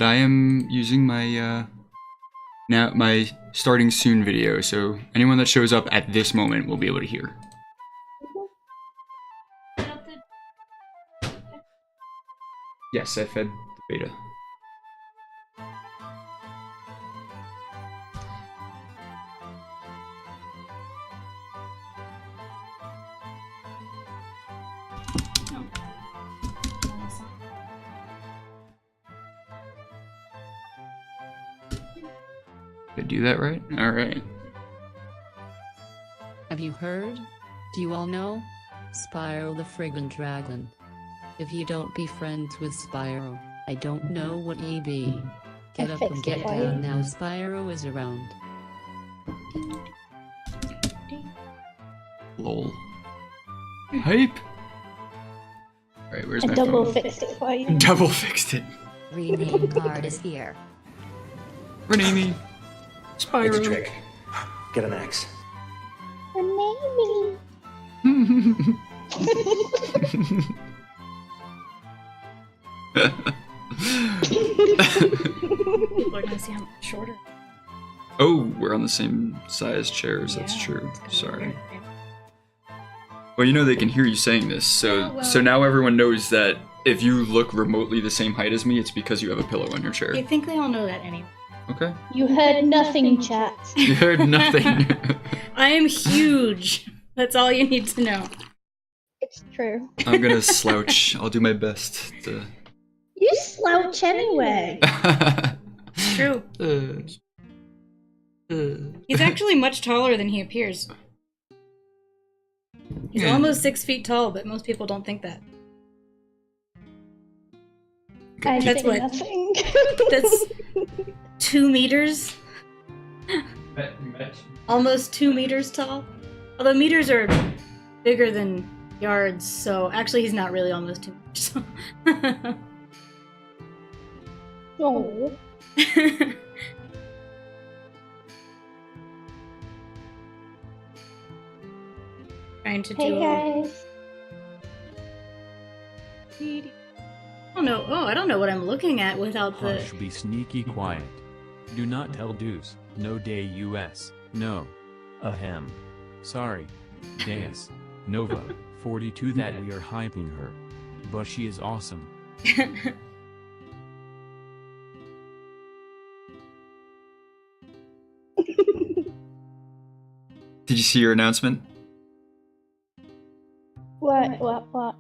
but I am using my my starting soon video, so anyone that shows up at this moment will be able to hear. Yes, I fed the beta. Did I do that right? Alright. Have you heard? Do you all know? Spyro the friggin' dragon. If you don't be friends with Spyro, I don't know what ye be. Get up and get down now, Spyro is around. Lol. Hype! Alright, where's my double phone? fixed it for you. Double fixed it. Rename card is here. Renaming. Spyro. It's a trick. Get an axe. Renaming. We're gonna see how much shorter. Oh, we're on the same size chairs. That's true. Sorry. Well, you know they can hear you saying this, so so now everyone knows that if you look remotely the same height as me, it's because you have a pillow on your chair. I think they all know that anyway. Okay. You heard nothing, chat. You heard nothing. I am huge. That's all you need to know. It's true. I'm gonna slouch. I'll do my best to. You slouch anyway. It's true. He's actually much taller than he appears. He's almost 6 feet tall, but most people don't think that. That's what- nothing. That's 2 meters. Almost 2 meters tall. Although meters are bigger than yards, so actually he's not really almost 2 meters. Oh. Trying to Hey do guys. I don't know what I'm looking at without the. Hush, be sneaky quiet. Do not tell Deuce. No day US. No. Ahem. Sorry. Deus. Nova. 42 that we are hyping her. But she is awesome. Did you see your announcement? What?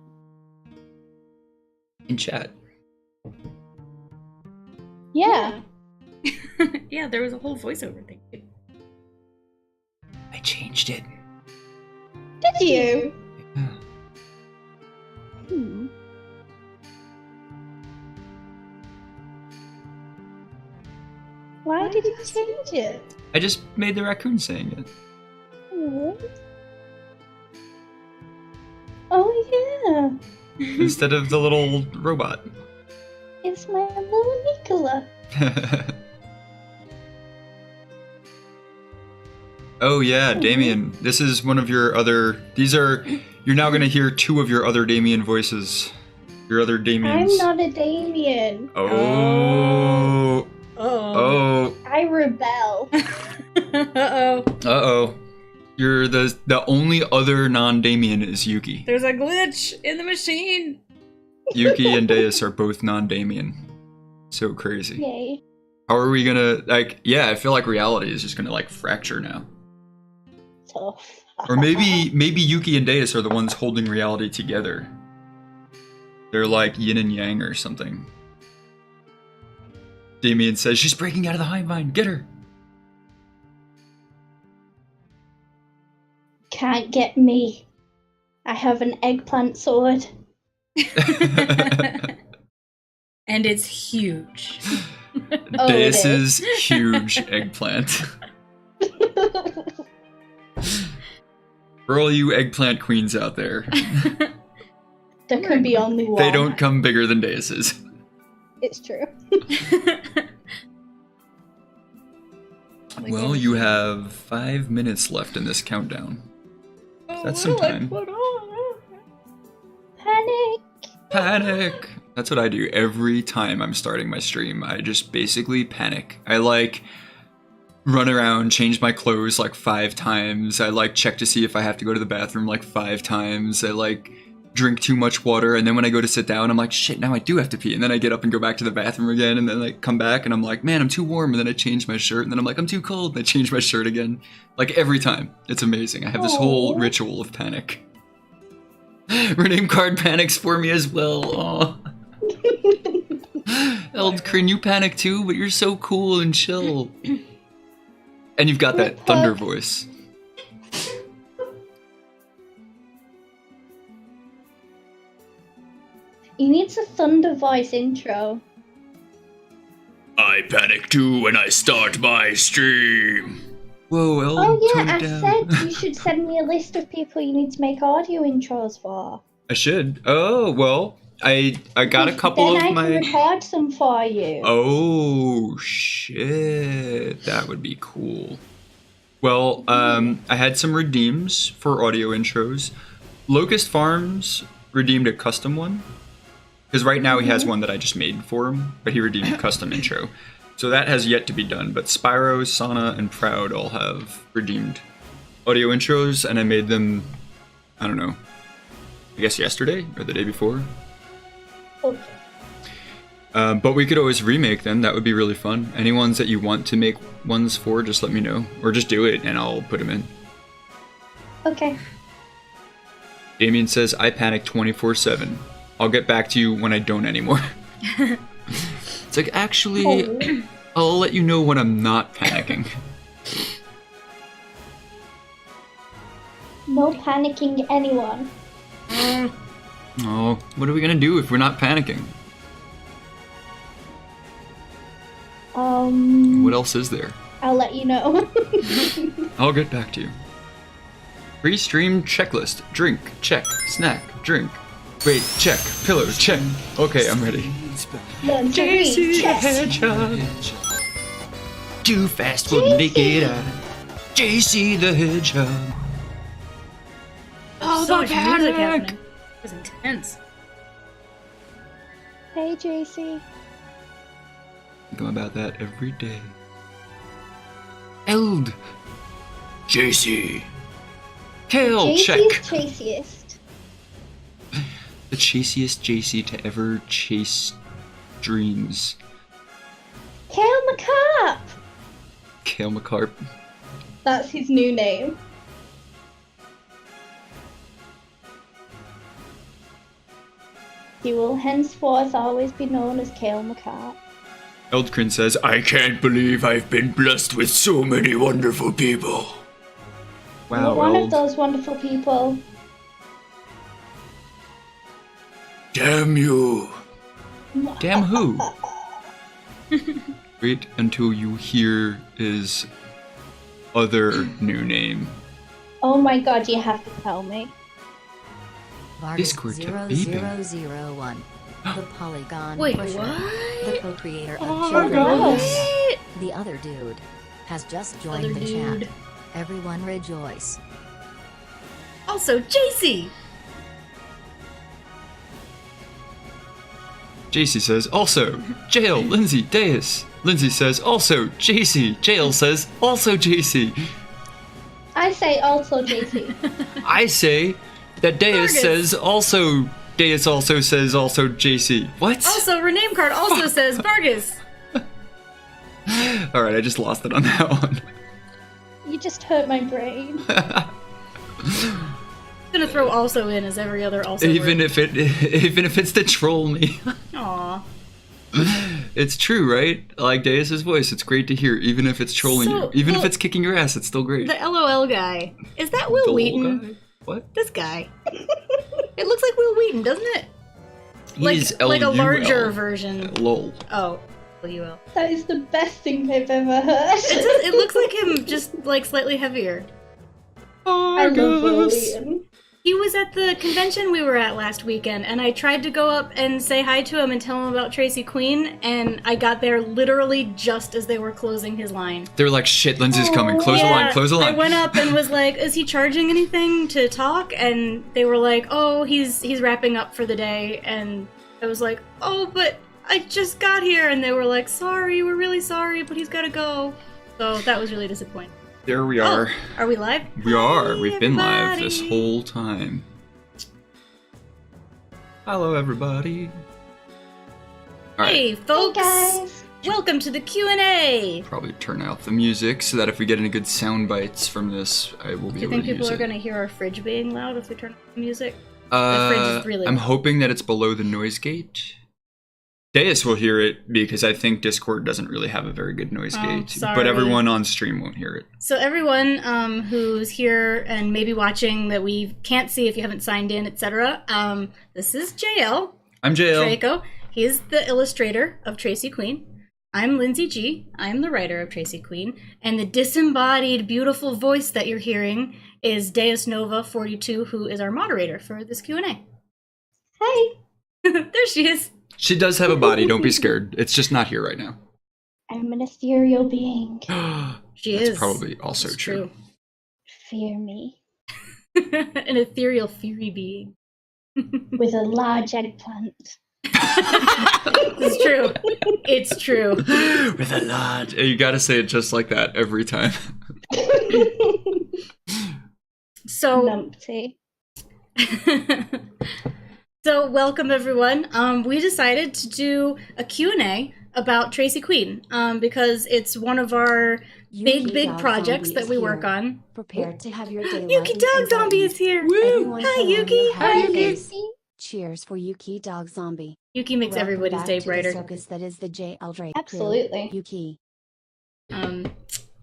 In chat. Yeah. Yeah, there was a whole voiceover thing. I changed it. Did you? Yeah. Why did you change it? I just made the raccoon saying it. Oh yeah. Instead of the little robot. It's my little Nicola. Oh yeah, Damien. This is one of your other. You're now gonna hear 2 of your other Damien voices. Your other Damiens. I'm not a Damien. Oh. Oh. I rebel. Uh-oh. You're the only other non-Damien is Yuki. There's a glitch in the machine. Yuki and Deus are both non-Damien. So crazy. Yay. How are we gonna I feel like reality is just gonna fracture now. Tough. Or maybe Yuki and Deus are the ones holding reality together. They're like yin and yang or something. Damien says, she's breaking out of the hive mind, get her! Can't get me. I have an eggplant sword. And it's huge. Deus's huge eggplant. For all you eggplant queens out there. There can be only one. They don't come bigger than Deus's. It's true. Well, you have 5 minutes left in this countdown. That's some time. Panic. Panic! That's what I do every time I'm starting my stream. I just basically panic. I like run around, change my clothes like 5 times. I like check to see if I have to go to the bathroom like 5 times. I like drink too much water, and then when I go to sit down, I'm like, shit, now I do have to pee. And then I get up and go back to the bathroom again, and then I come back and I'm like, man, I'm too warm. And then I change my shirt, and then I'm like, I'm too cold. And I change my shirt again. Like every time. It's amazing. I have this whole ritual of panic. Rename card panics for me as well. Aw. Eldcrin, you panic too, but you're so cool and chill. And you've got that thunder voice. He needs a thunder voice intro. I panic too when I start my stream. Whoa, Eld, Oh tone yeah, it I down. said you should send me a list of people you need to make audio intros for. I should. Oh, well, I got a couple then of I my... can record some for you. Oh, shit. That would be cool. Well, I had some redeems for audio intros. Locust Farms redeemed a custom one. Because right now he has one that I just made for him, but he redeemed a custom intro. So that has yet to be done, but Spyro, Sana, and Proud all have redeemed audio intros, and I made them, I don't know, I guess yesterday or the day before. Okay. But we could always remake them. That would be really fun. Any ones that you want to make ones for, just let me know. Or just do it, and I'll put them in. Okay. Damien says, I panic 24/7. I'll get back to you when I don't anymore. It's like, actually, I'll let you know when I'm not panicking. No panicking anyone. Oh, what are we gonna do if we're not panicking? What else is there? I'll let you know. I'll get back to you. Pre-stream checklist. Drink, check. Snack, drink. Wait, check. Pillow, check. Okay, I'm ready. Learn to read. Check. Hedgehog. Too fast for the naked eye. JC the Hedgehog. Oh, so much music happening. It was intense. Hey, JC. Think about that every day. Eld. JC. Kale, JC's check. chastiest. The chasiest JC to ever chase dreams. Kale McCarp. Kale McCarp. That's his new name. He will henceforth always be known as Kale McCarp. Eldcrin says, I can't believe I've been blessed with so many wonderful people. Wow, You're one Eld. of those wonderful people. Damn you. Damn who? Wait until you hear his other new name. Oh my god, you have to tell me. Discord kept beeping. 0001. The Polygon Wait, Pusher. what? The co-creator of Oh Children gosh. Games. The other dude has just joined Other the dude. chat. Everyone rejoice. Also, JC! JC says, also, Jayel, Lindsay, Deus. Lindsay says, also, JC. Jayel says, also, JC. I say also JC. I say that Deus Vargas. says also. Deus also says also JC. What? Also, rename card also says Vargas. Alright, I just lost it on that one. You just hurt my brain. I'm gonna throw also in as every other also even word. if it's to troll me. Aw. It's true, right? Like Deus's voice, it's great to hear, even if it's trolling So, you. Even if the- it's kicking your ass, it's still great. The LOL guy. Is that Will The Wheaton? little guy? What? This guy. It looks like Will Wheaton, doesn't it? He's Like a LUL. larger version. Lol. Oh, LUL. That is the best thing I've ever heard. It looks like him, just like slightly heavier. I love Will Wheaton. He was at the convention we were at last weekend, and I tried to go up and say hi to him and tell him about Tracy Queen, and I got there literally just as they were closing his line. They're like, shit, Lindsay's coming. Close the Yeah, line, close the line. I went up and was like, "Is he charging anything to talk?" And they were like, "Oh, he's wrapping up for the day." And I was like, oh, but I just got here, and they were like, sorry, we're really sorry, but he's gotta go. So that was really disappointing. There we are. Oh, are we live? We are. Hi, We've been live everybody. this whole time. Hello, everybody. All right. Hey, folks. Hey guys. Welcome to the Q&A. Probably turn out the music so that if we get any good sound bites from this, I will be Do you able think to people use are it. going to hear our fridge being loud if we turn off the music? The fridge is really I'm loud. hoping that it's below the noise gate. Deus will hear it because I think Discord doesn't really have a very good noise gate, sorry. but everyone on stream won't hear it. So everyone who's here and maybe watching that we can't see if you haven't signed in, etc. This is Jayel. I'm Jayel. Draco. He is the illustrator of Tracy Queen. I'm Lindsay G. I'm the writer of Tracy Queen. And the disembodied, beautiful voice that you're hearing is Deus Nova 42, who is our moderator for this Q&A. Hi. There she is. She does have a body, don't be scared. It's just not here right now. I'm an ethereal being. She That's is. probably also It's true. Fear me. An ethereal fury being. With a large eggplant. It's true. It's true. With a lot. You gotta say it just like that every time. So, Numpty. so welcome everyone. We decided to do a Q&A about Tracy Queen because it's one of our big projects that we work on. Prepare to have your day. Yuki Dog Zombie is here. Everyone Hi, can Yuki. only Hi, have Yuki. this. Cheers for Yuki Dog Zombie. Yuki makes Welcome everybody's back day to brighter. The circus that is the JL Draco. Absolutely. Yuki.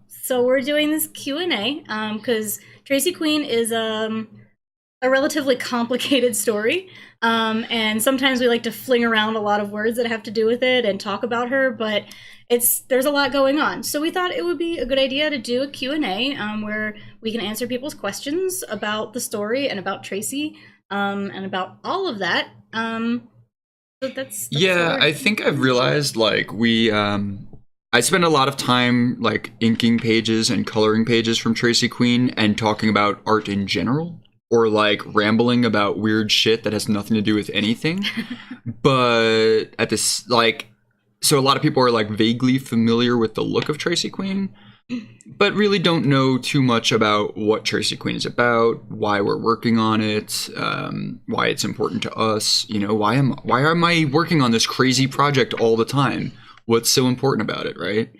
So we're doing this Q&A because Tracy Queen is a relatively complicated story, and sometimes we like to fling around a lot of words that have to do with it and talk about her, but there's a lot going on. So we thought it would be a good idea to do a Q&A where we can answer people's questions about the story and about Tracy and about all of that. So that's Yeah, what I think I've realized, like, I spend a lot of time, like, inking pages and coloring pages from Tracy Queen and talking about art in general, or, like, rambling about weird shit that has nothing to do with anything. But at this, like, so a lot of people are, like, vaguely familiar with the look of Tracy Queen, but really don't know too much about what Tracy Queen is about, why we're working on it, why it's important to us. You know, why am I working on this crazy project all the time? What's so important about it, right?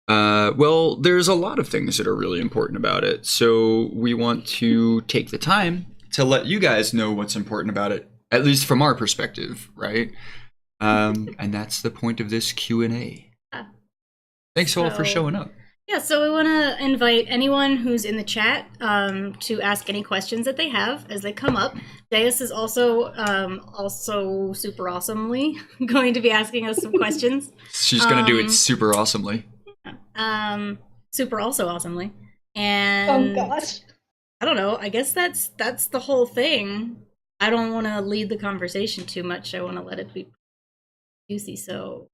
Well, there's a lot of things that are really important about it. So we want to take the time to let you guys know what's important about it, at least from our perspective, right? And that's the point of this Q&A. Thanks all for showing up. Yeah, so we want to invite anyone who's in the chat to ask any questions that they have as they come up. Deus is also super awesomely going to be asking us some questions. She's going to do it super awesomely. Super also awesomely. And Oh gosh. I don't know, I guess that's the whole thing. I don't want to lead the conversation too much. I want to let it be juicy, so...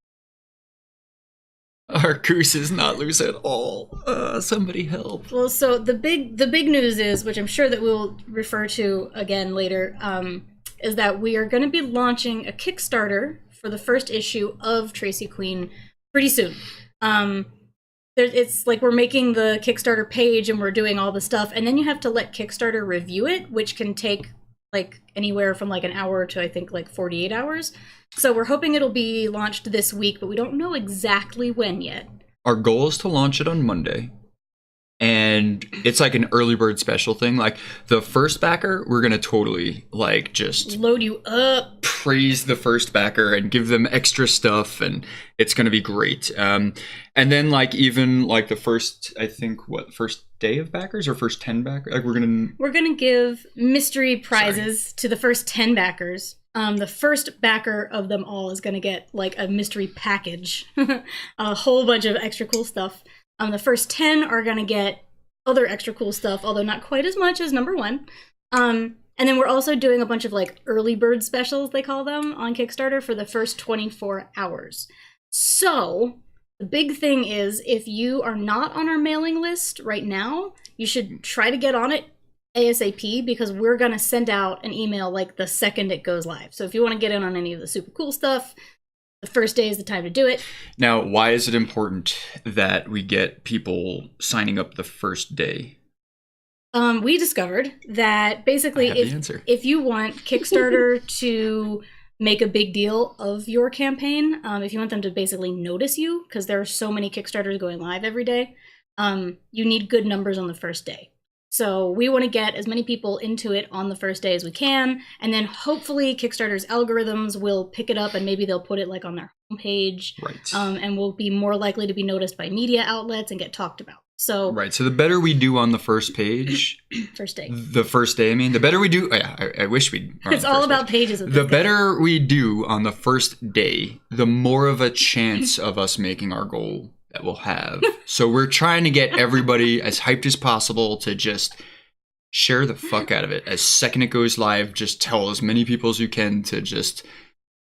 Our goose is not loose at all. Somebody help. Well, so the big news is, which I'm sure that we'll refer to again later, is that we are going to be launching a Kickstarter for the first issue of Tracy Queen pretty soon. It's like we're making the Kickstarter page and we're doing all the stuff, and then you have to let Kickstarter review it, which can take like anywhere from like an hour to I think like 48 hours. So we're hoping it'll be launched this week, but we don't know exactly when yet. Our goal is to launch it on Monday. And it's like an early bird special thing. Like the first backer, we're going to totally like just Load you up. praise the first backer and give them extra stuff. And it's going to be great. And then like even like the first, I think first day of backers or first 10 backers? Like we're going to give mystery prizes to the first 10 backers. The first backer of them all is going to get like a mystery package, a whole bunch of extra cool stuff. The first 10 are going to get other extra cool stuff, although not quite as much as number 1. And then we're also doing a bunch of like early bird specials, they call them, on Kickstarter for the first 24 hours. So the big thing is if you are not on our mailing list right now, you should try to get on it ASAP because we're going to send out an email like the second it goes live. So if you want to get in on any of the super cool stuff, the first day is the time to do it. Now, why is it important that we get people signing up the first day? We discovered that basically if you want Kickstarter to make a big deal of your campaign, if you want them to basically notice you, because there are so many Kickstarters going live every day, you need good numbers on the first day. So we want to get as many people into it on the first day as we can, and then hopefully Kickstarter's algorithms will pick it up and maybe they'll put it like on their homepage, right? And will be more likely to be noticed by media outlets and get talked about. So right. So the better we do on the first page, the first day. I mean, the better we do. I wish we'd. It's all about pages. The better we do on the first day, the more of a chance of us making our goal that we'll have. So we're trying to get everybody as hyped as possible to just share the fuck out of it. As second it goes live, just tell as many people as you can to just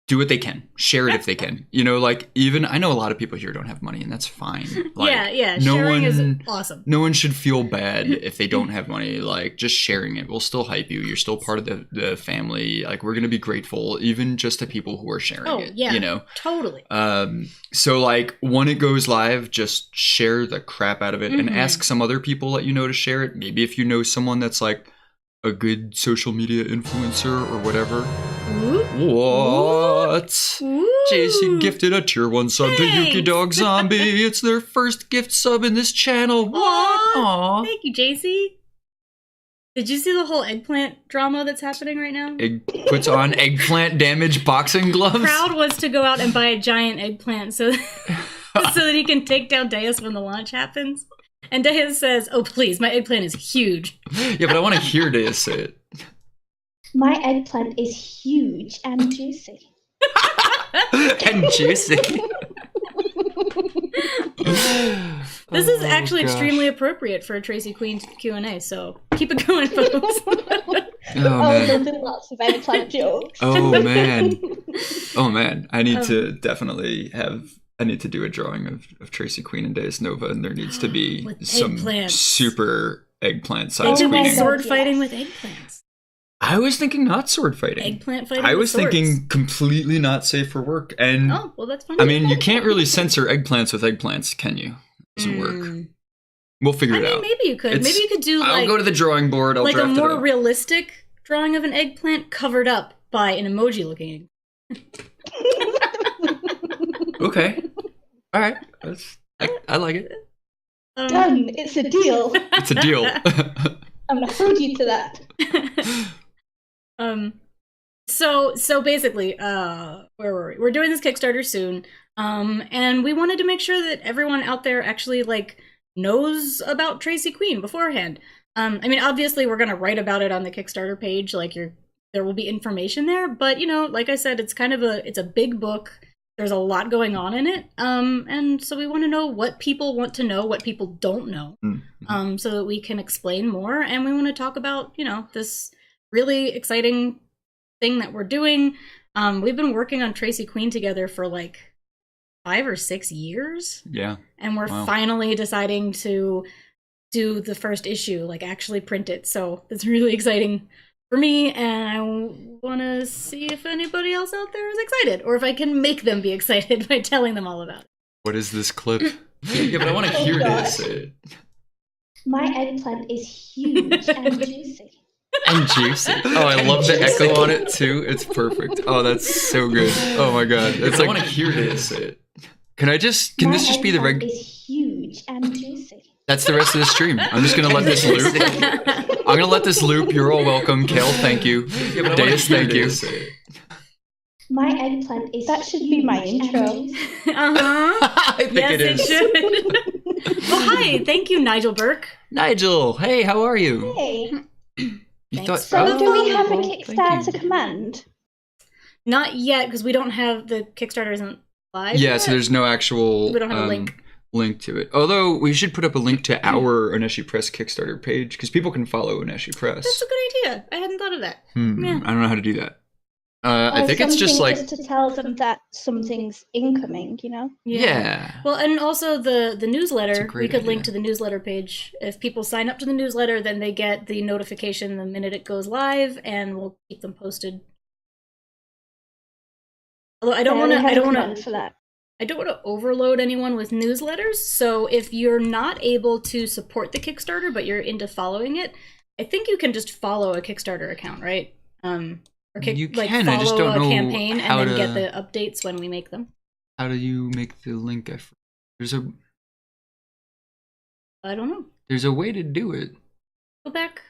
do what they can. Share it if they can. You know, like, even I know a lot of people here don't have money, and that's fine. Like, yeah. Sharing is awesome. No one should feel bad if they don't have money. Like, just sharing it will still hype you. You're still part of the family. Like, we're gonna be grateful, even just to people who are sharing it. Yeah, you know, totally. So like when it goes live, just share the crap out of it and ask some other people that you know to share it. Maybe if you know someone that's like a good social media influencer or whatever. What? JC gifted a tier 1 sub to Yuki Dog Zombie. It's their first gift sub in this channel. What? Aww. Thank you, JC. Did you see the whole eggplant drama that's happening right now? Egg puts on eggplant damage boxing gloves. Crowd wants to go out and buy a giant eggplant so that he can take down Deus when the launch happens. And Deus says, "Oh please, my eggplant is huge." Yeah, but I want to hear Deus say it. My eggplant is huge and juicy. And juicy. This is actually extremely appropriate for a Tracy Queen Q&A, so keep it going, folks. There'll be lots of eggplant jokes. Oh man. I need to definitely I need to do a drawing of Tracy Queen and Deus Nova, and there needs to be some super eggplant size queening. Sword fighting with eggplants. I was thinking not sword fighting. Eggplant fighting. I was with swords. thinking completely not safe for work. And that's funny. I mean, you can't really censor eggplants with eggplants, can you? It doesn't work. We'll figure it out. Maybe you could. Maybe you could do I'll go to the drawing board. I'll like draft a more it up. realistic drawing of an eggplant covered up by an emoji-looking egg. Okay. All right. I like it. Done. It's a deal. It's a deal. I'm gonna hold you to that. So basically, where were we? We're doing this Kickstarter soon, and we wanted to make sure that everyone out there actually like knows about Tracy Queen beforehand. I mean, obviously, we're gonna write about it on the Kickstarter page. Like, there will be information there, but you know, like I said, it's kind of it's a big book. There's a lot going on in it, and so we want to know what people want to know, what people don't know, so that we can explain more. And we want to talk about, you know, this really exciting thing that we're doing. We've been working on Tracy Queen together for like 5 or 6 years. Yeah. And we're finally deciding to do the first issue, like actually print it. So it's really exciting for me, and I want to see if anybody else out there is excited, or if I can make them be excited by telling them all about it. What is this clip? Yeah, but I want to hear this say it. My eggplant is huge and juicy. And juicy. Oh, I love the echo on it too. It's perfect. Oh, that's so good. Oh my god. It's like, I want to hear this say it. Can this just be the My eggplant is huge and juicy. That's the rest of the stream. I'm just gonna let this loop. I'm gonna let this loop. You're all welcome. Kale, thank you. Yeah, Deus, thank you. My eggplant is That should be my intro. I think it is. It should. Oh, hi. Thank you, Nigel Burke. Nigel, hey, how are you? Hey. You thought, So do we have a Kickstarter command? Not yet, because we don't have the Kickstarter isn't live. Yeah, yet. So there's no actual We don't have a link to it. Although we should put up a link to our Oneshi Press Kickstarter page, because people can follow Oneshi Press. That's a good idea. I hadn't thought of that. Yeah. I don't know how to do that. I think it's just something like to tell them that something's incoming, you know? yeah. Well, and also the newsletter, great we could link idea. to the newsletter page. If people sign up to the newsletter, then they get the notification the minute it goes live, and we'll keep them posted. Although I don't want for that. to overload anyone with newsletters. So if you're not able to support the Kickstarter, but you're into following it, I think you can just follow a Kickstarter account, right? Or You like can, I just follow don't a know campaign how and then to- get the updates when we make them. How do you make the link? There's I don't know. a way to do it. Go back.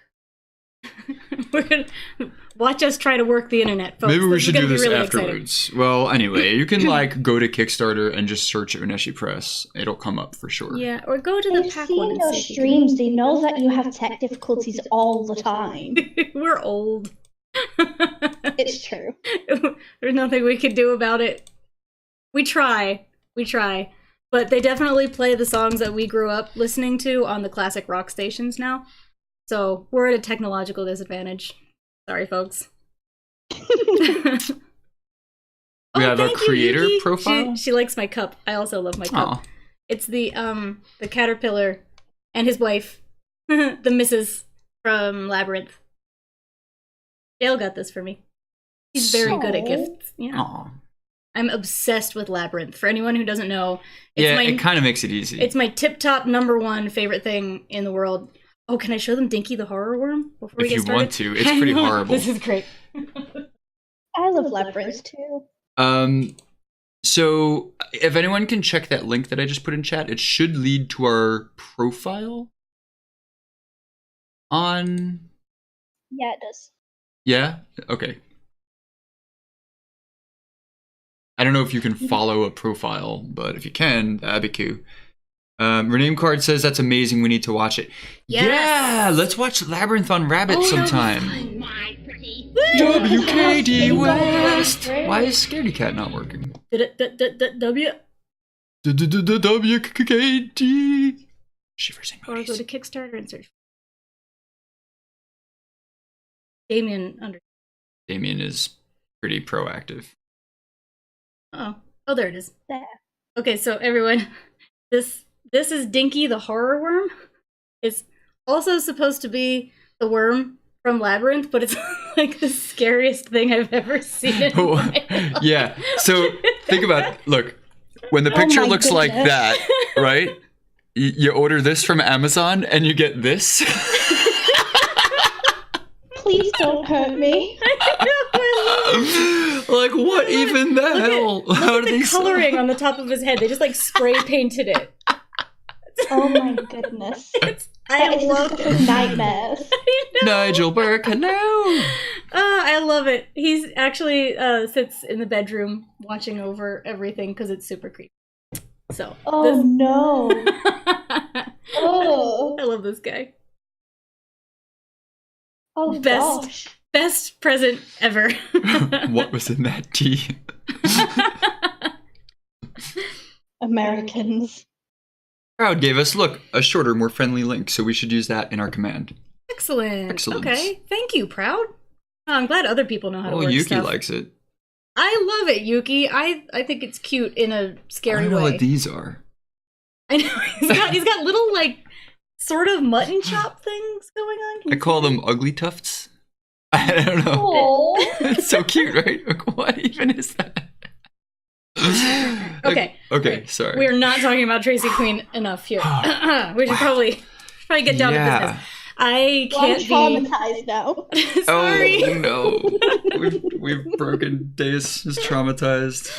We're gonna watch us try to work the internet, folks. Maybe we should is do gonna be this really afterwards. Well, anyway, you can like go to Kickstarter and just search Oneshi Press. It'll come up for sure. exciting. Yeah, or go to the They've pack one seen and your see if you streams. They know that you have tech difficulties all the time. can- We're old. It's true. There's nothing we can do about it. We try. But they definitely play the songs that we grew up listening to on the classic rock stations now. So we're at a technological disadvantage. Sorry, folks. We have a thank you, creator Yuki. profile? She likes my cup. I also love my cup. Aw. It's the caterpillar and his wife, the Mrs. from Labyrinth. Jayel got this for me. He's very good at Aw. gifts. Yeah. Aw. I'm obsessed with Labyrinth. For anyone who doesn't know, it's Yeah, my, it kind of makes it easy. it's my tip-top #1 favorite thing in the world. Oh, can I show them Dinky the horror worm before we If get you started? want to, it's pretty horrible. This is great. I love Labyrinth too. So if anyone can check that link that I just put in chat, it should lead to our profile on. Yeah, it does. Yeah. Okay. I don't know if you can follow a profile, but if you can, that'd be cool. Rename Card says that's amazing. We need to watch it. Yes. Yeah, let's watch Labyrinth on Rabbit Oh, sometime. My pretty. WKD West. Why is Scaredy Cat not working? W. WKD. Shivers and Or go Moody's. to Kickstarter and search. Damien. Damien is pretty proactive. Oh, there it is. There. Okay, so everyone, this is Dinky the horror worm. It's also supposed to be the worm from Labyrinth, but it's like the scariest thing I've ever seen in my life. Yeah. So think about it. Look, when the picture my looks like goodness. that, right? You order this from Amazon and you get this. Please don't hurt me. Like what even the hell? Look How at do the these coloring on the top of his head. They just like spray painted it. Oh my goodness. I That is love just it. nightmares. Nigel Burke, hello. I love it. He's actually sits in the bedroom watching over everything because it's super creepy. So Oh no. this... Oh. I love this guy. Oh Best. gosh. Best present ever. What was in that tea? Americans. Crowd gave us, look, a shorter, more friendly link, so we should use that in our command. Excellent. Excellent. Okay. Thank you, Proud. Oh, I'm glad other people know how to Oh, work Yuki stuff. likes it. I love it, Yuki. I think it's cute in a I scary don't know way. what these are. I know he's got little like sort of mutton chop things going on. Can I you call see them ugly tufts. I don't know. Oh. It's so cute, right? Like, what even is that? Okay. Okay, sorry. We're not talking about Tracy Queen enough here. We should probably get down to business. I Well, I'm can't traumatized now. be sorry. Oh no. We've broken. Deus is traumatized.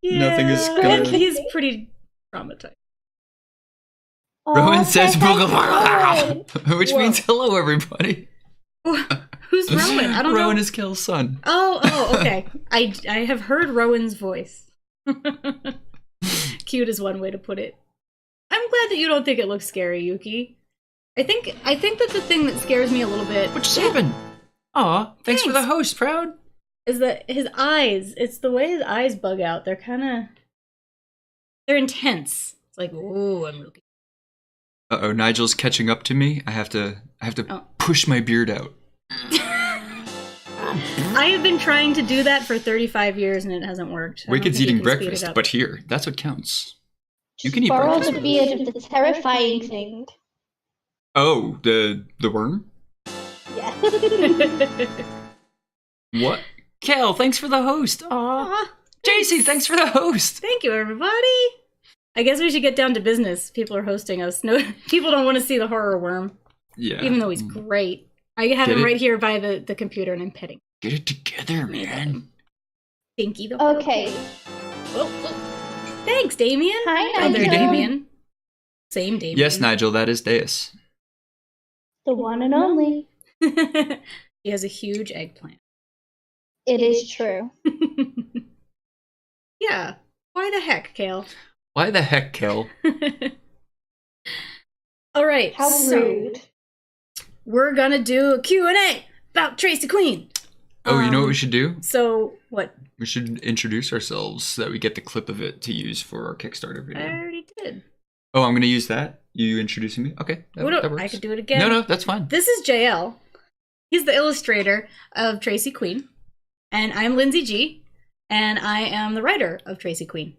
Yeah, Nothing is gonna- He's pretty traumatized. Rowan Oh, says Rowan. which Whoa. means hello everybody. Who's Rowan? I don't Rowan know. is Kel's son. Oh, okay. I have heard Rowan's voice. Cute is one way to put it. I'm glad that you don't think it looks scary, Yuki. I think that the thing that scares me a little bit What just happened? Aw, thanks for the Thanks. host, Proud. is that his eyes. It's the way his eyes bug out. They're intense. It's like, ooh, I'm looking. Uh-oh, Nigel's catching up to me. I have to Oh. push my beard out. I have been trying to do that for 35 years and it hasn't worked. Wicked's eating breakfast, but here, that's what counts. You can eat Borrow breakfast. the beard of the terrifying thing. Oh, the worm? Yeah. What? Kel, thanks for the host. Aw. JC, thanks for the host. Thank you, everybody. I guess we should get down to business. People are hosting us. No, people don't want to see the horror worm. Yeah. Even though he's great. I have him right here by the computer and I'm petting. Get it together, man. Stinky the Okay. Oh. Thanks, Damien. Hi, Other Nigel. Damien. Same Damien. Yes, Nigel, that is Deus. The one and only. He has a huge eggplant. It is true. Yeah. Why the heck, Kale? Why the heck, Kel? All right. How rude. We're gonna do a Q&A about Tracy Queen. Oh, you know what we should do? So, what? We should introduce ourselves so that we get the clip of it to use for our Kickstarter I video. already did. Oh, I'm going to use that? You introducing me? Okay, that works. I could do it again. No, that's fine. This is Jayel. He's the illustrator of Tracy Queen. And I'm Lindsay G. And I am the writer of Tracy Queen.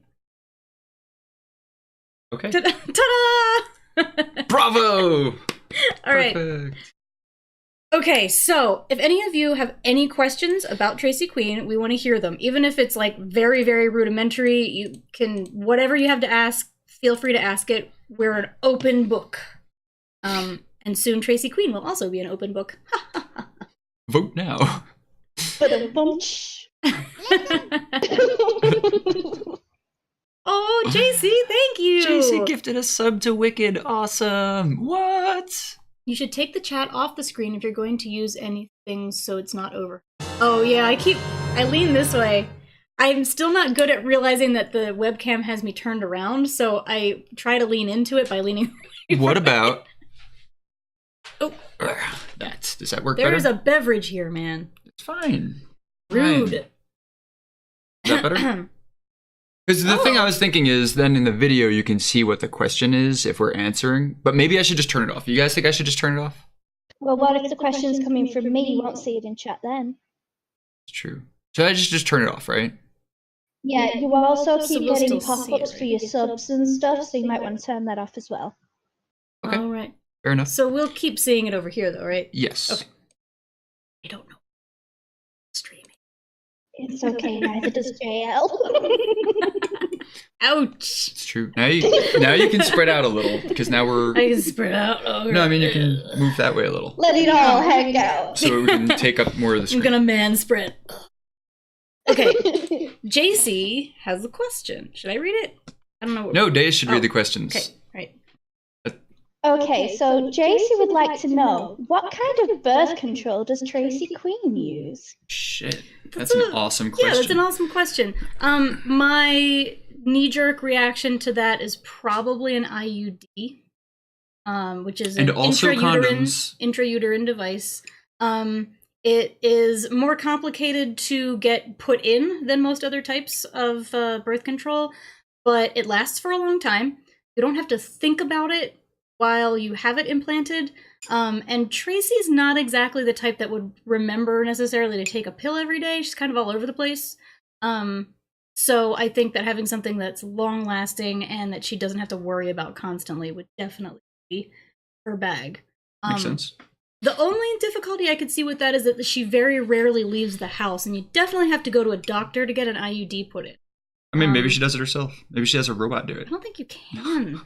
Okay. Ta-da! Bravo! All right. Perfect. Okay, so if any of you have any questions about Tracy Queen, we want to hear them. Even if it's like very, very rudimentary, you can, whatever you have to ask, feel free to ask it. We're an open book. And soon Tracy Queen will also be an open book. Vote now. But a bunch. Oh, JC, thank you. JC gifted a sub to Wicked. Awesome. What? You should take the chat off the screen if you're going to use anything so it's not over. Oh yeah, I lean this way. I'm still not good at realizing that the webcam has me turned around, so I try to lean into it by leaning away. What about... Oh. Does that work There's better? a beverage here, man. It's fine. Rude. Fine. Is that better? Because the thing I was thinking is, then in the video you can see what the question is if we're answering. But maybe I should just turn it off. You guys think I should just turn it off? Well, what if the question's coming from me? You won't see it in chat then. It's true. Should I just turn it off, right? Yeah, you also So keep we'll getting still see pop-ups it, for right? your subs and stuff, so you might want to turn that off as well. Okay. All right. Fair enough. So we'll keep seeing it over here, though, right? Yes. Okay. I don't know. Streaming. It's okay, neither does JL. Ouch. It's true. Now you can spread out a little, because now we're... I can spread out. Oh, No, I mean, you can move that way a little. Let it all hang out. So we can take up more of the I'm screen. gonna man spread. Okay. JC has a question. Should I read it? I don't know. No, Days should Oh, read the questions. Okay, right. Okay, so JC would like to know, what kind of birth control does Tracy Queen use? Shit. That's an awesome question. Yeah, that's an awesome question. My knee-jerk reaction to that is probably an IUD, which is an And also condoms. intrauterine device. It is more complicated to get put in than most other types of birth control, but it lasts for a long time. You don't have to think about it while you have it implanted. And Tracy's not exactly the type that would remember necessarily to take a pill every day. She's kind of all over the place. So I think that having something that's long-lasting and that she doesn't have to worry about constantly would definitely be her bag. Makes sense. The only difficulty I could see with that is that she very rarely leaves the house, and you definitely have to go to a doctor to get an IUD put in. I mean, maybe she does it herself. Maybe she has a robot do it. I don't think you can.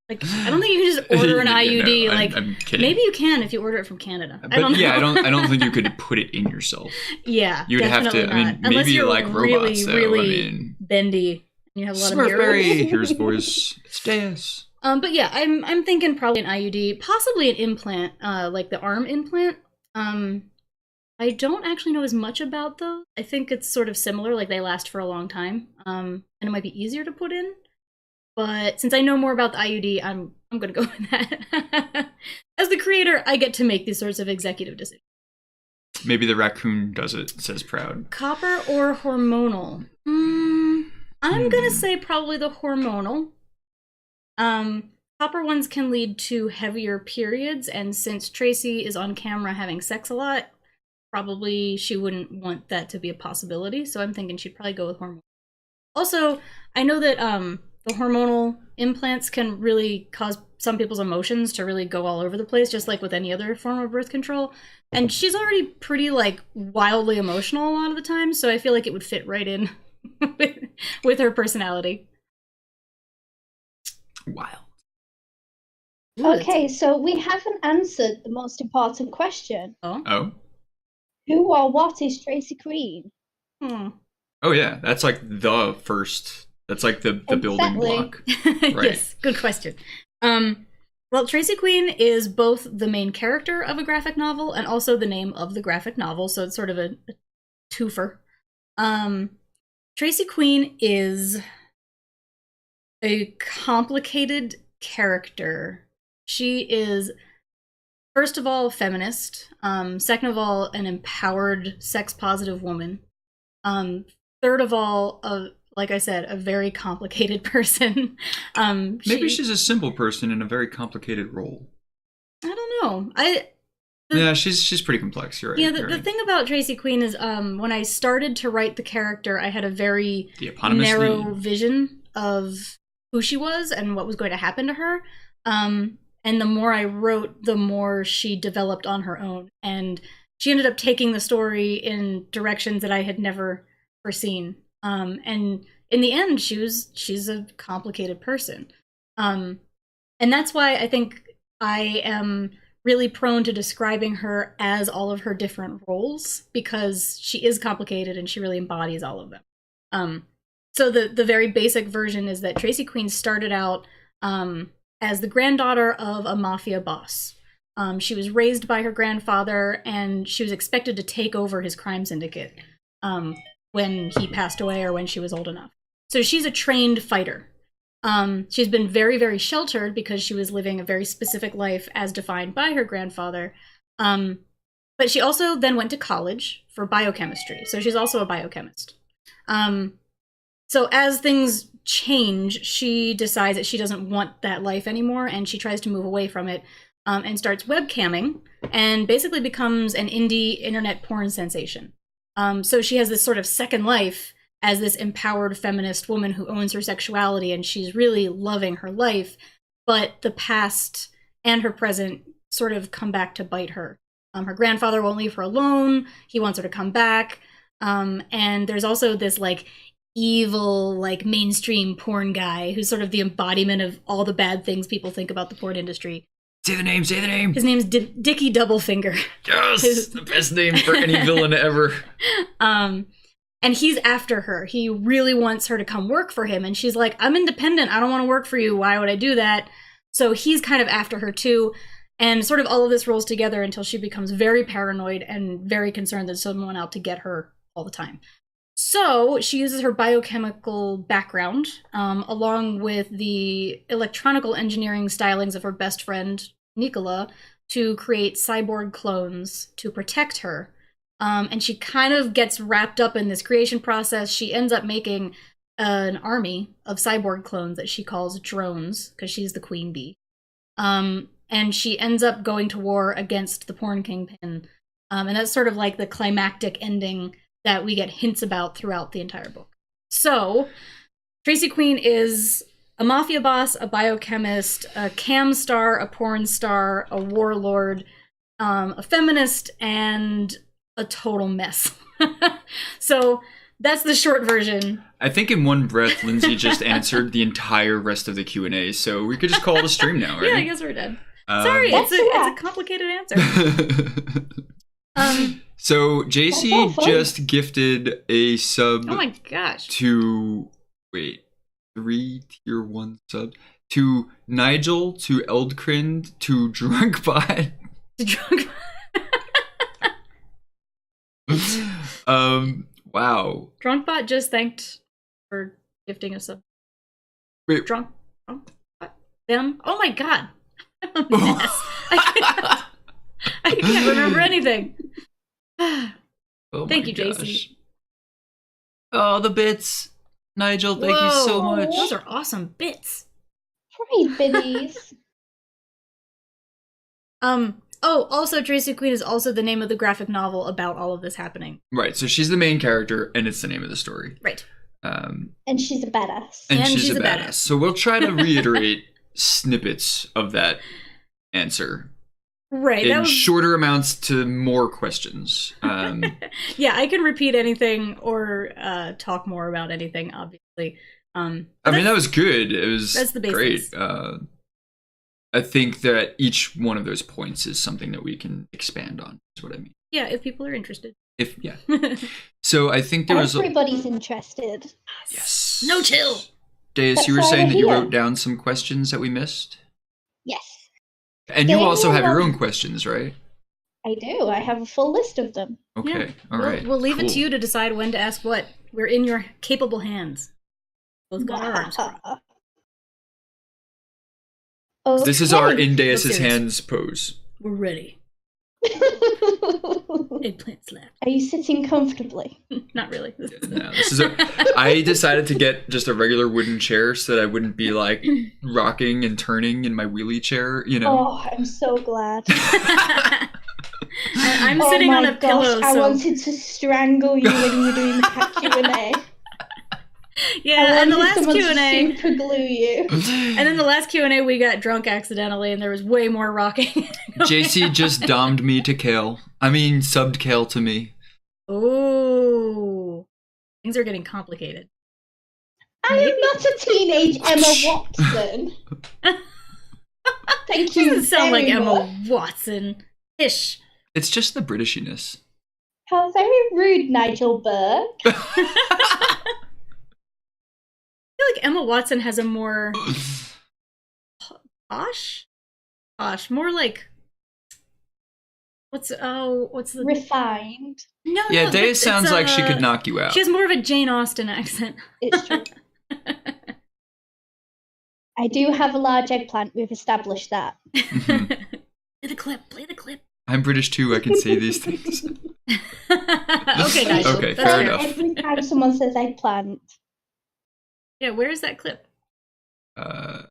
Like, I don't think you can just order an No, IUD. I'm kidding. Maybe you can if you order it from Canada. But I don't know. yeah, I don't think you could put it in yourself. Yeah, You would have to. definitely I mean, not. Unless maybe you you're like really, robots, though. really I mean, bendy. You have a lot of Smurfberry. mirrors. Here's voice. It's Deus. But yeah, I'm thinking probably an IUD, possibly an implant, like the arm implant. I don't actually know as much about those. I think it's sort of similar, like they last for a long time. And it might be easier to put in. But since I know more about the IUD, I'm gonna go with that. As the creator, I get to make these sorts of executive decisions. Maybe the raccoon does it. Says proud. Copper or hormonal? I'm gonna say probably the hormonal. Copper ones can lead to heavier periods, and since Tracy is on camera having sex a lot, probably she wouldn't want that to be a possibility. So I'm thinking she'd probably go with hormone. Also, I know that the hormonal implants can really cause some people's emotions to really go all over the place, just like with any other form of birth control. And she's already pretty, like, wildly emotional a lot of the time, so I feel like it would fit right in with her personality. Wild. Okay, so we haven't answered the most important question. Oh? Who or what is Tracy Queen? Oh, yeah. That's like the first. That's like the building block. Right. Yes, good question. Well, Tracy Queen is both the main character of a graphic novel and also the name of the graphic novel, so it's sort of a twofer. Tracy Queen is a complicated character. She is, first of all, a feminist. Second of all, an empowered, sex-positive woman. Third of all, like I said, a very complicated person. Maybe she's a simple person in a very complicated role. I don't know. Yeah, she's pretty complex. You're right. Yeah, the thing about Tracy Queen is when I started to write the character, I had a very narrow vision of who she was and what was going to happen to her. And the more I wrote, the more she developed on her own. And she ended up taking the story in directions that I had never foreseen. And in the end, she's a complicated person. And that's why I think I am really prone to describing her as all of her different roles, because she is complicated and she really embodies all of them. So the very basic version is that Tracy Queen started out as the granddaughter of a mafia boss. She was raised by her grandfather, and she was expected to take over his crime syndicate when he passed away or when she was old enough. So she's a trained fighter. She's been very, very sheltered because she was living a very specific life as defined by her grandfather. But she also then went to college for biochemistry. So she's also a biochemist. So as things change, she decides that she doesn't want that life anymore, and she tries to move away from it and starts webcamming and basically becomes an indie internet porn sensation. So she has this sort of second life as this empowered feminist woman who owns her sexuality, and she's really loving her life, but the past and her present sort of come back to bite her. Her grandfather won't leave her alone. He wants her to come back. And there's also this like evil, like mainstream porn guy who's sort of the embodiment of all the bad things people think about the porn industry. Say the name, say the name. His name's Dickie Doublefinger. Yes, the best name for any villain ever. And he's after her. He really wants her to come work for him. And she's like, I'm independent. I don't want to work for you. Why would I do that? So he's kind of after her too. And sort of all of this rolls together until she becomes very paranoid and very concerned that someone out to get her all the time. So she uses her biochemical background, along with the electronical engineering stylings of her best friend, Nicola, to create cyborg clones to protect her. And she kind of gets wrapped up in this creation process. She ends up making an army of cyborg clones that she calls drones, because she's the queen bee. And she ends up going to war against the porn kingpin. And that's sort of like the climactic ending that we get hints about throughout the entire book. So, Tracy Queen is a mafia boss, a biochemist, a cam star, a porn star, a warlord, a feminist, and a total mess. So, that's the short version. I think in one breath, Lindsay just answered the entire rest of the Q&A, so we could just call it a stream now, right? Yeah, I guess we're done. Sorry, it's a complicated answer. So JC just gifted a sub. Oh my gosh! To 3 tier 1 subs to Nigel, to Eldkrind, to Drunkbot. Wow. Drunkbot just thanked for gifting a sub. Wait. Drunkbot? Them? Oh my god! I'm a mess. I can't remember anything. Oh thank you, gosh. JC. Oh, the bits. Nigel, thank you so much. Those are awesome bits. Right, biddies. Oh, also Tracy Queen is also the name of the graphic novel about all of this happening. Right, so she's the main character, and it's the name of the story. Right. And she's a badass. And she's a badass. So we'll try to reiterate snippets of that answer. Right. In shorter amounts to more questions. Yeah, I can repeat anything or talk more about anything, obviously. I mean, that was good. That's the basics. Great. I think that each one of those points is something that we can expand on, is what I mean. Yeah, if people are interested. Yeah. So I think there was Everybody's interested. Yes. No chill. Deus, That's you were why saying we're that you here. wrote down some questions that we missed? Yes, And you Yeah, also have your yeah. own questions, right? I do. I have a full list of them. Okay, all right. We'll leave it cool. to you to decide when to ask what. We're in your capable hands. Both got our arms. This is our Okay. in Deus's serious. hands pose. We're ready. Eggplant slap. Are you sitting comfortably? Not really. No, I decided to get just a regular wooden chair so that I wouldn't be like rocking and turning in my wheelie chair, you know. Oh, I'm so glad. I'm Oh sitting my on a gosh, pillow, I so wanted to strangle you when you were doing the Q&A. yeah. And the last Q&A, super glue you. and then the last Q&A, we got drunk accidentally, and there was way more rocking. JC just dommed me to Kale. I mean, subbed Kale to me. Oh, things are getting complicated. I am not a teenage Emma Watson. Thank She you. doesn't sound like very Emma much. Watson. Ish. It's just the Britishiness. How very rude, Nigel Burke. I feel like Emma Watson has a more posh, more like what's the Refined. no Yeah, no, Deus it's, sounds like she could knock you out. She has more of a Jane Austen accent. It's true. I do have a large eggplant. We've established that. Mhm. Play the clip. I'm British too, I can say these things. Okay, Nigel. Okay, That's fair fair. enough. Every time someone says eggplant, Yeah, where is that clip? I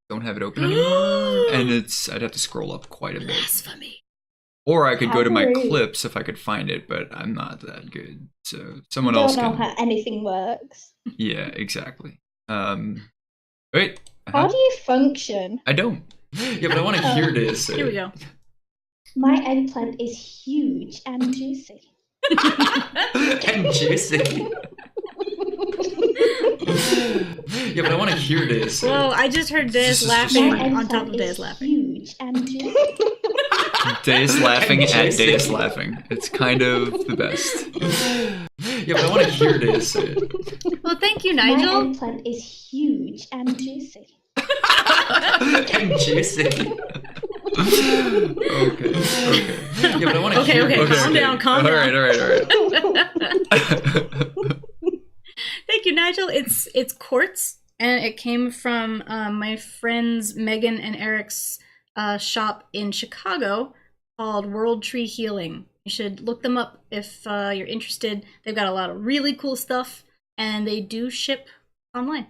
don't have it open anymore, and I'd have to scroll up quite a bit. Blasphemy. Or I could go to my How rude. clips if I could find it, but I'm not that good. So someone don't else know can. how anything works. Yeah, exactly. Wait. How do you function? I don't. Yeah, but I want to hear this. Here we go. My eggplant is huge and juicy. And juicy. Yeah, but I want to hear this. Whoa, I just heard This Deus is laughing just- on top of Deus laughing. Huge and juicy. Deus laughing And at juicy. Deus laughing. It's kind of the best. Yeah, but I want to hear this. Well, thank you, My Nigel. eggplant is huge and juicy. And juicy. Okay. Yeah, but I want to Okay, hear okay, this. calm down, calm All down. right. Thank you, Nigel. It's quartz, and it came from my friends Megan and Eric's shop in Chicago called World Tree Healing. You should look them up if you're interested. They've got a lot of really cool stuff, and they do ship online.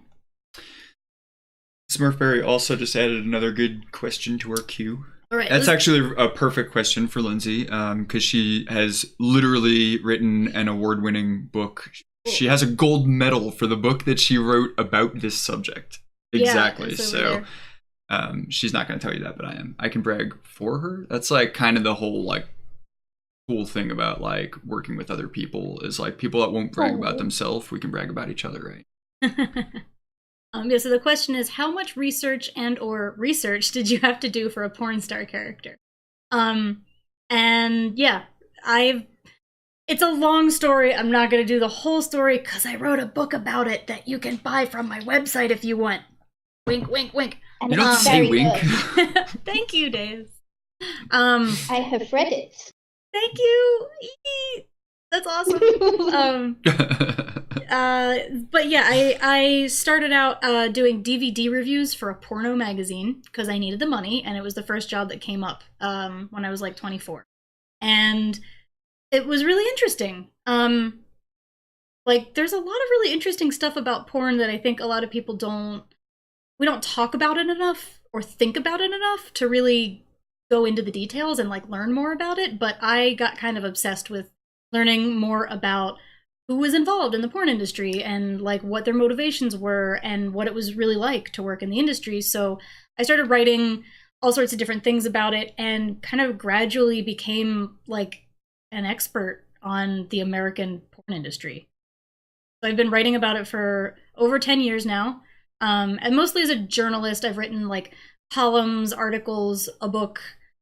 Smurfberry also just added another good question to our queue. All right, That's let's- actually a perfect question for Lindsay, because she has literally written an award-winning book. She has a gold medal for the book that she wrote about this subject. Exactly. it's over So there. she's not going to tell you that, but I am. I can brag for her. That's like kind of the whole like cool thing about like working with other people is like people that won't brag about Oh. themselves, we can brag about each other, right? Yeah, so the question is, how much research did you have to do for a porn star character? And yeah, it's a long story. I'm not going to do the whole story because I wrote a book about it that you can buy from my website if you want. Wink, wink, wink. And You don't it's say very wink. good. Thank you, Dave. I have read it. Thank you. Eee. That's awesome. But yeah, I started out doing DVD reviews for a porno magazine because I needed the money, and it was the first job that came up when I was like 24, and it was really interesting. Like there's a lot of really interesting stuff about porn that I think a lot of people we don't talk about it enough, or think about it enough to really go into the details and like learn more about it. But I got kind of obsessed with learning more about who was involved in the porn industry and like what their motivations were and what it was really like to work in the industry. So I started writing all sorts of different things about it and kind of gradually became like an expert on the American porn industry. So I've been writing about it for over 10 years now. And mostly as a journalist, I've written like columns, articles, a book.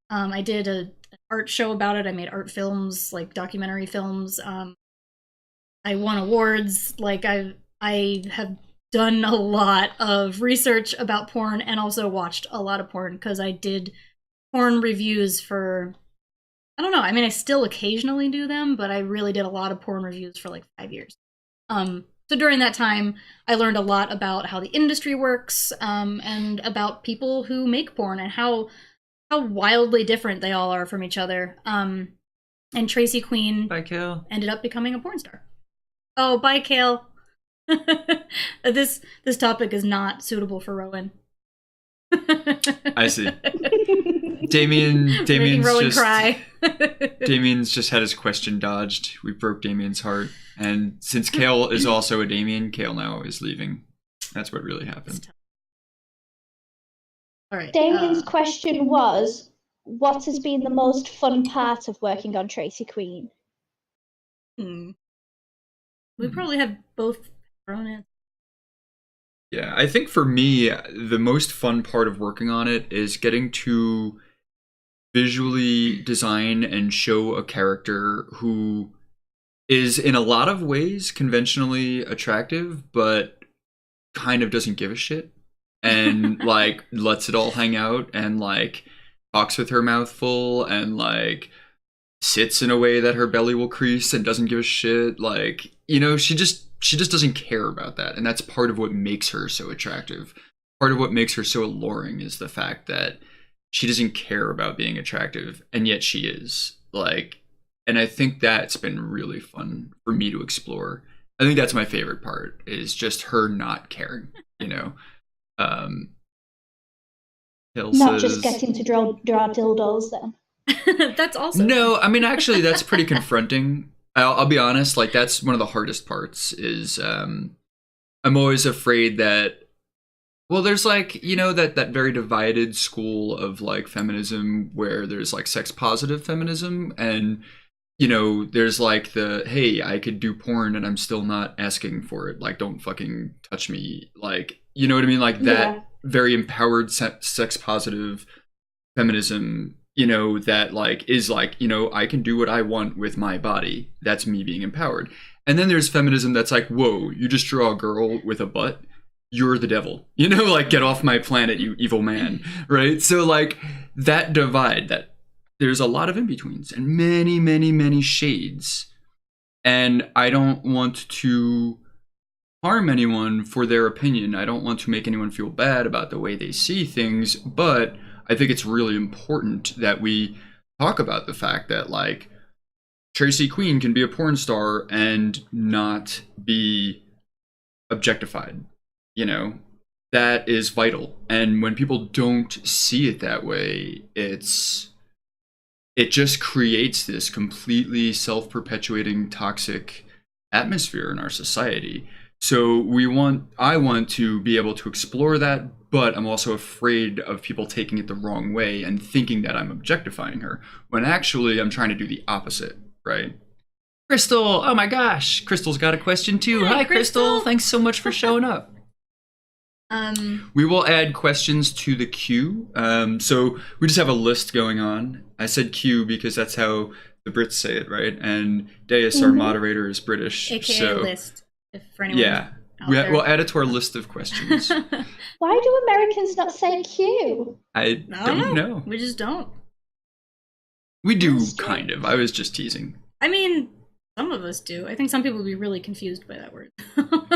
I did an art show about it. I made art films, like documentary films. I won awards. Like I have done a lot of research about porn and also watched a lot of porn because I did porn reviews for, I don't know. I mean, I still occasionally do them, but I really did a lot of porn reviews for like 5 years. So during that time, I learned a lot about how the industry works, and about people who make porn and how wildly different they all are from each other. And Tracy Queen Bye, Kale. ended up becoming a porn star. Oh, bye, Kale. This topic is not suitable for Rowan. I see. Damien's Rowan just cry. Damien's just had his question dodged. We broke Damien's heart, and since Kale is also a Damien, Kale now is leaving. That's what really happened. All right. Damien's question was, what has been the most fun part of working on Tracy Queen? We probably have both thrown in. Yeah, I think for me, the most fun part of working on it is getting to visually design and show a character who is in a lot of ways conventionally attractive, but kind of doesn't give a shit and like lets it all hang out and like talks with her mouth full and like sits in a way that her belly will crease and doesn't give a shit. Like, you know, she just doesn't care about that. And that's part of what makes her so attractive. Part of what makes her so alluring is the fact that she doesn't care about being attractive, and yet she is. Like, and I think that's been really fun for me to explore. I think that's my favorite part, is just her not caring, you know? Hill Not says, just getting to draw dildos then. That's also no, I mean, actually, that's pretty confronting. I'll be honest, like, that's one of the hardest parts is I'm always afraid that, well, there's like, you know, that very divided school of like feminism where there's like sex positive feminism, and, you know, there's like the, hey, I could do porn and I'm still not asking for it. Like, don't fucking touch me. Like, you know what I mean? Like that very empowered sex positive feminism, you know, that like is like, you know, I can do what I want with my body. That's me being empowered. And then there's feminism that's like, whoa, you just draw a girl with a butt, you're the devil, you know, like, get off my planet, you evil man, right? So like that divide, that there's a lot of in-betweens and many, many, many shades. And I don't want to harm anyone for their opinion. I don't want to make anyone feel bad about the way they see things, but I think it's really important that we talk about the fact that like Tracy Queen can be a porn star and not be objectified. You know, that is vital. And when people don't see it that way, it just creates this completely self-perpetuating toxic atmosphere in our society. So I want to be able to explore that, but I'm also afraid of people taking it the wrong way and thinking that I'm objectifying her, when actually I'm trying to do the opposite, right? Crystal, oh my gosh, Crystal's got a question too. Hi, Crystal. Thanks so much for showing up. We will add questions to the queue. So we just have a list going on. I said queue because that's how the Brits say it, right? And Deus, our moderator, is British. AKA list. If for anyone we'll add it to our list of questions. Why do Americans not say Q? I don't know. We just don't. We do, kind of. I was just teasing. I mean, some of us do. I think some people would be really confused by that word.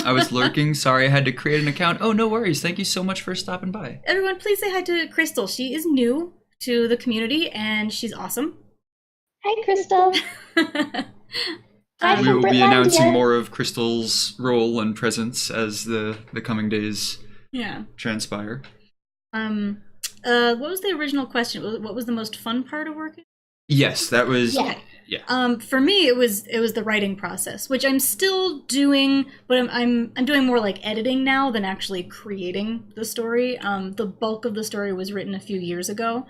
I was lurking. Sorry, I had to create an account. Oh, no worries. Thank you so much for stopping by. Everyone, please say hi to Crystal. She is new to the community, and she's awesome. Hi, Crystal. We will be announcing more of Crystal's role and presence as the coming days transpire. what was the original question? What was the most fun part of working? Yes, that was. Yeah. For me, it was the writing process, which I'm still doing, but I'm doing more like editing now than actually creating the story. The bulk of the story was written a few years ago,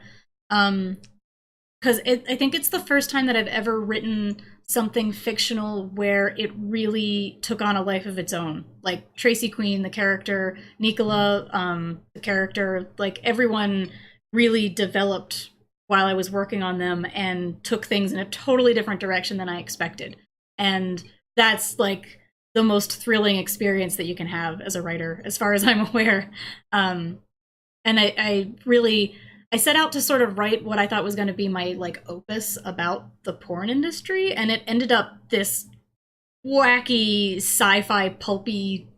because I think it's the first time that I've ever written something fictional where it really took on a life of its own. Like Tracy Queen, the character, Nicola, the character, like everyone really developed while I was working on them and took things in a totally different direction than I expected. And that's like the most thrilling experience that you can have as a writer, as far as I'm aware. And I set out to sort of write what I thought was going to be my like opus about the porn industry, and it ended up this wacky sci-fi pulpy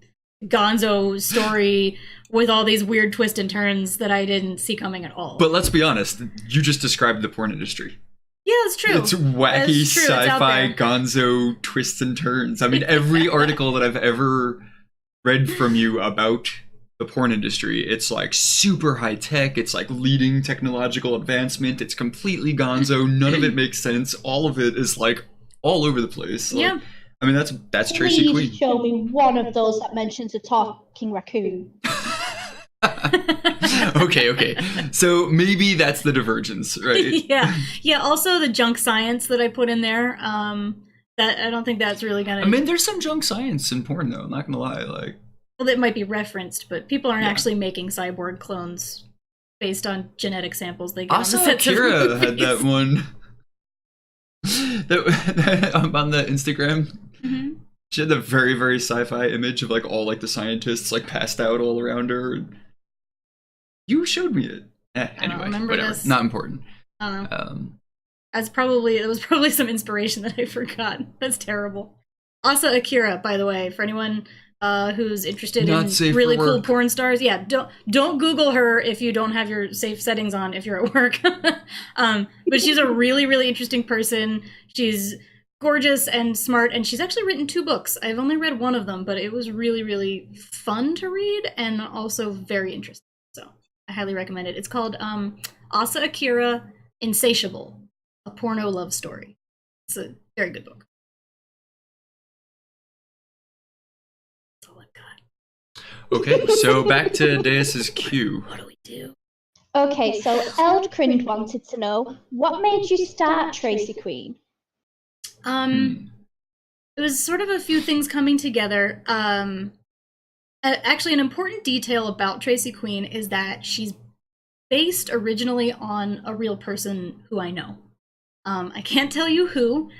gonzo story with all these weird twists and turns that I didn't see coming at all. But let's be honest, you just described the porn industry. Yeah, that's true. It's wacky That's true. It's out sci-fi there. gonzo twists and turns. I mean, every article that I've ever read from you about the porn industry, it's like super high tech, it's like leading technological advancement, it's completely gonzo, none of it makes sense, all of it is like all over the place. Like, Yeah. I mean, that's Tracy Please Queen. show me one of those that mentions a talking raccoon. Okay. So maybe that's the divergence, right? Yeah. Also, the junk science that I put in there. That I don't think that's really gonna. I mean, there's some junk science in porn, though. I'm not gonna lie. Like, well, it might be referenced, but people aren't Yeah. actually making cyborg clones based on genetic samples they get on the Asa sets of Akira had movies. that one. that on the Instagram. Mhm. She had the very, very sci-fi image of like all like the scientists like passed out all around her. You showed me it. I don't Anyway, remember whatever. this. Not important. I don't know. Um, It was probably some inspiration that I forgot. That's terrible. Asa Akira, by the way, for anyone who's interested Not in safe really for cool work. porn stars, yeah, don't Google her if you don't have your safe settings on if you're at work. But she's a really, really interesting person. She's gorgeous and smart, and she's actually written 2 books. I've only read one of them, but it was really, really fun to read and also very interesting. So I highly recommend it. It's called Asa Akira Insatiable, a porno love story. It's a very good book. That's all I've got. okay, so back to Deus's Q. What do we do? Okay, so Eldcrind wanted to know, what made you start Tracy Queen? It was sort of a few things coming together. Actually, an important detail about Tracy Queen is that she's based originally on a real person who I know. I can't tell you who,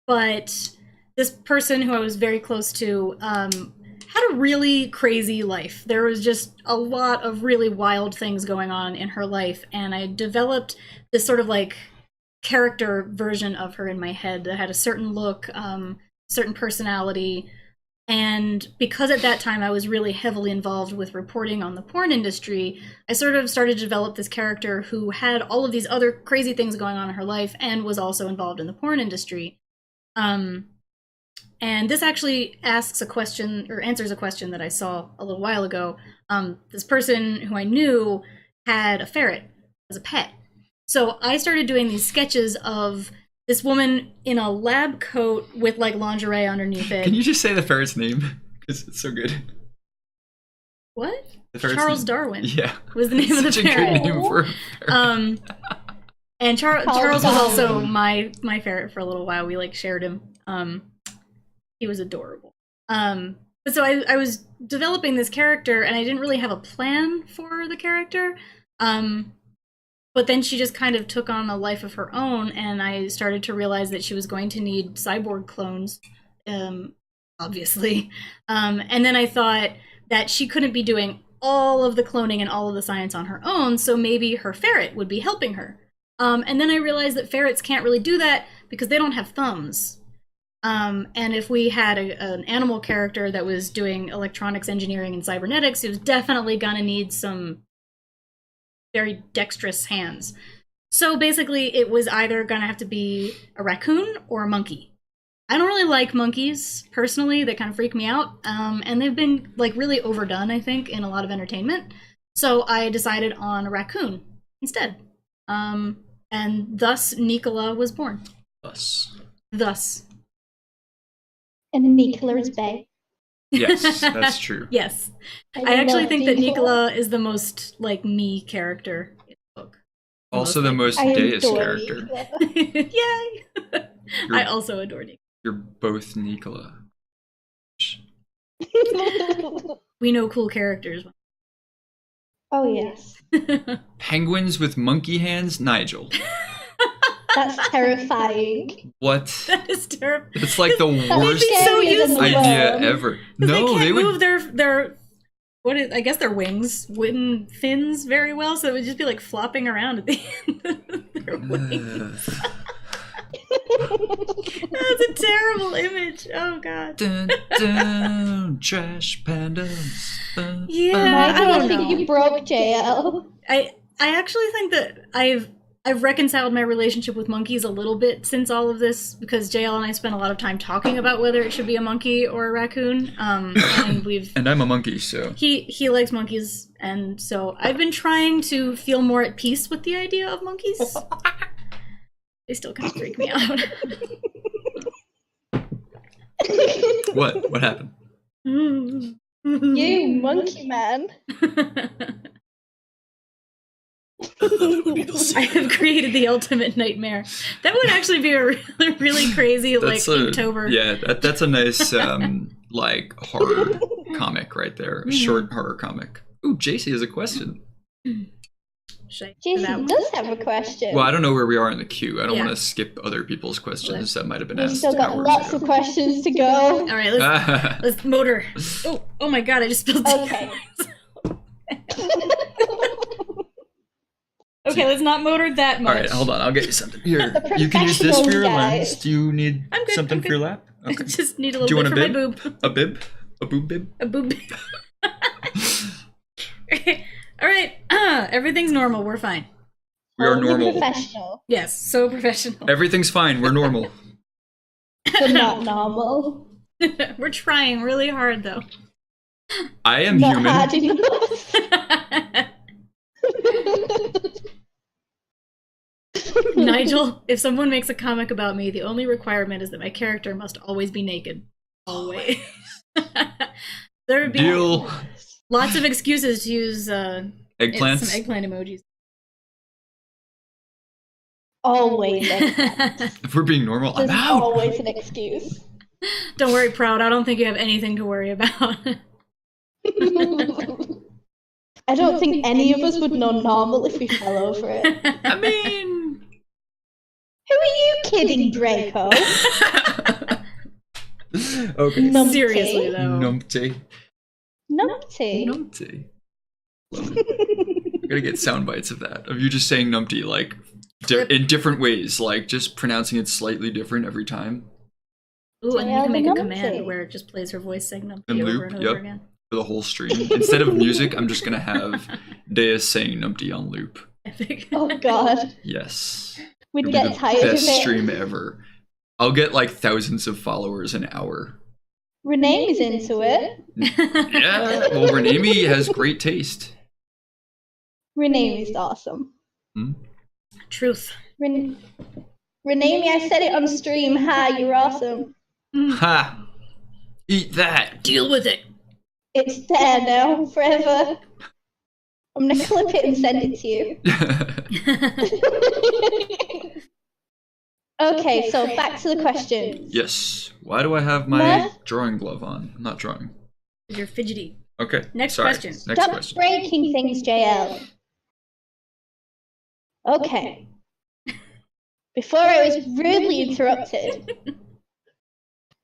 but this person who I was very close to had a really crazy life. There was just a lot of really wild things going on in her life, and I developed this sort of like character version of her in my head that had a certain look, certain personality. And because at that time I was really heavily involved with reporting on the porn industry, I sort of started to develop this character who had all of these other crazy things going on in her life and was also involved in the porn industry. And this actually asks a question, or answers a question that I saw a little while ago. This person who I knew had a ferret as a pet. So I started doing these sketches of this woman in a lab coat with like lingerie underneath it. Can you just say the ferret's name? Because it's so good. What? The ferret's Charles name. Darwin. Yeah. Was the name of the Such a good ferret. name for a ferret. And Charles was Darwin. also my ferret for a little while. We like shared him. He was adorable. But so I was developing this character, and I didn't really have a plan for the character. But then she just kind of took on a life of her own, and I started to realize that she was going to need cyborg clones, obviously. And then I thought that she couldn't be doing all of the cloning and all of the science on her own, so maybe her ferret would be helping her. And then I realized that ferrets can't really do that because they don't have thumbs. And if we had an animal character that was doing electronics engineering and cybernetics, it was definitely gonna need some very dexterous hands. So basically, it was either gonna have to be a raccoon or a monkey. I don't really like monkeys, personally. They kind of freak me out. And they've been like really overdone, I think, in a lot of entertainment. So I decided on a raccoon instead. And thus Nicola was born. Thus. And Nicola is bae. Yes, that's true. Yes. I actually think that Nicola is the most, like, me character in the book. Also the most I deist adore character. Yay! I also adore Nicola. You're both Nicola. We know cool characters. Oh, yes. Penguins with monkey hands, Nigel. That's terrifying. What? That is terrible. It's like the worst so useless. idea ever. No, they can't would move their I guess their wooden fins very well, so it would just be like flopping around at the end of their wings. That's a terrible image. Oh god. Dun, dun, trash pandas. Yeah, I don't know. think you broke Jayel. I actually think that I've reconciled my relationship with monkeys a little bit since all of this, because Jayel and I spent a lot of time talking about whether it should be a monkey or a raccoon. And And I'm a monkey, so. He likes monkeys, and so I've been trying to feel more at peace with the idea of monkeys. They still kind of freak me out. What? What happened? You monkey man. I have created the ultimate nightmare. That would actually be a really crazy, like, Inktober. Yeah, that's a nice, like, horror comic right there. A short horror comic. Ooh, JC has a question. Jason does have a question. Well, I don't know where we are in the queue. I don't want to skip other people's questions that might have been We've asked still got hours lots ago. of questions to go. All right, let's motor. Oh my god, I just spilled tea. Okay. Okay, let's not motor that much. All right, hold on. I'll get you something. Here, you can use this for your guys. lens. Do you need I'm good, something I'm for your good. lap? I Okay. just need a Do you little want bit a for bib? my boob. A bib? A boob bib? A boob. All right, everything's normal. We're fine. We are Only normal. Professional, Yes, so professional. Everything's fine. We're normal. but not normal. We're trying really hard, though. I am Not human. hard enough. Nigel, if someone makes a comic about me, the only requirement is that my character must always be naked. Always. There would be Deal. lots of excuses to use Eggplants. some eggplant emojis. Always. If we're being normal, I'm There's out. always an excuse. Don't worry, Proud. I don't think you have anything to worry about. I don't think any of us would know normal if we fell over it. I mean, Who are you kidding, Draco? okay. Numpty. Seriously, though. Numpty. Numpty. Numpty. I gotta get sound bites of that. Of you just saying numpty, like, in different ways. Like, just pronouncing it slightly different every time. Ooh, and you Yeah, can make a numpty. command where it just plays her voice saying numpty And over loop, and over yep. again. For the whole stream. Instead of music, I'm just gonna have Deus saying numpty on loop. Epic. Oh god. Yes. We'd It'll be get the tired of best it. stream ever. I'll get like thousands of followers an hour. Renee is into it. Yeah, well, Renemi has great taste. Renee is awesome. Truth. Renee, I said it on stream. Hi, you're awesome. Ha! Eat that! Deal with it. It's there now, forever. I'm gonna clip it and send it to you. Okay, so back to the question. Yes. Why do I have my drawing glove on? I'm not drawing. You're fidgety. Okay. Next sorry. question. Next Stop question. breaking things, JL. Okay. Before I was rudely interrupted,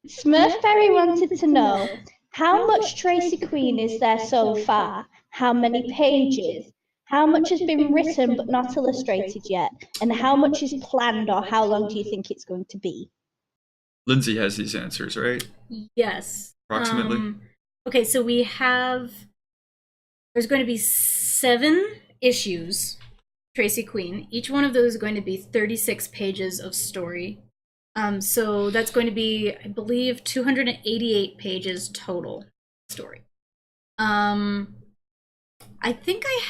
Smurfberry wanted to know, how much Tracy Queen is there so far? How many pages? How much has been written but not illustrated yet? And how much is planned, or how long do you think it's going to be? Lindsay has these answers, right? Yes. Approximately. Okay, so we have. There's going to be 7 issues, Tracy Queen. Each one of those is going to be 36 pages of story. So that's going to be, I believe, 288 pages total story. I think I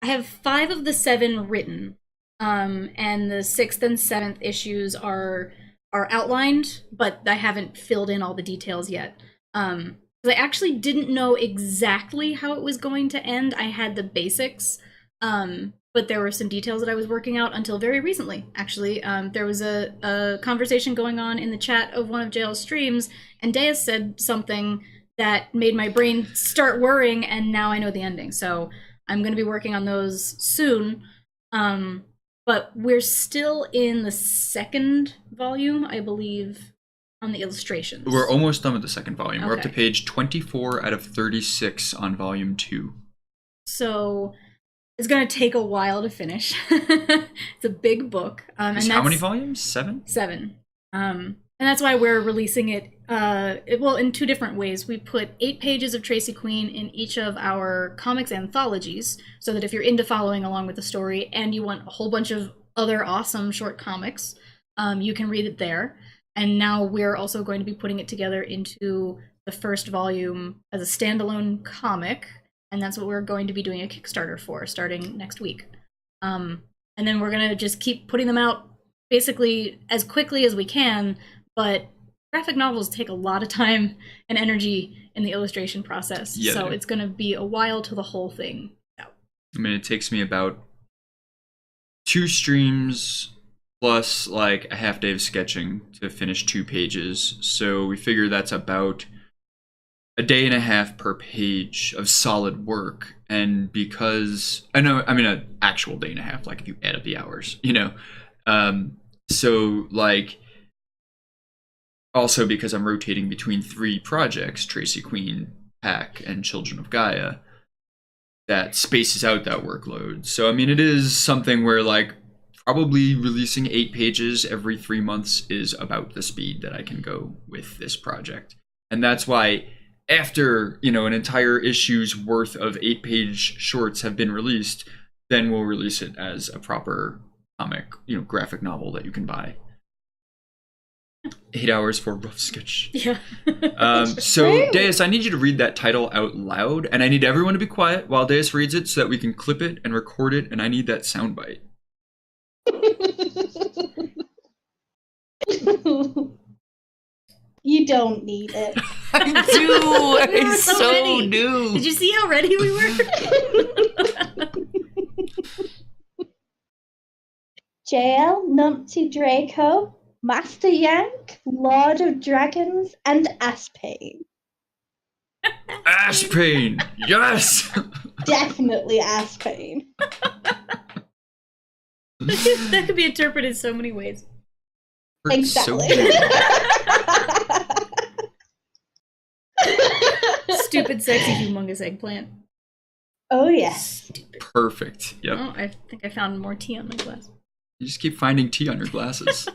have 5 of the 7 written. And the 6th and 7th issues are outlined, but I haven't filled in all the details yet. I actually didn't know exactly how it was going to end. I had the basics, but there were some details that I was working out until very recently, actually. There was a conversation going on in the chat of one of Jayel's streams, and Deus said something that made my brain start worrying, and now I know the ending. So I'm going to be working on those soon. But we're still in the 2nd volume, I believe, on the illustrations. We're almost done with the 2nd volume. Okay. We're up to page 24 out of 36 on volume 2. So it's going to take a while to finish. It's a big book. And How many volumes? 7? 7. And that's why we're releasing it, in 2 different ways. We put 8 pages of Tracy Queen in each of our comics anthologies, so that if you're into following along with the story and you want a whole bunch of other awesome short comics, you can read it there. And now we're also going to be putting it together into the 1st volume as a standalone comic, and that's what we're going to be doing a Kickstarter for starting next week. And then we're going to just keep putting them out basically as quickly as we can, but graphic novels take a lot of time and energy in the illustration process, so it's going to be a while till the whole thing is out. I mean, it takes me about 2 streams plus like a half day of sketching to finish 2 pages. So we figure that's about a day and a half per page of solid work. And because an actual day and a half, like if you add up the hours, so like also because I'm rotating between 3 projects, Tracy Queen, Pack, and Children of Gaia, that spaces out that workload. So I mean, it is something where like probably releasing 8 pages every 3 months is about the speed that I can go with this project. And that's why after, an entire issue's worth of 8-page shorts have been released, then we'll release it as a proper comic, graphic novel that you can buy. 8 hours for a rough sketch. Yeah. So, Deus, I need you to read that title out loud, and I need everyone to be quiet while Deus reads it so that we can clip it and record it, and I need that soundbite. You don't need it. I do. We were I so so ready. do. Did you see how ready we were? Jayel, Numpty Draco, Master Yank, Lord of Dragons, and Aspain. Ass pain. Yes. Definitely Aspain. That could be interpreted so many ways. Exactly. Stupid, sexy, humongous eggplant. Oh, yes. Stupid. Perfect. Yep. Oh, I think I found more tea on my glass. You just keep finding tea on your glasses.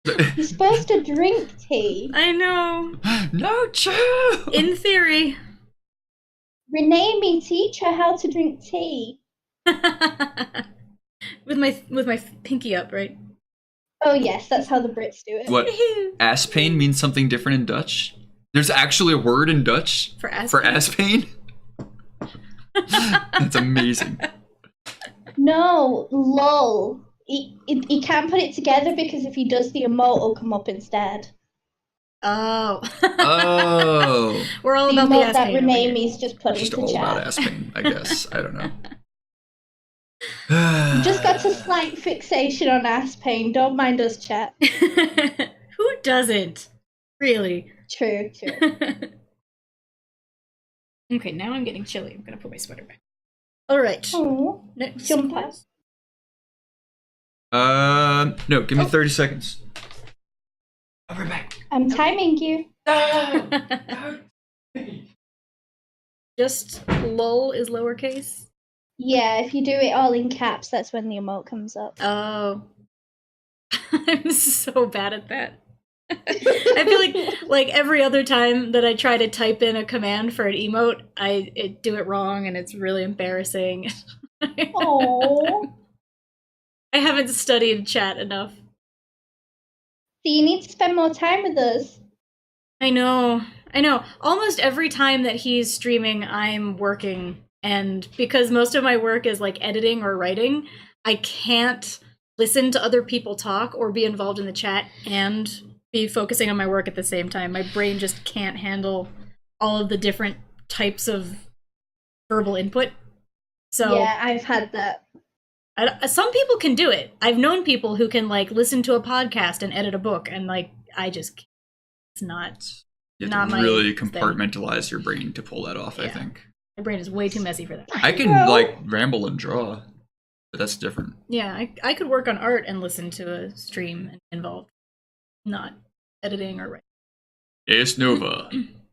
You're supposed to drink tea. I know. No, chill. In theory. Renee me teach her how to drink tea. with my pinky up, right? Oh, yes, that's how the Brits do it. What? Ass pain means something different in Dutch? There's actually a word in Dutch For ass for pain? ass pain? That's amazing. No, lol. He can't put it together because if he does, the emote will come up instead. Oh. Oh. We're all The about the emote ass that pain over Renee here. me's just put Just into all about chat. ass pain, I guess. I don't know. Just got a slight fixation on ass pain. Don't mind us, chat. Who doesn't? Really? True. Okay, now I'm getting chilly. I'm gonna put my sweater back. Alright. Oh, Next. jump out. No, give me 30 seconds. I'll be back. I'm timing you. Just lol is lowercase. Yeah, if you do it all in caps, that's when the emote comes up. Oh. I'm so bad at that. I feel like every other time that I try to type in a command for an emote, I do it wrong and it's really embarrassing. Oh. I haven't studied chat enough. So you need to spend more time with us. I know. I know. Almost every time that he's streaming, I'm working. And because most of my work is like editing or writing, I can't listen to other people talk or be involved in the chat and be focusing on my work at the same time. My brain just can't handle all of the different types of verbal input. So yeah, I've had that. Some people can do it. I've known people who can like listen to a podcast and edit a book, and like I just can't. It's not. You have Not to my really thing. compartmentalize your brain to pull that off, I Yeah. think. My brain is way too messy for that. I can, Well- like, ramble and draw, but that's different. Yeah, I could work on art and listen to a stream and involved, not editing or writing. Ace Nova,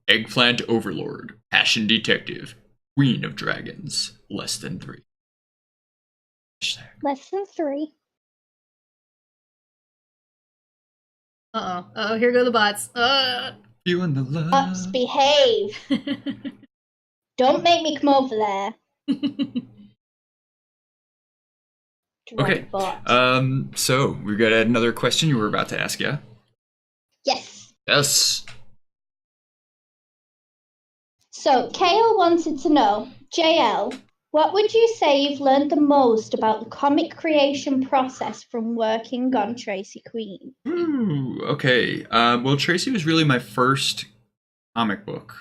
Eggplant Overlord, Passion Detective, Queen of Dragons, less than 3. Less than 3. Uh-oh, here go the bots. You and the love. Ups, behave. Don't make me come over there. Okay. Dreadbot. So we've got another question you were about to ask, yeah? Yes. Yes. So, Kale wanted to know, Jayel, what would you say you've learned the most about the comic creation process from working on Tracy Queen? Ooh, okay. Well, Tracy was really my first comic book.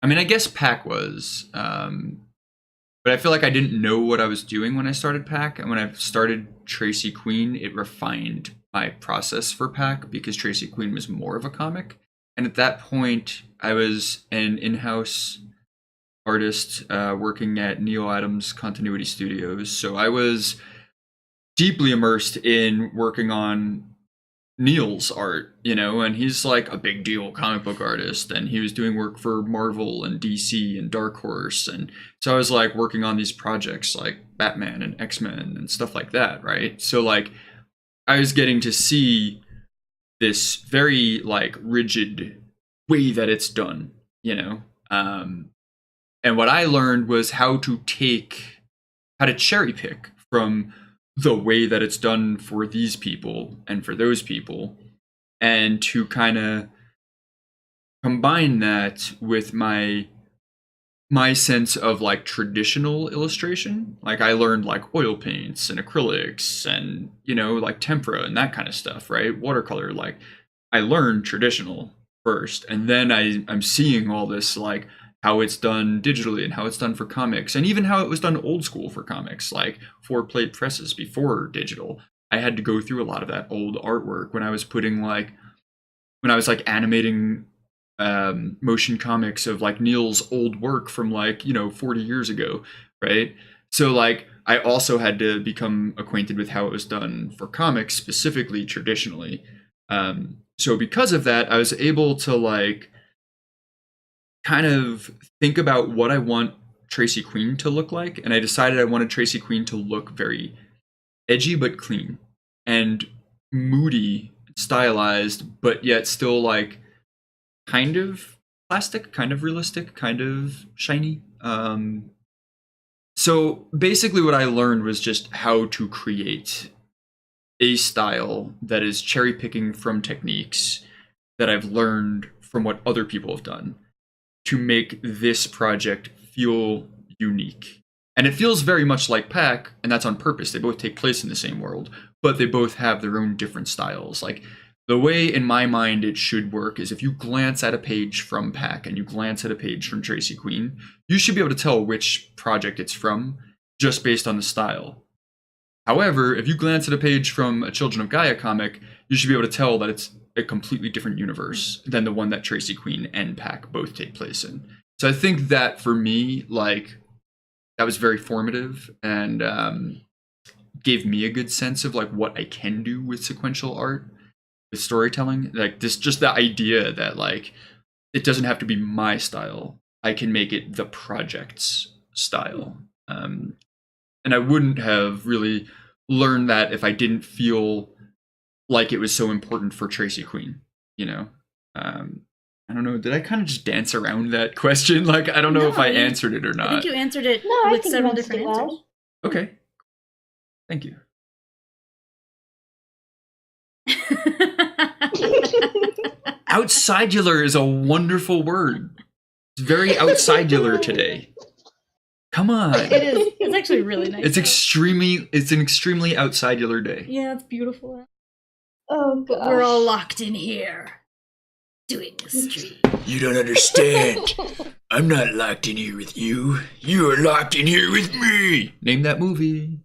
I mean, I guess Pack was, but I feel like I didn't know what I was doing when I started Pack, and when I started Tracy Queen, it refined my process for Pack because Tracy Queen was more of a comic. And at that point, I was an in-house artist working at Neil Adams Continuity Studios, so I was deeply immersed in working on Neil's art, you know, and he's like a big deal comic book artist, and he was doing work for Marvel and DC and Dark Horse, and so I was like working on these projects like Batman and X-Men and stuff like that, right? So like I was getting to see this very like rigid way that it's done, you know, and what I learned was how to cherry pick from the way that it's done for these people and for those people, and to kind of combine that with my sense of like traditional illustration. Like I learned like oil paints and acrylics and, you know, like tempera and that kind of stuff, right? Watercolor. Like I learned traditional first, and then I'm seeing all this like how it's done digitally and how it's done for comics, and even how it was done old school for comics, like 4-plate presses before digital. I had to go through a lot of that old artwork when I was animating motion comics of like Neil's old work from like, you know, 40 years ago, right? So like I also had to become acquainted with how it was done for comics, specifically traditionally. So because of that, I was able to like kind of think about what I want Tracy Queen to look like, and I decided I wanted Tracy Queen to look very edgy but clean and moody, stylized, but yet still like kind of plastic, kind of realistic, kind of shiny. So basically what I learned was just how to create a style that is cherry picking from techniques that I've learned from what other people have done to make this project feel unique. And it feels very much like Pack, and that's on purpose. They both take place in the same world, but they both have their own different styles. Like the way in my mind it should work is if you glance at a page from Pack and you glance at a page from Tracy Queen, you should be able to tell which project it's from just based on the style. However, if you glance at a page from a Children of Gaia comic, you should be able to tell that it's a completely different universe than the one that Tracy Queen and Pack both take place in. So I think that for me, like, that was very formative and gave me a good sense of like what I can do with sequential art, with storytelling. Like this, just the idea that like it doesn't have to be my style. I can make it the project's style. And I wouldn't have really learned that if I didn't feel like it was so important for Tracy Queen, you know? I don't know, did I kind of just dance around that question? Like, I don't know if I answered it or not. I think you answered it No, I with think several you answered different it answers. well. Okay. Thank you. Outsidular is a wonderful word. It's very outsidular today. Come on. It is. It's actually really nice. It's an extremely outsidular day. Yeah, it's beautiful. Oh But god. we're all locked in here. Doing the stream. You don't understand. I'm not locked in here with you. You are locked in here with me. Name that movie.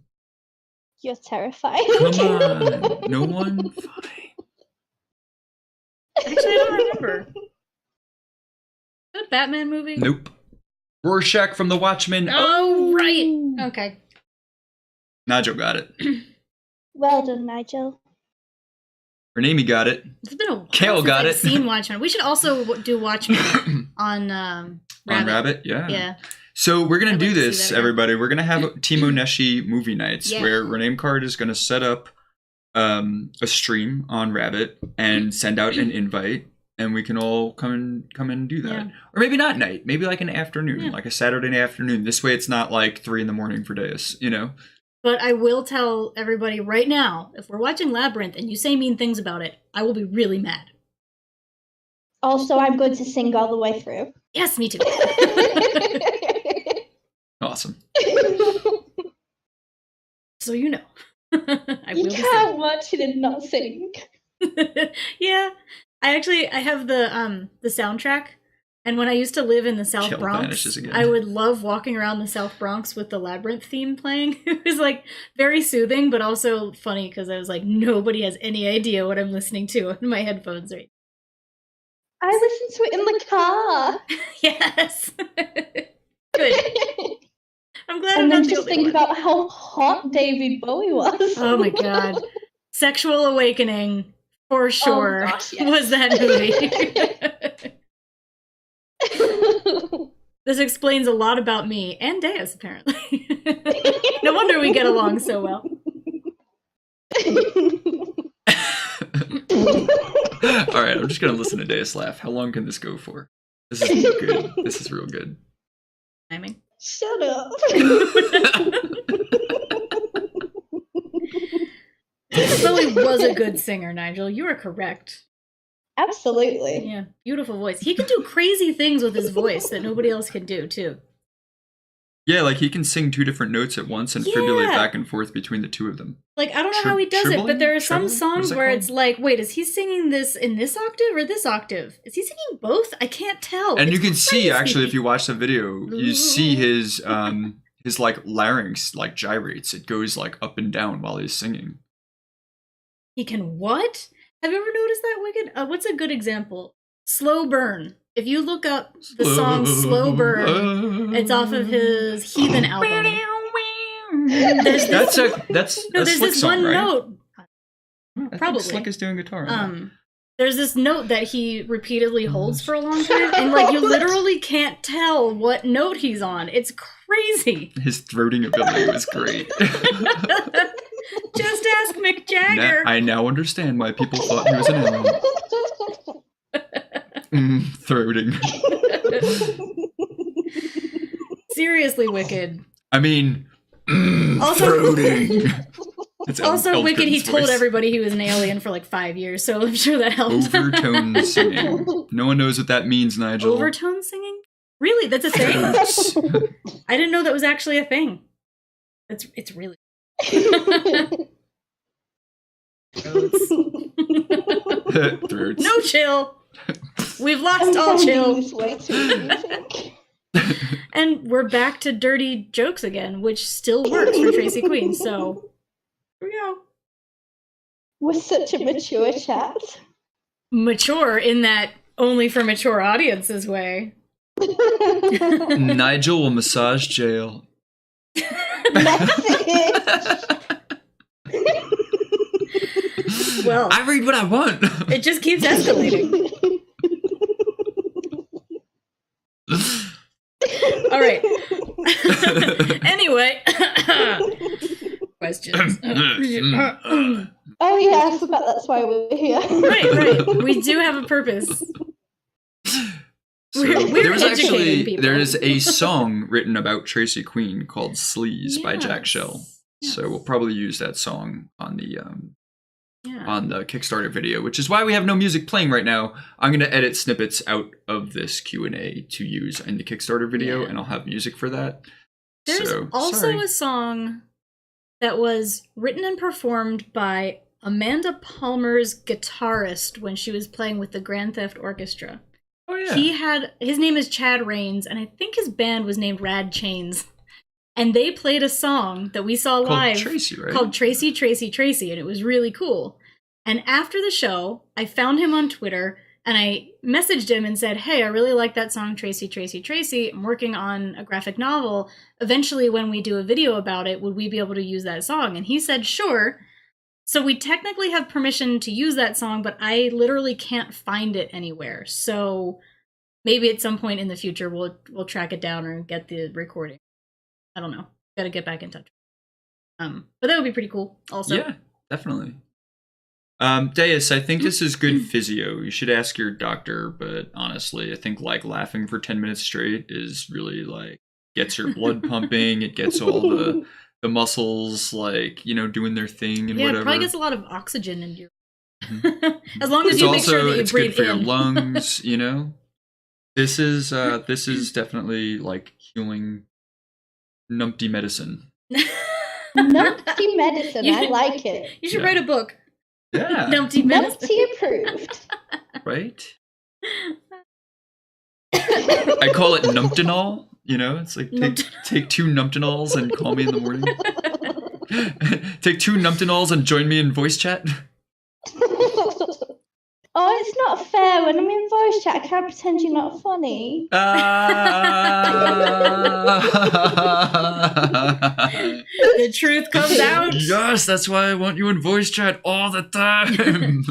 You're terrifying. Come on. No one? Fine. Actually, I don't remember. Is that a Batman movie? Nope. Rorschach from The Watchmen. Oh, right. Okay. Nigel got it. Well done, Nigel. Renami got it. It's been a while Kale since got I've it. seen Watchmen. We should also do Watchmen on Rabbit. On Rabbit, yeah. Yeah. So we're gonna I'd do like to see this, that again. everybody. We're gonna have Team Oneshi movie nights Yeah. where Rename Card is gonna set up a stream on Rabbit and send out an invite, and we can all come and do that. Yeah. Or maybe not night, maybe like an afternoon, Yeah. like a Saturday afternoon. This way, it's not like 3 a.m. for Deus, you know. But I will tell everybody right now, if we're watching Labyrinth and you say mean things about it, I will be really mad. Also, I'm going to sing all the way through. Yes, me too. Awesome. So you know. I You will be can't watch it and not sing. singing. Yeah. I have the soundtrack, and when I used to live in the South Kill Bronx, vanishes again. I would love walking around the South Bronx with the Labyrinth theme playing. It was like very soothing, but also funny because I was like, nobody has any idea what I'm listening to in my headphones right I listened to it in the car. Yes. Good. I'm glad I'm And not then the just only think one. about how hot David Bowie was. Oh my god. Sexual Awakening, for sure, gosh, yes. was that movie. This explains a lot about me and Deus, apparently. No wonder we get along so well. All right, I'm just gonna listen to Deus laugh. How long can this go for? This is good. This is real good. Timing. Shut up. David Bowie was a good singer, Nigel. You are correct. Absolutely. Yeah, beautiful voice. He can do crazy things with his voice that nobody else can do, too. Yeah, like he can sing 2 different notes at once and fibrillate Yeah. back and forth between the 2 of them. Like, I don't know how he does it, but Tripling? there are some Trebling? What songs is that where called? it's like, wait, is he singing this in this octave or this octave? Is he singing both? I can't tell. And It's you can see crazy. actually if you watch the video, you see his like larynx like gyrates. It goes like up and down while he's singing. He can what? Have you ever noticed that, Wicked? What's a good example? Slow Burn. If you look up the song Slow Burn, it's off of his Heathen album. There's this, That's no, a there's Slick this song, one right? note. I Probably. think Slick is doing guitar. on that. There's this note that he repeatedly holds for a long time, and like you literally can't tell what note he's on. It's crazy. His throating ability was great. Just ask Mick Jagger. I now understand why people thought he was an alien. Throating. Seriously, Wicked. I mean, Also- throating. It's Also, Elf Wicked, he Good's told voice. everybody he was an alien for like 5 years, so I'm sure that helped. Overtone singing. No one knows what that means, Nigel. Overtone singing? Really? That's a thing? Yes. I didn't know that was actually a thing. It's really. Throats. No chill. We've lost all finding chill. this way too amusing. And we're back to dirty jokes again, which still works for Tracy Queen, so here we go. We're such a mature chat. Mature in that only for mature audiences way. Nigel will massage Jayel. Well, I read what I want. it just keeps escalating. All right. Anyway, questions. Oh yeah, I forgot that's why we're here. Right. We do have a purpose. So, We're there was educating actually people. there is a song written about Tracy Queen called "Sleaze" by Jack Yes. Shell. Yes. So we'll probably use that song on Yeah. on the Kickstarter video, which is why we have no music playing right now. I'm gonna edit snippets out of this Q&A to use in the Kickstarter video, and I'll have music for that. There's also a song that was written and performed by Amanda Palmer's guitarist when she was playing with the Grand Theft Orchestra. Oh yeah. His name is Chad Rains, and I think his band was named Rad Chains. And they played a song that we saw live Tracy, right? called Tracy, Tracy, Tracy, and it was really cool. And after the show, I found him on Twitter, and I messaged him and said, hey, I really like that song, Tracy, Tracy, Tracy. I'm working on a graphic novel. Eventually, when we do a video about it, would we be able to use that song? And he said, sure. So we technically have permission to use that song, but I literally can't find it anywhere. So maybe at some point in the future, we'll track it down or get the recording. I don't know. Got to get back in touch. But that would be pretty cool. Also, yeah, definitely. Deus, I think this is good physio. You should ask your doctor, but honestly, I think like laughing for 10 minutes straight is really like gets your blood pumping. It gets all the muscles like doing their thing and whatever. Yeah, it probably gets a lot of oxygen in your. As long as you make sure that you it's breathe good for in. your lungs. This is definitely like healing. Numpty medicine. Numpty medicine, I like it. You should write a book. Yeah. Numpty medicine. Numpty approved. Right? I call it Numptinol. It's like take 2 Numptinols and call me in the morning. Take 2 Numptinols and join me in voice chat. Oh, it's not fair. When I'm in voice chat, I can't pretend you're not funny. The truth comes out. Yes, that's why I want you in voice chat all the time.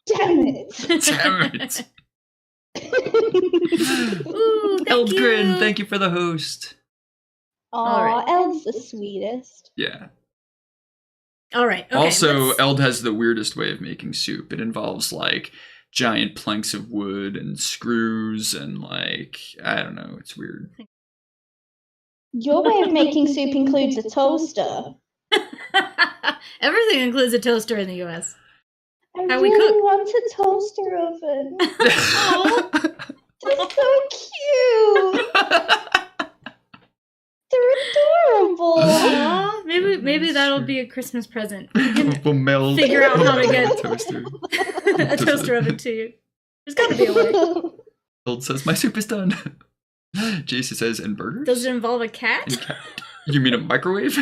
Damn it. Damn it. Ooh, Eldgrin, thank you for the host. Aw, right. Elle's the sweetest. Yeah. All right. Okay, Also, Eld has the weirdest way of making soup. It involves like giant planks of wood and screws and like, I don't know, it's weird. Your way of making soup includes a toaster. Everything includes a toaster in the US. I How really we cook. want a toaster oven. Oh. They're so cute. They're adorable. Aw, maybe that'll be a Christmas present. We'll mail Figure out how to get a toaster. a toaster oven to you. There's gotta be a way. Eld says, my soup is done. Jason says, and burgers? Does it involve a cat? And cat. You mean a microwave?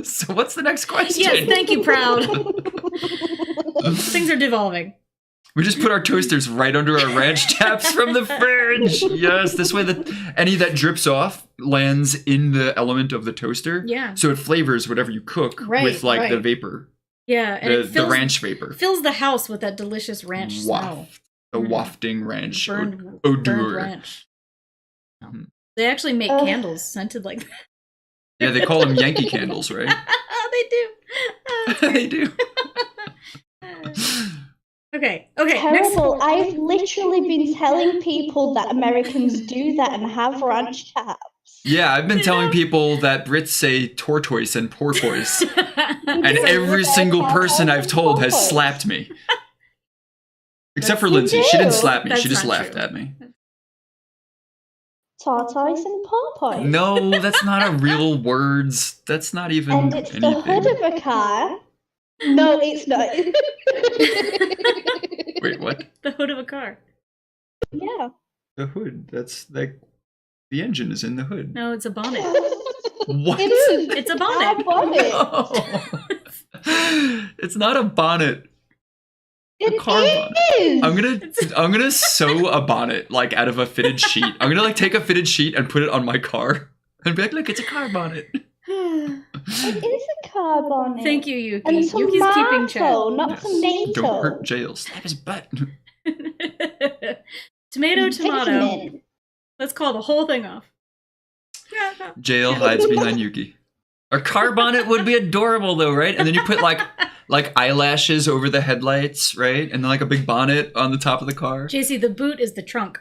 So what's the next question? Yes, thank you, Proud. Things are devolving. We just put our toasters right under our ranch taps from the fridge. Yes, this way that any that drips off lands in the element of the toaster. Yeah. So it flavors whatever you cook with like the vapor. Yeah, and it the ranch vapor. Fills the house with that delicious ranch smell. The wafting ranch Burned odor. ranch. They actually make candles scented like that. Yeah, they call them Yankee candles, right? They do. They do. Okay. Terrible. I've literally been telling people that Americans do that and have ranch taps. Yeah, I've been telling people that Brits say tortoise and porpoise. And every single person I've told has slapped me. Except for Lindsay. She didn't slap me. That's She just not laughed true. at me. Tortoise and porpoise. No, that's not a real words. That's not even And it's anything. the hood of a car. No, it's not. Wait, what? The hood of a car. Yeah. The hood. That's like the engine is in the hood. No, it's a bonnet. What? It is. It's a bonnet. No. It's not a bonnet. It car is. bonnet. I'm gonna sew a bonnet like out of a fitted sheet. I'm gonna like take a fitted sheet and put it on my car and be like, look, it's a car bonnet. It is a car bonnet. Thank you, Yuki. And Yuki's keeping track. not tomato. Don't hurt Jayel. Slap his butt. Tomato. Let's call the whole thing off. Jayel hides behind Yuki. A car bonnet would be adorable though, right? And then you put like eyelashes over the headlights, right? And then like a big bonnet on the top of the car. JC, the boot is the trunk.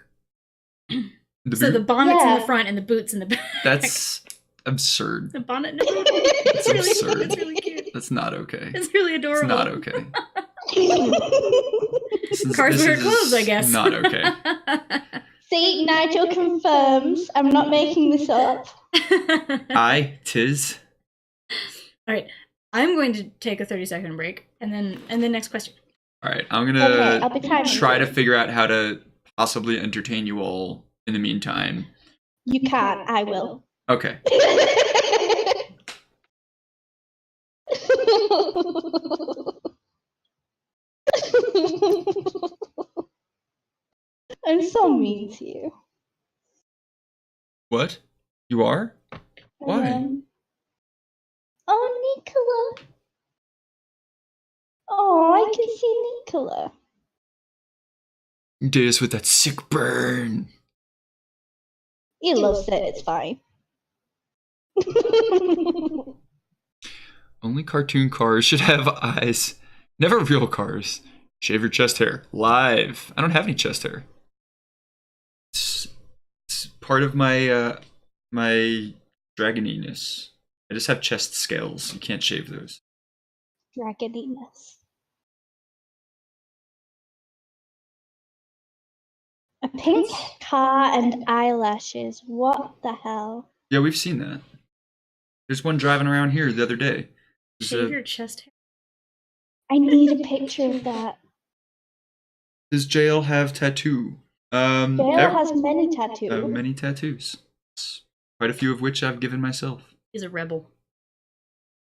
The So boot? the bonnet's in the front and the boot's in the back. That's absurd. The bonnet and the boot. That's absurd. It's really cute. That's not okay. It's really adorable. It's not okay. Cars This wear is clothes, I guess. Not okay. See, Nigel confirms. I'm not making this up. Tis. All right, I'm going to take a 30-second break, and then next question. All right, I'm Okay, gonna I'll be timing try to you. figure out how to possibly entertain you all in the meantime. You can't. I will. Okay. I'm so mean to you. What? You are? Why? Oh, Nicola. Oh, I can see Nicola. You did us with that sick burn. He loves it. It's fine. Only cartoon cars should have eyes. Never real cars. Shave your chest hair. Live. I don't have any chest hair. It's part of my my dragoniness. I just have chest scales. You can't shave those. Dragoniness. A pink car and eyelashes. What the hell? Yeah, we've seen that. There's one driving around here the other day. Shave your chest hair. I need a picture of that. Does Jayel have tattoo? Jayel has many tattoos. Many tattoos. Quite a few of which I've given myself. He's a rebel.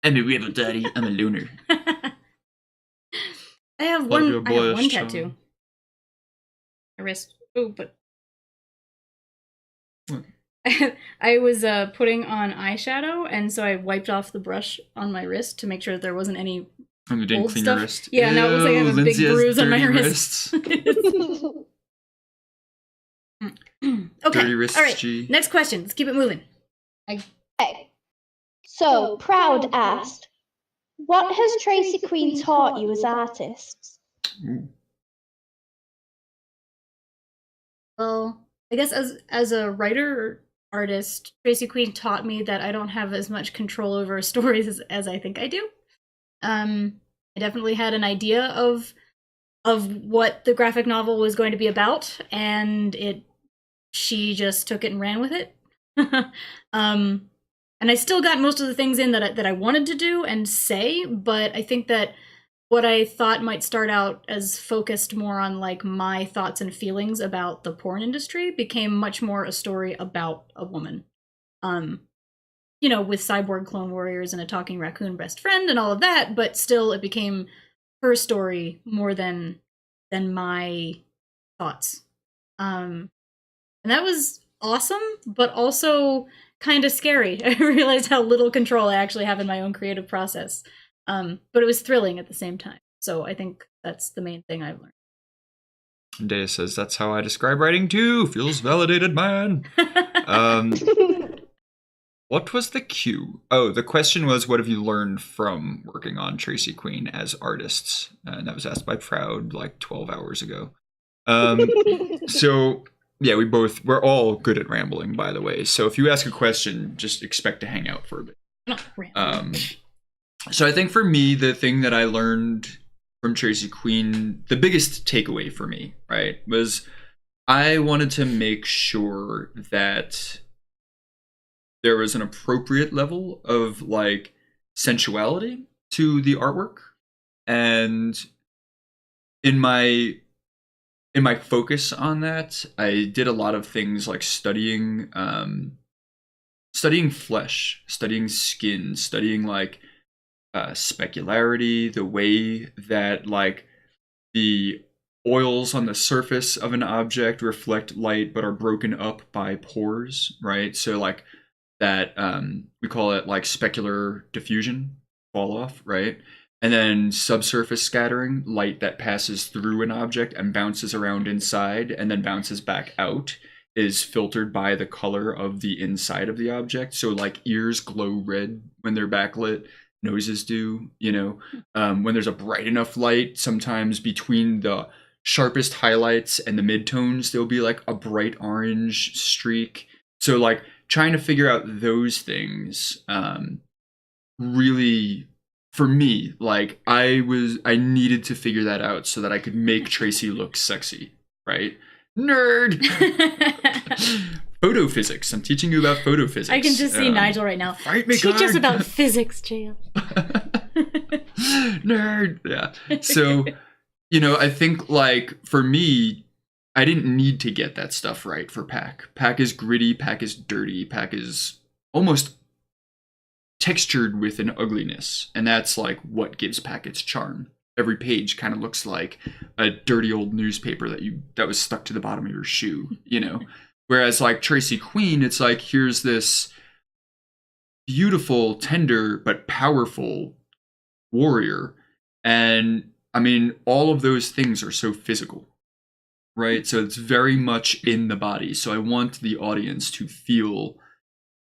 I'm a rebel, daddy. I'm a loner. I have one tattoo. My wrist. Oh, but what? I was putting on eyeshadow, and so I wiped off the brush on my wrist to make sure that there wasn't any Oh, you didn't old clean stuff. your wrist? Yeah, now it looks like I have a big Lindsay has bruise on my dirty wrist. Okay. Dirty wrists, All right. G. Next question. Let's keep it moving. Okay. So, Proud asked, what has Tracy Queen taught you as artists? Ooh. Well, I guess as a writer or artist, Tracy Queen taught me that I don't have as much control over stories as I think I do. I definitely had an idea of what the graphic novel was going to be about, and she just took it and ran with it. And I still got most of the things in that I wanted to do and say, but I think that what I thought might start out as focused more on like my thoughts and feelings about the porn industry became much more a story about a woman. You know, with cyborg clone warriors and a talking raccoon best friend and all of that, but still it became her story more than my thoughts. And that was awesome, but also kind of scary. I realized how little control I actually have in my own creative process. But it was thrilling at the same time. So I think that's the main thing I've learned. Dea says, that's how I describe writing too. Feels validated, man. What was the cue? Oh, the question was, what have you learned from working on Tracy Queen as artists? And that was asked by Proud like 12 hours ago. So, yeah, we're all good at rambling, by the way. So if you ask a question, just expect to hang out for a bit. So I think for me, the thing that I learned from Tracy Queen, the biggest takeaway for me, right, was I wanted to make sure that there was an appropriate level of like sensuality to the artwork. And in my focus on that, I did a lot of things like studying flesh, studying skin, studying like specularity, the way that like the oils on the surface of an object reflect light but are broken up by pores, right? So like that we call it like specular diffusion, fall off, right? And then subsurface scattering, light that passes through an object and bounces around inside and then bounces back out, is filtered by the color of the inside of the object. So like ears glow red when they're backlit, noses do, you know. When there's a bright enough light, sometimes between the sharpest highlights and the midtones, there'll be like a bright orange streak. So like trying to figure out those things really for me, like I needed to figure that out so that I could make Tracy look sexy, right? Nerd. Photophysics. I'm teaching you about photophysics. I can just see Nigel right now. Fight me, Teach us God. about physics, Jayel. Nerd. Yeah. So, I think like for me, I didn't need to get that stuff right for Pack. Pack is gritty. Pack is dirty. Pack is almost textured with an ugliness, and that's like what gives Pack its charm. Every page kind of looks like a dirty old newspaper that was stuck to the bottom of your shoe, Whereas like Tracy Queen, it's like here's this beautiful, tender but powerful warrior, and I mean all of those things are so physical, right? So it's very much in the body. So I want the audience to feel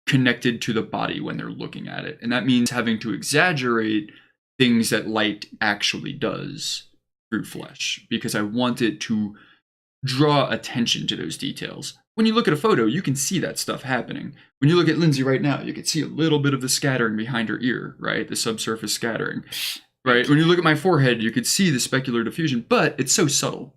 connected to the body when they're looking at it, and that means having to exaggerate things that light actually does through flesh, because I want it to draw attention to those details. When you look at a photo, you can see that stuff happening. When you look at Lindsay right now, you can see a little bit of the scattering behind her ear, right? The subsurface scattering, right? When you look at my forehead, you could see the specular diffusion, but it's so subtle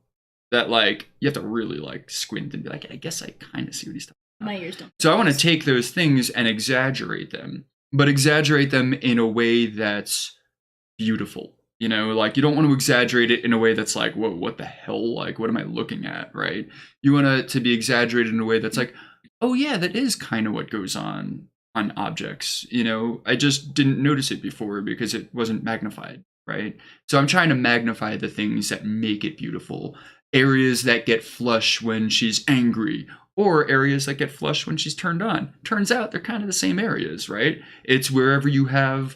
that like you have to really like squint and be like, I guess I kind of see what he's talking about. My ears don't. So I want to take those things and exaggerate them, but exaggerate them in a way that's beautiful. Like you don't want to exaggerate it in a way that's like, whoa, what the hell? Like, what am I looking at, right? You want it to be exaggerated in a way that's like, oh yeah, that is kind of what goes on objects. I just didn't notice it before because it wasn't magnified, right? So I'm trying to magnify the things that make it beautiful. Areas that get flush when she's angry, or areas that get flush when she's turned on. Turns out they're kind of the same areas, right? It's wherever you have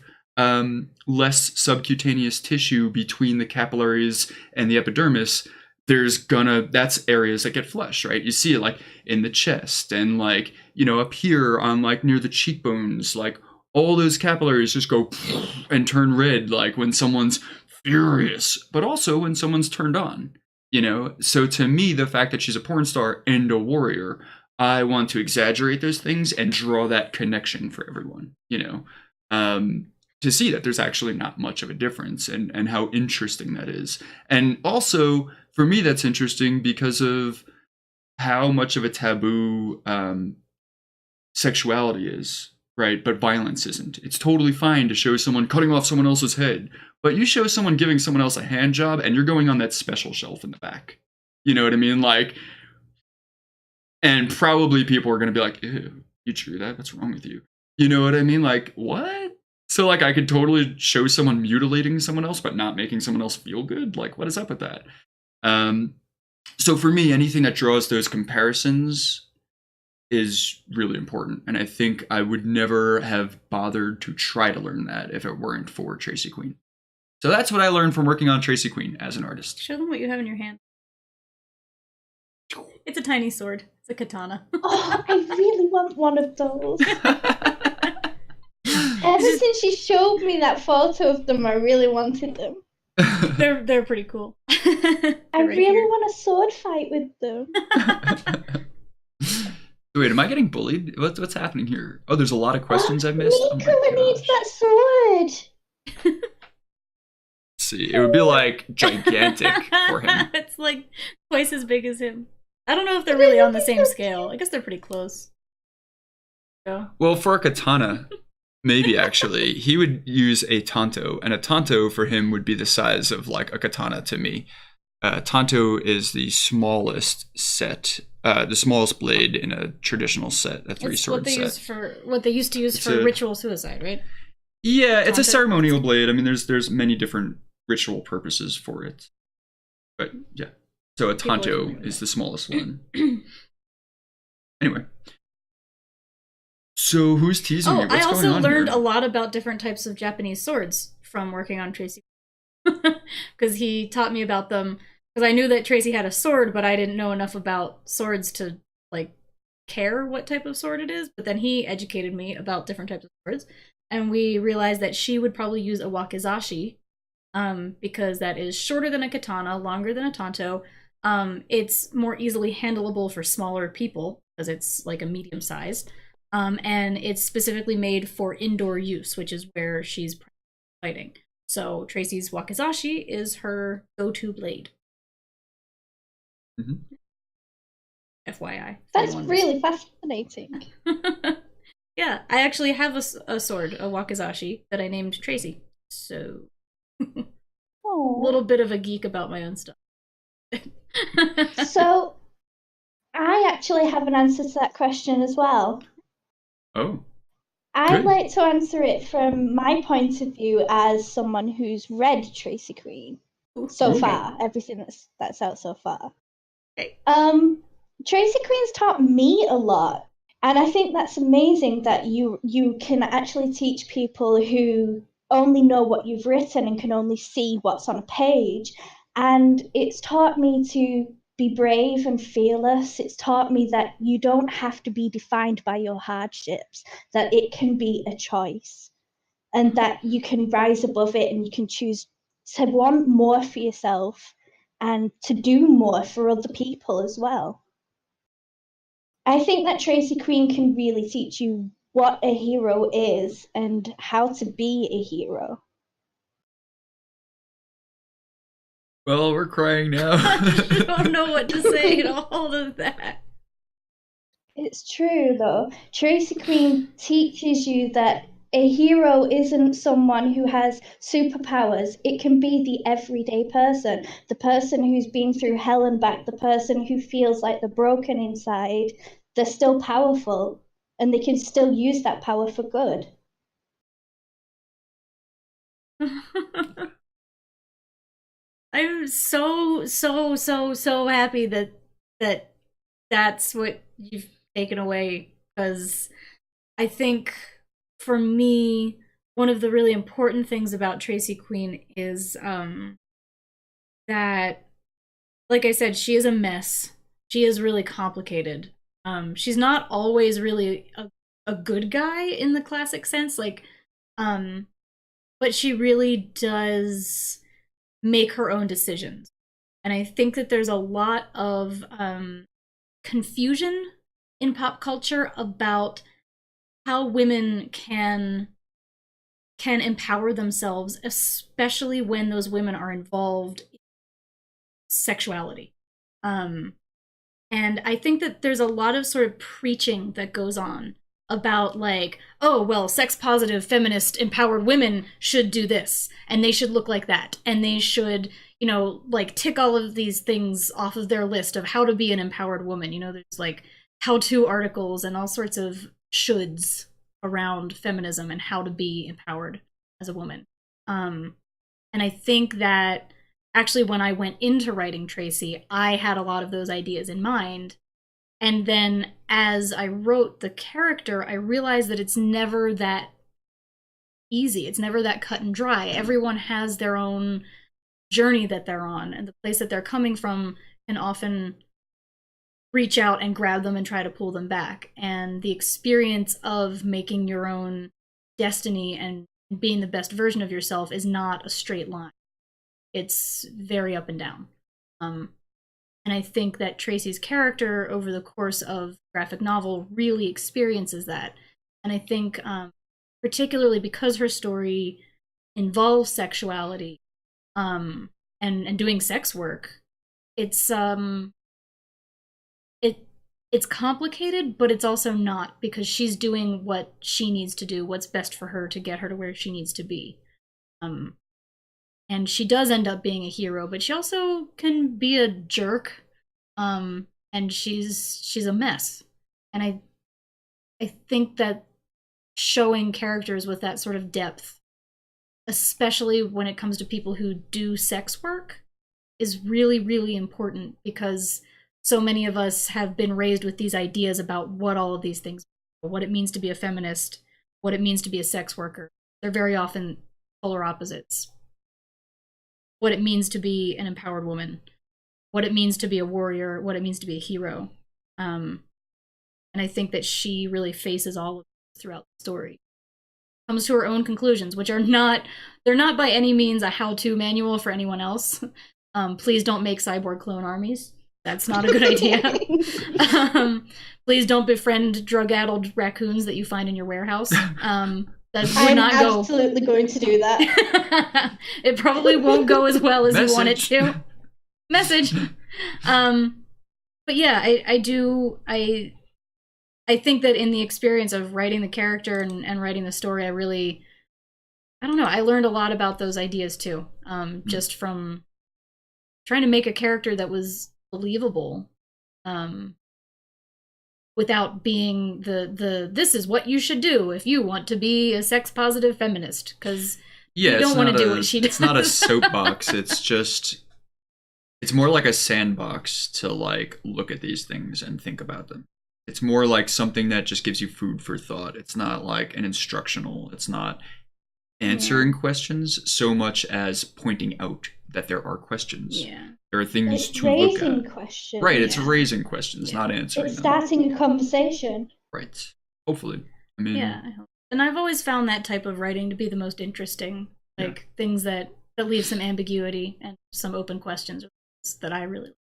less subcutaneous tissue between the capillaries and the epidermis, that's areas that get flush, right? You see it like in the chest and like, up here on like near the cheekbones, like all those capillaries just go and turn red, like when someone's furious, but also when someone's turned on, So to me, the fact that she's a porn star and a warrior, I want to exaggerate those things and draw that connection for everyone, to see that there's actually not much of a difference, and how interesting that is. And also, for me, that's interesting because of how much of a taboo sexuality is, right? But violence isn't. It's totally fine to show someone cutting off someone else's head, but you show someone giving someone else a hand job and you're going on that special shelf in the back. You know what I mean? Like, and probably people are going to be like, ew, you drew that? What's wrong with you? You know what I mean? Like, what? So like I could totally show someone mutilating someone else, but not making someone else feel good. Like, what is up with that? So for me, anything that draws those comparisons is really important. And I think I would never have bothered to try to learn that if it weren't for Tracy Queen. So that's what I learned from working on Tracy Queen as an artist. Show them what you have in your hand. It's a tiny sword. It's a katana. Oh, I really want one of those. Ever since you showed me that photo of them, I really wanted them. They're pretty cool. I really want a sword fight with them. Wait, am I getting bullied? What's happening here? Oh, there's a lot of questions I've missed. Nico needs that sword. See, it would be like gigantic for him. It's like twice as big as him. I don't know if they're really on the same scale. I guess they're pretty close. So. Well, for a katana, maybe actually, he would use a tanto, and a tanto for him would be the size of like a katana to me. Tanto is the smallest set, the smallest blade in a traditional set, a three-sword set. What they used to use for ritual suicide, right? Yeah, it's a ceremonial blade. I mean, there's many different ritual purposes for it. But yeah, so a tanto is the smallest one. Anyway. So who's teasing me? What's I going also on learned here? a lot about different types of Japanese swords from working on Tracy. Because he taught me about them. Because I knew that Tracy had a sword, but I didn't know enough about swords to like care what type of sword it is. But then he educated me about different types of swords. And we realized that she would probably use a wakizashi, because that is shorter than a katana, longer than a tanto. It's more easily handleable for smaller people, because it's like a medium size. And it's specifically made for indoor use, which is where she's fighting. So Tracy's wakizashi is her go-to blade. FYI. That's really fascinating. Yeah, I actually have a sword, a wakizashi, that I named Tracy. So, a little bit of a geek about my own stuff. So, I actually have an answer to that question as well. Oh. I'd Good. like to answer it from my point of view as someone who's read Tracy Queen so far, everything that's out so far. Okay. Tracy Queen's taught me a lot, and I think that's amazing that you can actually teach people who only know what you've written and can only see what's on a page. And it's taught me to be brave and fearless. It's taught me that you don't have to be defined by your hardships, that it can be a choice, and that you can rise above it and you can choose to want more for yourself and to do more for other people as well. I think that Tracy Queen can really teach you what a hero is and how to be a hero. Well, we're crying now. I don't know what to say to all of that. It's true, though. Tracy Queen teaches you that a hero isn't someone who has superpowers. It can be the everyday person, the person who's been through hell and back, the person who feels like they're broken inside. They're still powerful, and they can still use that power for good. I'm so happy that that's what you've taken away, because I think for me, one of the really important things about Tracy Queen is that, like I said, she is a mess. She is really complicated. She's not always really a good guy in the classic sense, like, but she really does make her own decisions. And I think that there's a lot of confusion in pop culture about how women can empower themselves, especially when those women are involved in sexuality. And I think that there's a lot of sort of preaching that goes on about, like, oh, well, sex positive, feminist, empowered women should do this, and they should look like that, and they should, you know, like, tick all of these things off of their list of how to be an empowered woman. You know, there's like how-to articles and all sorts of shoulds around feminism and how to be empowered as a woman. And I think that actually when I went into writing Tracy, I had a lot of those ideas in mind. And then as I wrote the character, I realized that it's never that easy. It's never that cut and dry. Everyone has their own journey that they're on, and the place that they're coming from can often reach out and grab them and try to pull them back. And the experience of making your own destiny and being the best version of yourself is not a straight line. It's very up and down. And I think that Tracy's character over the course of the graphic novel really experiences that. And I think particularly because her story involves sexuality and doing sex work, it's complicated, but it's also not, because she's doing what she needs to do, what's best for her to get her to where she needs to be. And she does end up being a hero, but she also can be a jerk. And she's a mess. And I think that showing characters with that sort of depth, especially when it comes to people who do sex work, is really, really important, because so many of us have been raised with these ideas about what all of these things are, what it means to be a feminist, what it means to be a sex worker. They're very often polar opposites. What it means to be an empowered woman, what it means to be a warrior, what it means to be a hero. And I think that she really faces all of this throughout the story. Comes to her own conclusions, which are they're not by any means a how-to manual for anyone else. Please don't make cyborg clone armies. That's not a good idea. Please don't befriend drug-addled raccoons that you find in your warehouse. That would I'm not go. absolutely going to do that. It probably won't go as well as you want it Message. to. Message. But yeah, I think that in the experience of writing the character and writing the story, I don't know, I learned a lot about those ideas too. Just from trying to make a character that was believable, without being the this is what you should do if you want to be a sex positive feminist, because you don't want to do what she does. It's not a soapbox. It's more like a sandbox to like look at these things and think about them. It's more like something that just gives you food for thought. It's not like an instructional. It's not answering questions so much as pointing out that there are questions. Yeah. There are things It's to look raising at. questions. Right, it's raising questions, not answering It's them. starting a conversation. Right. Hopefully. I mean, Yeah, I hope. And I've always found that type of writing to be the most interesting. Like things that leave some ambiguity and some open questions that I really like.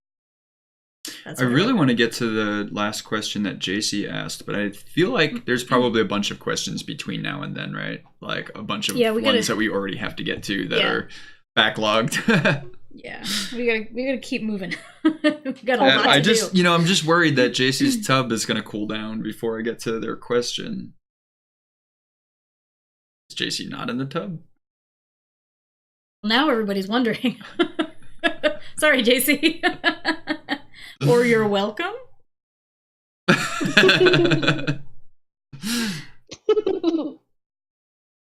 I really want to get to the last question that JC asked, but I feel like there's probably a bunch of questions between now and then, right? Like a bunch of ones that we already have to get to that are backlogged. Yeah, we gotta keep moving. We got a lot to do. I'm just worried that JC's tub is gonna cool down before I get to their question. Is JC not in the tub? Now everybody's wondering. Sorry, JC. Or you're welcome.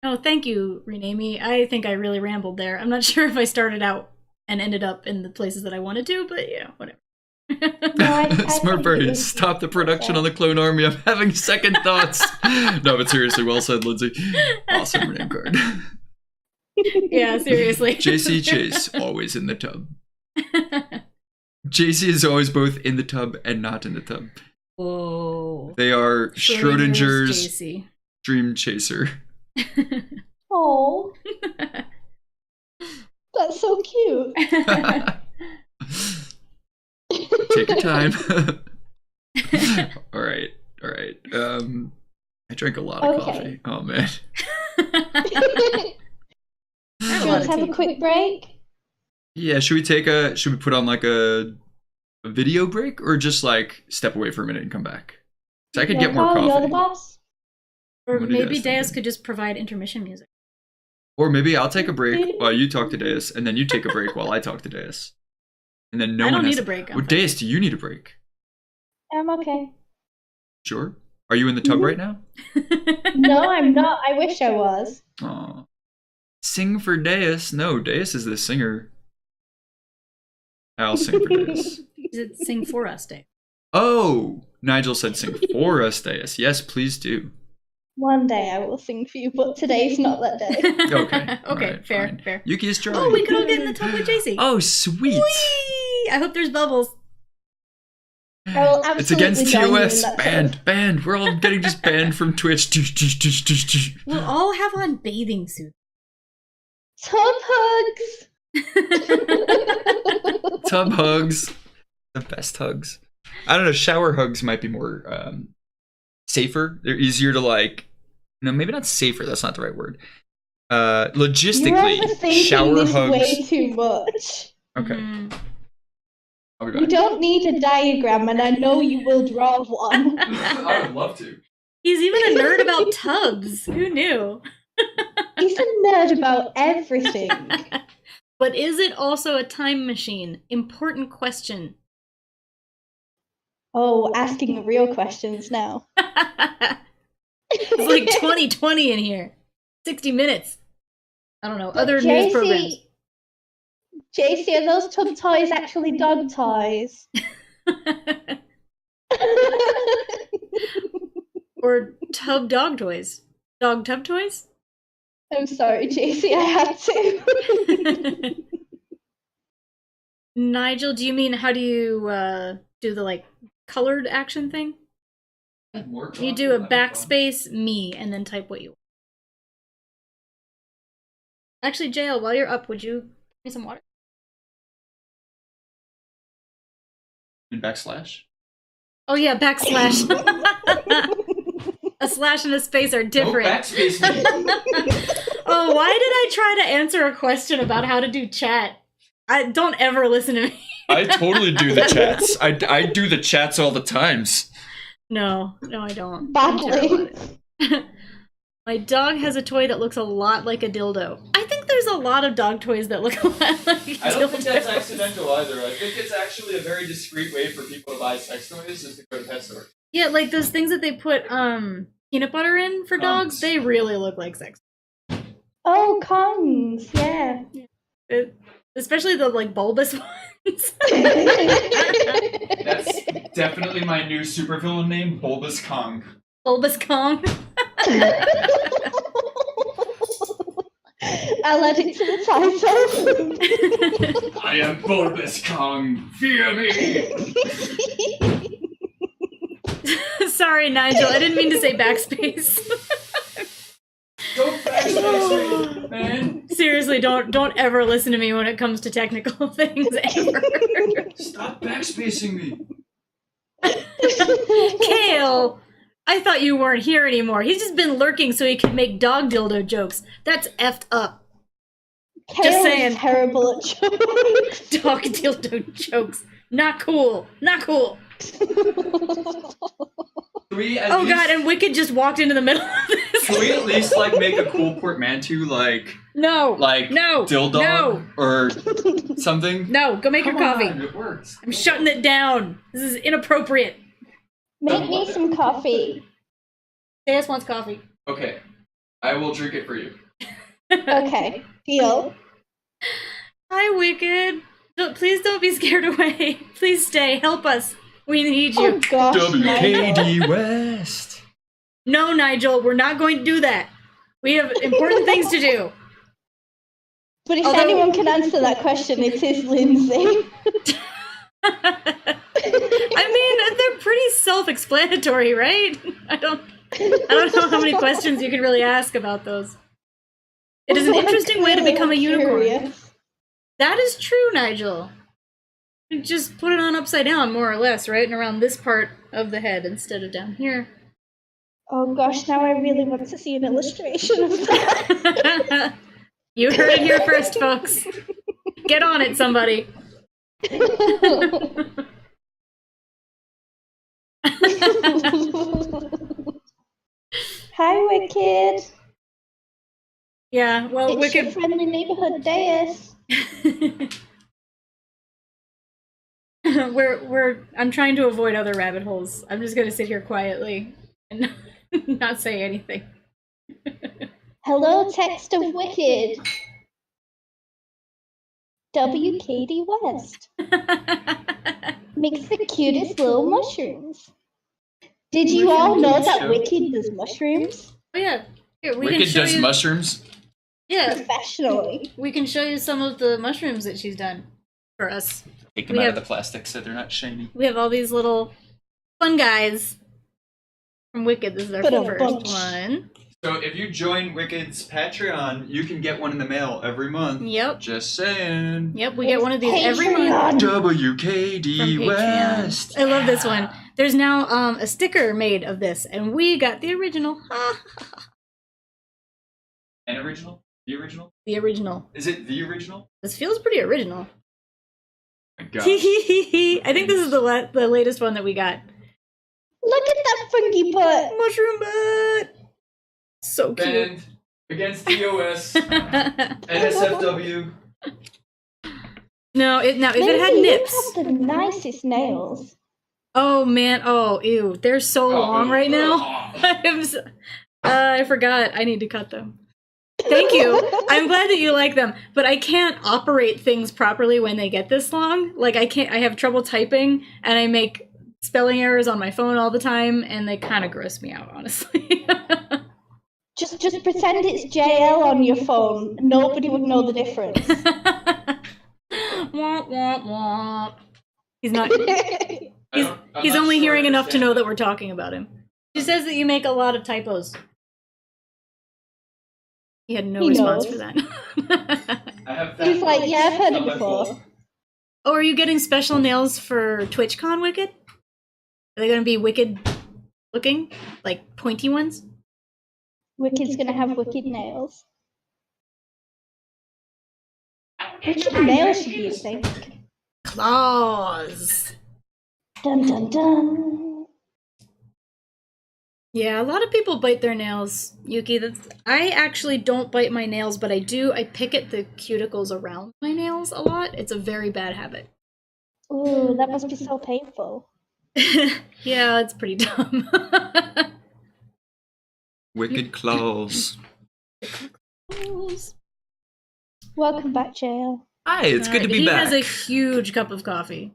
Oh, thank you, Rename Me. I think I really rambled there. I'm not sure if I started out and ended up in the places that I wanted to, but yeah, whatever. Smart Birdie, stop the production on the clone army. I'm having second thoughts. No, but seriously, well said, Lindsay. Awesome name card. Yeah, seriously. JC Chase, always in the tub. JC is always both in the tub and not in the tub. Whoa. They are Schrodinger's JC. dream chaser. Oh. That's so cute. Take your time. All right. I drank a lot of coffee. Oh man. Do you want to have a quick break? Yeah, should we put on like a video break or just like step away for a minute and come back? So I could get more coffee. You're the boss. Or maybe Deus could just provide intermission music. Or maybe I'll take a break while you talk to Deus, and then you take a break while I talk to Deus. And then I don't need a break. Well, Deus, do you need a break? I'm okay. Sure. Are you in the tub right now? No, I'm not. I wish I was. Aw. Sing for Deus. No, Deus is the singer. I'll sing for Deus. Sing for us, Deus. Oh, Nigel said sing for us, Deus. Yes, please do. One day I will sing for you, but today's not that day. Okay. Okay, right, fair, fine. fair. Yuki is trying. Oh, we could all get in the tub with JC. Oh, sweet. Whee! I hope there's bubbles. I will It's against absolutely join you in TOS. that Banned. We're all getting just banned from Twitch. We'll all have on bathing suits. Tub hugs. Tub hugs. The best hugs. I don't know, shower hugs might be more safer. They're easier to like, no, maybe not safer, that's not the right word. Logistically, You're overthinking shower this hugs. way too much. Okay. I'll be You back. don't need a diagram, and I know you will draw one. I would love to. He's even a nerd about tubs. Who knew? He's a nerd about everything. But is it also a time machine? Important question. Oh, asking real questions now. It's like 2020 in here. 60 minutes. I don't know. Other news programs. JC, are those tub toys actually dog toys? Or tub dog toys. Dog tub toys? I'm sorry, JC, I had to. Nigel, do you mean how do you do the like colored action thing? You do a backspace me and then type what you want. Actually, Jayel, while you're up, would you give me some water? In backslash? Oh yeah, backslash. A slash and a space are different. Don't backspace me. Oh, why did I try to answer a question about how to do chat? Don't ever listen to me. I totally do the chats. I do the chats all the times. No, I don't. Badly. My dog has a toy that looks a lot like a dildo. I think there's a lot of dog toys that look a lot like dildos. I don't think that's accidental either. I think it's actually a very discreet way for people to buy sex toys is to go to pet stores. Yeah, like those things that they put peanut butter in for dogs, they really look like sex. Oh, Kongs, yeah. Especially the like bulbous ones. That's definitely my new supervillain name, Bulbous Kong. Bulbous Kong. I'll add it to the title. I am Bulbous Kong. Fear me. Sorry, Nigel. I didn't mean to say backspace. Don't backspace me, man. Seriously, don't ever listen to me when it comes to technical things ever. Stop backspacing me. Kale, I thought you weren't here anymore. He's just been lurking so he can make dog dildo jokes. That's effed up. Kale's saying. terrible at jokes. Dog dildo jokes. Not cool. Not cool. Oh god, and Wicked just walked into the middle of this. Can we at least like make a cool portmanteau like no dildo or something? No, go make your coffee. On, it works. I'm shutting it down. This is inappropriate. Make me some coffee. JS wants coffee. Okay, I will drink it for you. Okay, deal. Hi, Wicked. Please don't be scared away. Please stay. Help us. We need you. Oh gosh, WKD West. No, Nigel, we're not going to do that. We have important things to do. But if anyone can answer that question, it is Lindsay. I mean, they're pretty self-explanatory, right? I don't know how many questions you can really ask about those. It is an interesting way to become a unicorn. Curious. That is true, Nigel. You just put it on upside down, more or less, right? And around this part of the head instead of down here. Oh gosh, now I really want to see an illustration of that. You heard it here first, folks. Get on it, somebody. Hi, Wicked. Yeah, well, It's Wicked. your friendly neighborhood Deus. I'm trying to avoid other rabbit holes. I'm just gonna sit here quietly and not say anything. Hello, text of Wicked. WKD West. Makes the cutest little mushrooms. Did you all know that Wicked does mushrooms? Oh yeah. Here, we Wicked can show does you, mushrooms? Yeah, Professionally. we can show you some of the mushrooms that she's done for us. Take them We out have- of the plastic so they're not shiny. We have all these little fun guys from Wicked. This is our Put a first bunch. one. So if you join Wicked's Patreon, you can get one in the mail every month. Yep. Just saying. Yep, we get one of these every month. WKD From Patreon. West. I love this one. There's now a sticker made of this, and we got the original. An original? The original? The original. Is it the original? This feels pretty original. Oh my gosh. I think this is the latest one that we got. Look at that funky butt. Mushroom butt. So cute. Band against DOS. NSFW. No, if it had Lindsay, nips. You have the nicest nails. Oh man. Oh ew. They're so long right now. I forgot. I need to cut them. Thank you. I'm glad that you like them, but I can't operate things properly when they get this long. Like I have trouble typing, and I make spelling errors on my phone all the time, and they kind of gross me out, honestly. Just pretend it's Jayel on your phone. Nobody would know the difference. Womp womp womp. He's not. I'm He's not only sure hearing I enough to know understand that we're talking about him. She says that you make a lot of typos. He had no He response knows. for that. I have that. He's like, yeah, I've heard it on my before. phone. Oh, are you getting special nails for TwitchCon, Wicked? Are they going to be Wicked looking, like pointy ones. Wicked's gonna have wicked nails. Wicked nails should be a thing. Claws. Dun dun dun. Yeah, a lot of people bite their nails, Yuki. I actually don't bite my nails, but I pick at the cuticles around my nails a lot. It's a very bad habit. Ooh, that must be so painful. Yeah, it's pretty dumb. Wicked claws. Welcome back, Jayel. Hi, it's good to be he back. has a huge cup of coffee.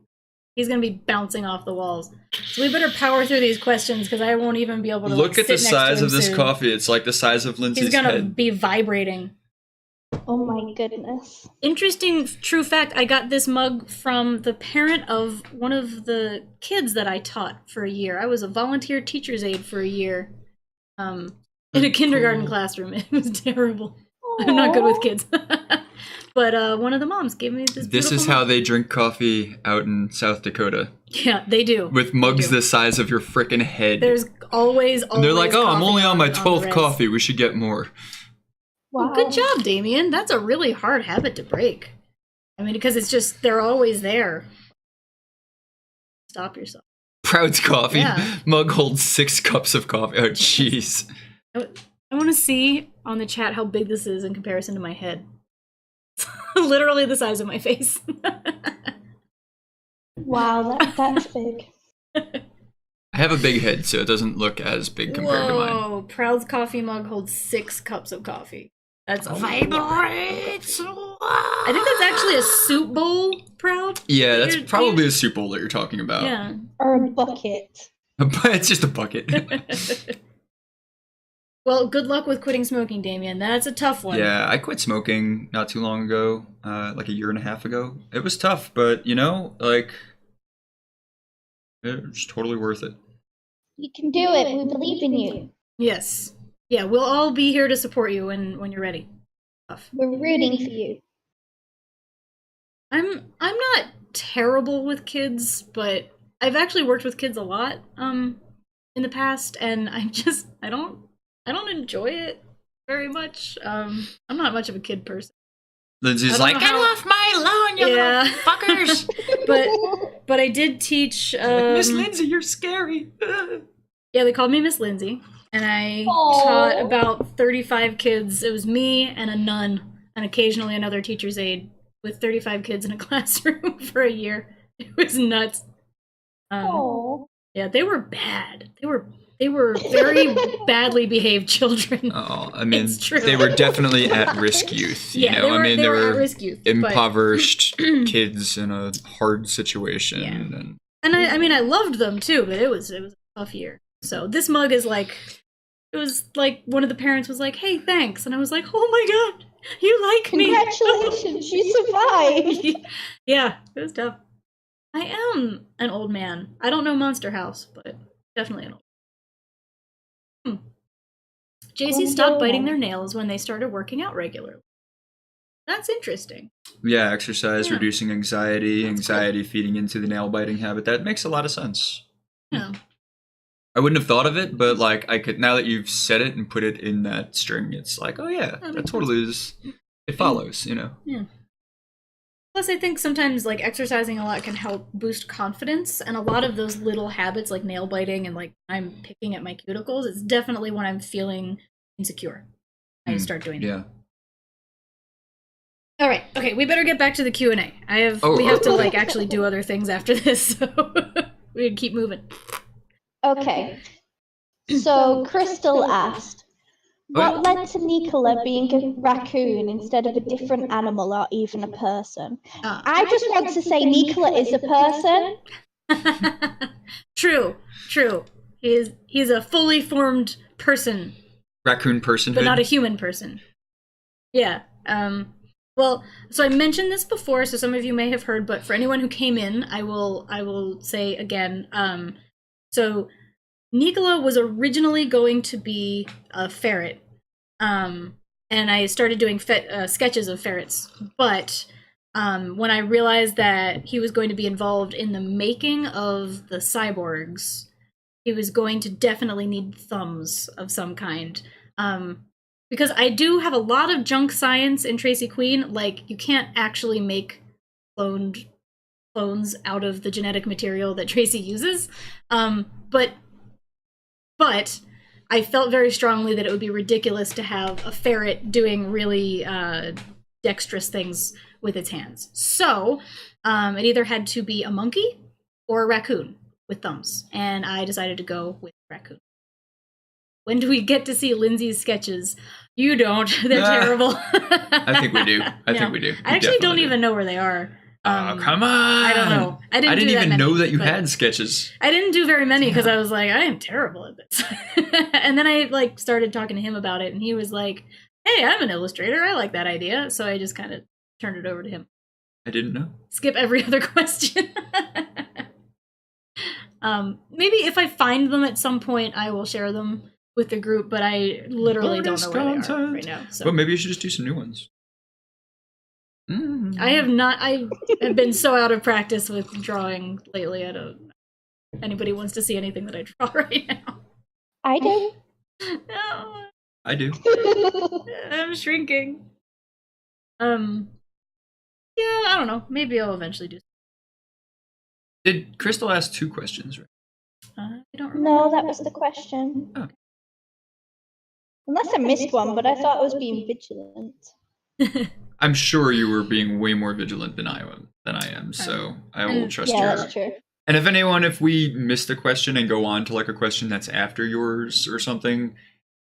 He's gonna be bouncing off the walls. So we better power through these questions because I won't even be able to Look at the sit next to size him of this soon. coffee. It's like the size of Lindsay's He's gonna head. be vibrating. Oh my goodness. Interesting true fact, I got this mug from the parent of one of the kids that I taught for a year. I was a volunteer teacher's aide for a year in a kindergarten classroom. It was terrible. I'm not good with kids. But one of the moms gave me this This is beautiful how mug. they drink coffee out in South Dakota. Yeah, they do. With mugs They do. the size of your frickin' head. There's always and they're like, oh, I'm coffee only on my the 12th res." coffee. We should get more. Wow. Well, good job, Damien. That's a really hard habit to break. I mean, because it's just, they're always there. Stop yourself. Proud's coffee. Yeah. Mug holds 6 cups of coffee. Oh, jeez. I want to see on the chat how big this is in comparison to my head. Literally the size of my face. Wow, that's big. I have a big head, so it doesn't look as big compared to mine. Whoa, Proud's coffee mug holds 6 cups of coffee. That's Vibrates. I think that's actually a soup bowl, Proud. Yeah, that's You're- probably a soup bowl that you're talking about. Yeah. Or a bucket. But it's just a bucket. Well, good luck with quitting smoking, Damien. That's a tough one. Yeah, I quit smoking not too long ago, like a year and a half ago. It was tough, but you know, like, it's totally worth it. You can do it. We believe in you. Yes. Yeah, we'll all be here to support you when you're ready. Tough. We're rooting for you. I'm not terrible with kids, but I've actually worked with kids a lot in the past, and I don't enjoy it very much. I'm not much of a kid person. Lindsay's I don't like, know get how- off my lawn, you Yeah. little fuckers! But I did teach Miss Lindsay, you're scary. yeah, they called me Miss Lindsay, and I Aw. taught about 35 kids. It was me and a nun, and occasionally another teacher's aide, with 35 kids in a classroom for a year. It was nuts. Oh. Yeah, they were bad. They were very badly behaved children. Oh, I mean, It's true. they were definitely at-risk youth. You Yeah, know, I mean, they were at-risk youth. impoverished kids in a hard situation. Yeah. And And I mean, I loved them too, but it was a tough year. So this mug is like, it was like one of the parents was like, "Hey, thanks," and I was like, "Oh my god, you like me? Congratulations, you survived. Yeah, it was tough. I am an old man. I don't know Monster House, but definitely an old. JC stopped biting their nails when they started working out regularly. That's interesting. yeah, exercise, Yeah. reducing anxiety, That's anxiety feeding into the nail biting habit. That makes a lot of sense. Yeah. I wouldn't have thought of it, but like I could now that you've said it and put it in that string, it's like, oh yeah, That that makes totally is. It follows, you know. Yeah. Plus, I think sometimes like exercising a lot can help boost confidence, and a lot of those little habits like nail biting and like I'm picking at my cuticles, it's definitely when I'm feeling insecure. I start doing that. Yeah. All right, okay, we better get back to the Q&A. Oh, we have to oh. like actually do other things after this, so we can keep moving. Okay. So Crystal asked, what led to Nicola being a raccoon instead of a different animal or even a person? I just want to say Nicola is a person. True. He's a fully formed person, Raccoon personhood. but not a human person. Yeah. Well, so I mentioned this before, so some of you may have heard, but for anyone who came in, I will say again. So Nicola was originally going to be a ferret, and I started doing sketches of ferrets. But when I realized that he was going to be involved in the making of the cyborgs, he was going to definitely need thumbs of some kind. Because I do have a lot of junk science in Tracy Queen. Like, you can't actually make clones out of the genetic material that Tracy uses. But I felt very strongly that it would be ridiculous to have a ferret doing really dexterous things with its hands. So it either had to be a monkey or a raccoon with thumbs. And I decided to go with raccoon. When do we get to see Lindsay's sketches? You don't. They're terrible. I think we do. I think we do. I actually don't even know where they are. Come on! I don't know. I didn't even know that you had sketches. I didn't do very many because I was like, I am terrible at this. And then I like started talking to him about it, and he was like, "Hey, I'm an illustrator. I like that idea." So I just kind of turned it over to him. I didn't know. Skip every other question. Maybe if I find them at some point, I will share them with the group. But I literally don't know where they are right now. So. Well, maybe you should just do some new ones. I have not. I have been so out of practice with drawing lately. I don't know if anybody wants to see anything that I draw right now. I do. No. I do. I'm shrinking. Yeah, I don't know. Maybe I'll eventually do. Did Crystal ask 2 questions, right? I don't remember. No, that was the question. Oh. Unless I missed one, but I thought I was being vigilant. I'm sure you were being way more vigilant than I am, so I will trust you. Yeah, that's true. And if we missed a question and go on to like a question that's after yours or something,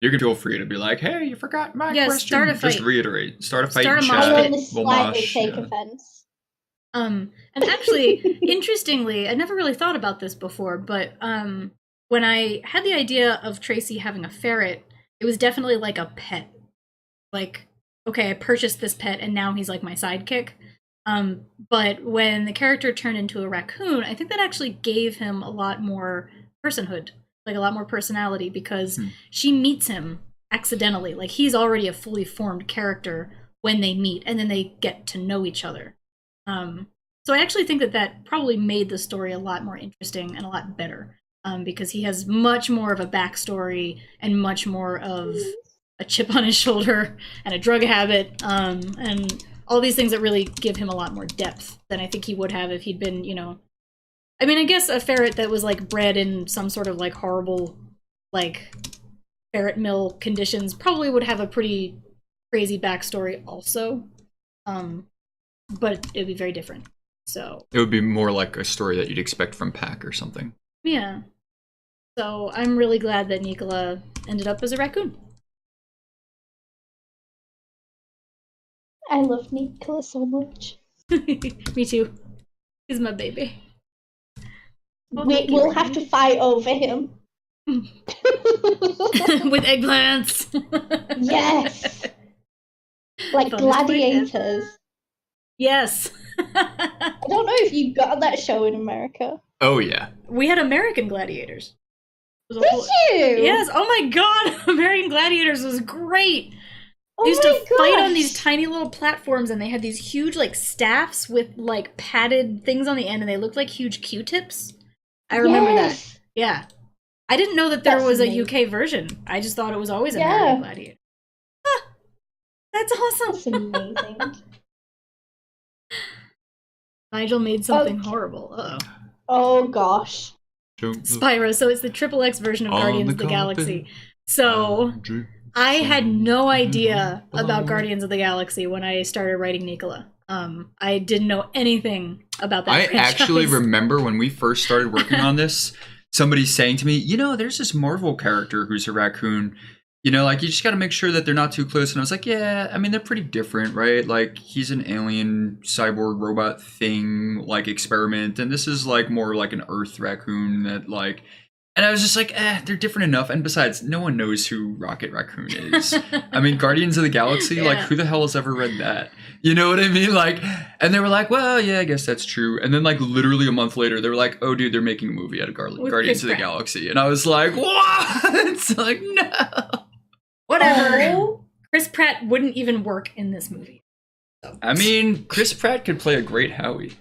you can feel free to be like, "Hey, you forgot my question." Start a fight. Just reiterate. Start a fight. Start in a chat. mosh I pit. only slightly take offense. And actually, interestingly, I never really thought about this before, but when I had the idea of Tracy having a ferret, it was definitely like a pet. Like, okay, I purchased this pet and now he's like my sidekick. But when the character turned into a raccoon, I think that actually gave him a lot more personhood, like a lot more personality, because she meets him accidentally. Like, he's already a fully formed character when they meet, and then they get to know each other. So I actually think that probably made the story a lot more interesting and a lot better, because he has much more of a backstory and much more of a chip on his shoulder and a drug habit, and all these things that really give him a lot more depth than I think he would have if he'd been, I mean, I guess a ferret that was like bred in some sort of like horrible, like ferret mill conditions probably would have a pretty crazy backstory also, but it'd be very different. So it would be more like a story that you'd expect from Pack or something. Yeah. So I'm really glad that Nicola ended up as a raccoon. I love Nicola so much. Me too. He's my baby. We'll have to fight over him. With eggplants. Yes. Like gladiators. Yes. I don't know if you got that show in America. Oh, yeah. We had American Gladiators. Did you? Yes. Oh my god. American Gladiators was great. Oh They used to fight on gosh. these tiny little platforms, and they had these huge, like, staffs with, like, padded things on the end, and they looked like huge Q-tips. I remember Yes. that. Yeah. I didn't know that there That's was amazing. a UK version. I just thought it was always Yeah. American Gladiator. Ah, that's awesome. That's amazing. Nigel made something Okay. horrible. Uh-oh. Oh gosh. Spyro, so it's the XXX version of On Guardians the of the carpet. Galaxy. So I had no idea about Guardians of the Galaxy when I started writing Nicola. I didn't know anything about that I franchise. actually remember when we first started working on this, somebody saying to me, there's this Marvel character who's a raccoon. Like, you just got to make sure that they're not too close. And I was like, yeah, I mean, they're pretty different, right? Like, he's an alien cyborg robot thing, like, experiment. And this is, like, more like an Earth raccoon that, like... And I was just like, they're different enough. And besides, no one knows who Rocket Raccoon is. I mean, Guardians of the Galaxy, like, who the hell has ever read that? You know what I mean? Like, and they were like, well, yeah, I guess that's true. And then, like, literally a month later, they were like, oh, dude, they're making a movie out of Guardians of the Galaxy. And I was like, what? It's like, no. Whatever. Oh. Chris Pratt wouldn't even work in this movie. So. I mean, Chris Pratt could play a great Howie.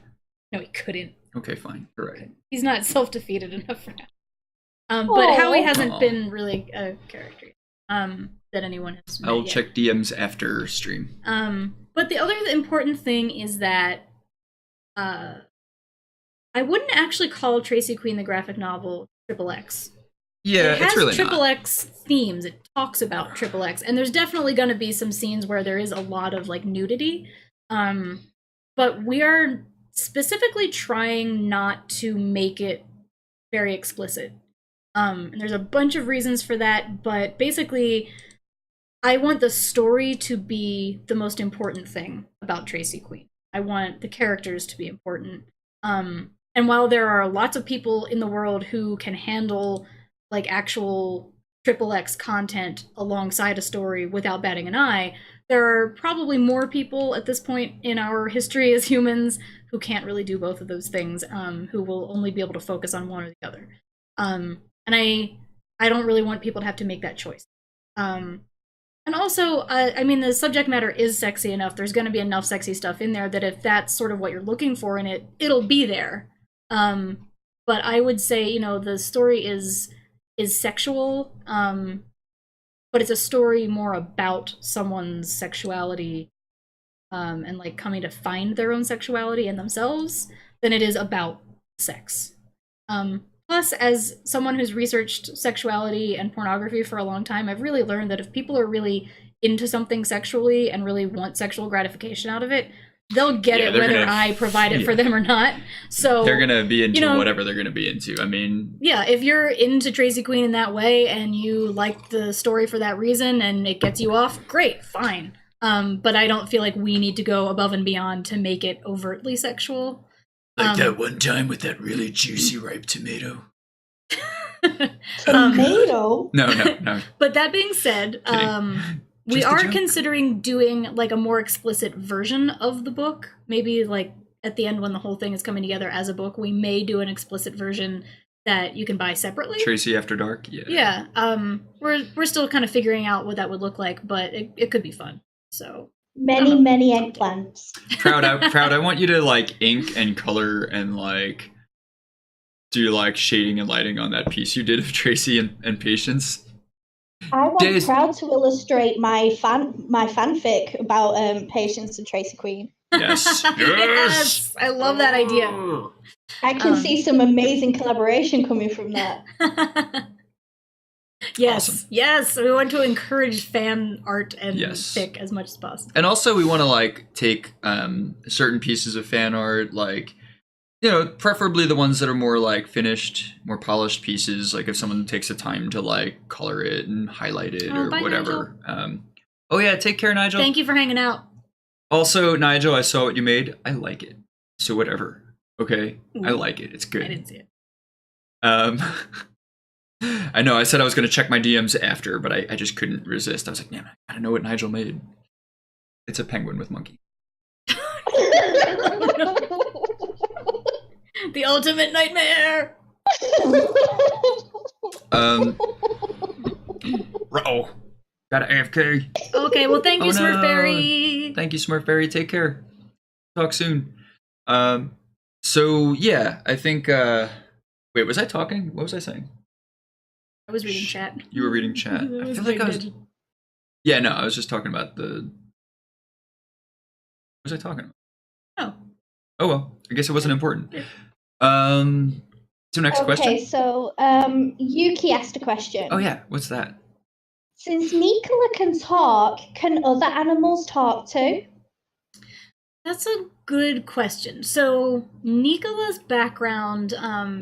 No, he couldn't. Okay, fine. You're right. He's not self-defeated enough for that. But Howie hasn't Aw. been really a character that anyone has met I'll yet. check DMs after stream. But the other important thing is that I wouldn't actually call Tracy Queen the graphic novel XXX. Yeah, It has it's really triple not. X themes. It talks about triple X, and there's definitely going to be some scenes where there is a lot of like nudity. But we are specifically trying not to make it very explicit. And there's a bunch of reasons for that, but basically, I want the story to be the most important thing about Tracy Queen. I want the characters to be important. And while there are lots of people in the world who can handle like actual triple X content alongside a story without batting an eye, there are probably more people at this point in our history as humans who can't really do both of those things, who will only be able to focus on one or the other. And I don't really want people to have to make that choice. And also, I mean, the subject matter is sexy enough. There's going to be enough sexy stuff in there that if that's sort of what you're looking for in it, it'll be there. But I would say, you know, the story is sexual, but it's a story more about someone's sexuality, and like coming to find their own sexuality in themselves than it is about sex. Plus, as someone who's researched sexuality and pornography for a long time, I've really learned that if people are really into something sexually and really want sexual gratification out of it, they'll get it whether I provide it for them or not. So they're gonna be into, you know, whatever they're gonna be into. I mean, yeah, if you're into Tracy Queen in that way and you like the story for that reason and it gets you off, great, fine. But I don't feel like we need to go above and beyond to make it overtly sexual. like that one time with that really juicy ripe tomato. Tomato? No. But that being said, we Just a are joke. considering doing like a more explicit version of the book. Maybe like at the end when the whole thing is coming together as a book, we may do an explicit version that you can buy separately. Tracy After Dark, yeah. Yeah. We're still kind of figuring out what that would look like, but it could be fun. So Many eggplants. Proud, I want you to like ink and color and like do like shading and lighting on that piece you did of Tracy and Patience. I want Days- Proud to illustrate my fanfic about Patience and Tracy Queen. Yes. Yes! I love that idea. I can see some amazing collaboration coming from that. Yes, Awesome. yes. We want to encourage fan art and Yes. fic as much as possible. And also we want to like take certain pieces of fan art, like, you know, preferably the ones that are more like finished, more polished pieces, like if someone takes the time to like color it and highlight it or bye, whatever. Oh yeah, take care, Nigel. Thank you for hanging out. Also, Nigel, I saw what you made. I like it. So whatever. Okay? I Ooh. like it. It's good. I didn't see it. I know, I said I was going to check my DMs after, but I just couldn't resist. I was like, man, I gotta know what Nigel made. It's a penguin with monkey. The ultimate nightmare. Oh, got an AFK. Okay, well, thank you, Oh, no. Smurfberry. Thank you, Smurfberry. Take care. Talk soon. So yeah, I think. Wait, was I talking? What was I saying? I was reading chat. You were reading chat. I was feel like I was. reading Yeah, no, I was just talking about the. What was I talking about? Oh. Oh well, I guess it wasn't important. So next Okay, question. so Yuki asked a question. Oh yeah, what's that? Since Nicola can talk, can other animals talk too? That's a good question. So Nicola's background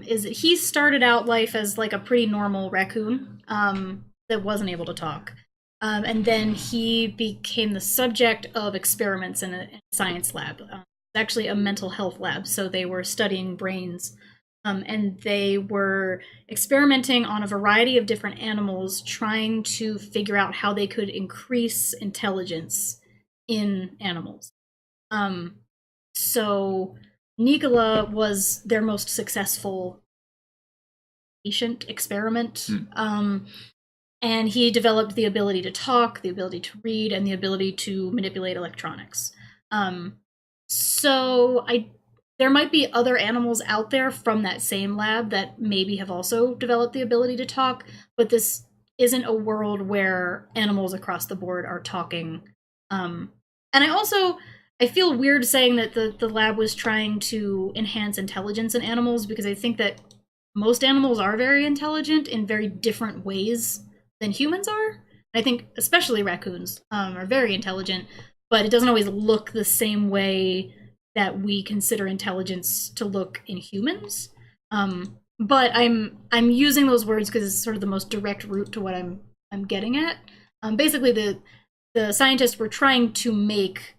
is that he started out life as like a pretty normal raccoon that wasn't able to talk. And then he became the subject of experiments in a science lab. It's actually a mental health lab, so they were studying brains. And they were experimenting on a variety of different animals, trying to figure out how they could increase intelligence in animals. So Nicola was their most successful patient experiment. And he developed the ability to talk, the ability to read, and the ability to manipulate electronics. So there might be other animals out there from that same lab that maybe have also developed the ability to talk, but this isn't a world where animals across the board are talking. And I feel weird saying that the lab was trying to enhance intelligence in animals, because I think that most animals are very intelligent in very different ways than humans are. I think especially raccoons are very intelligent, but it doesn't always look the same way that we consider intelligence to look in humans. But I'm using those words because it's sort of the most direct route to what I'm getting at. Basically, the scientists were trying to make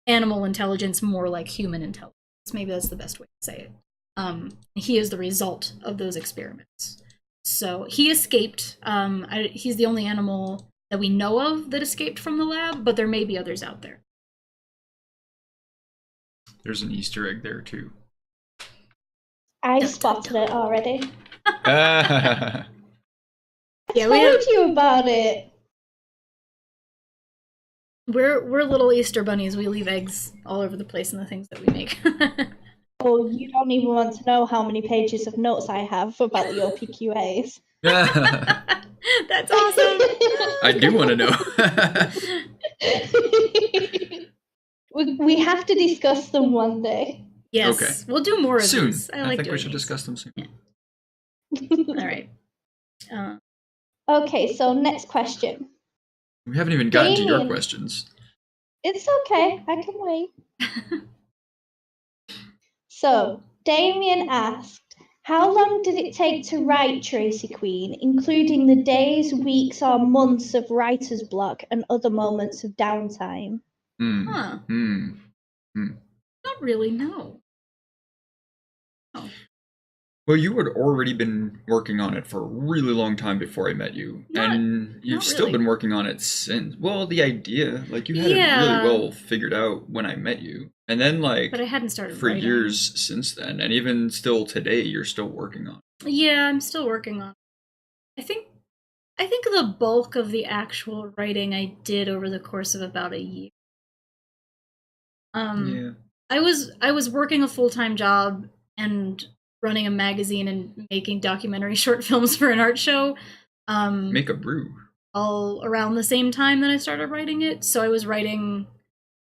animal intelligence more like human intelligence. Maybe that's the best way to say it. He is the result of those experiments. So he escaped. He's the only animal that we know of that escaped from the lab, but there may be others out there. There's an Easter egg there too. I spotted it already. Yeah, Told you about it. We're little Easter bunnies. We leave eggs all over the place in the things that we make. Oh, you don't even want to know how many pages of notes I have about your PQAs. That's awesome. I do want to know. We have to discuss them one day. Yes, Okay. We'll do more of Soon. these. I I think we doing should these. discuss them soon. All right. Okay, so next question. We haven't even gotten to your Damien. questions. It's okay, I can wait. So, Damien asked, how long did it take to write Tracy Queen, including the days, weeks, or months of writer's block and other moments of downtime? Huh. Not really, no. Oh. Well, you had already been working on it for a really long time before I met you, and you've not still really. been working on it since. Well, the idea, like, you had Yeah. it really well figured out when I met you, and then, like, But I hadn't started for writing. years since then, and even still today, you're still working on it. Yeah, I'm still working on it. I think the bulk of the actual writing I did over the course of about a year. Yeah. I was working a full-time job and running a magazine and making documentary short films for an art show. Make a brew. All around the same time that I started writing it. So I was writing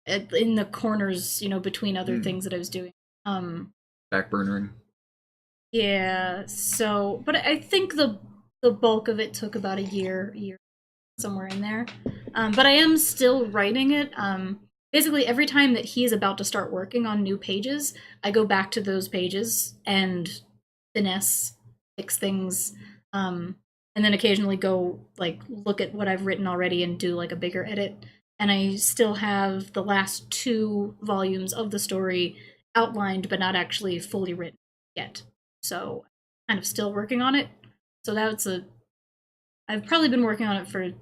in the corners, between other things that I was doing. Backburnering. Yeah. So, but I think the bulk of it took about a year somewhere in there. But I am still writing it. Basically, every time that he is about to start working on new pages, I go back to those pages and finesse, fix things, and then occasionally go look at what I've written already and do a bigger edit. And I still have the last 2 volumes of the story outlined, but not actually fully written yet. So I'm kind of still working on it. So I've probably been working on it for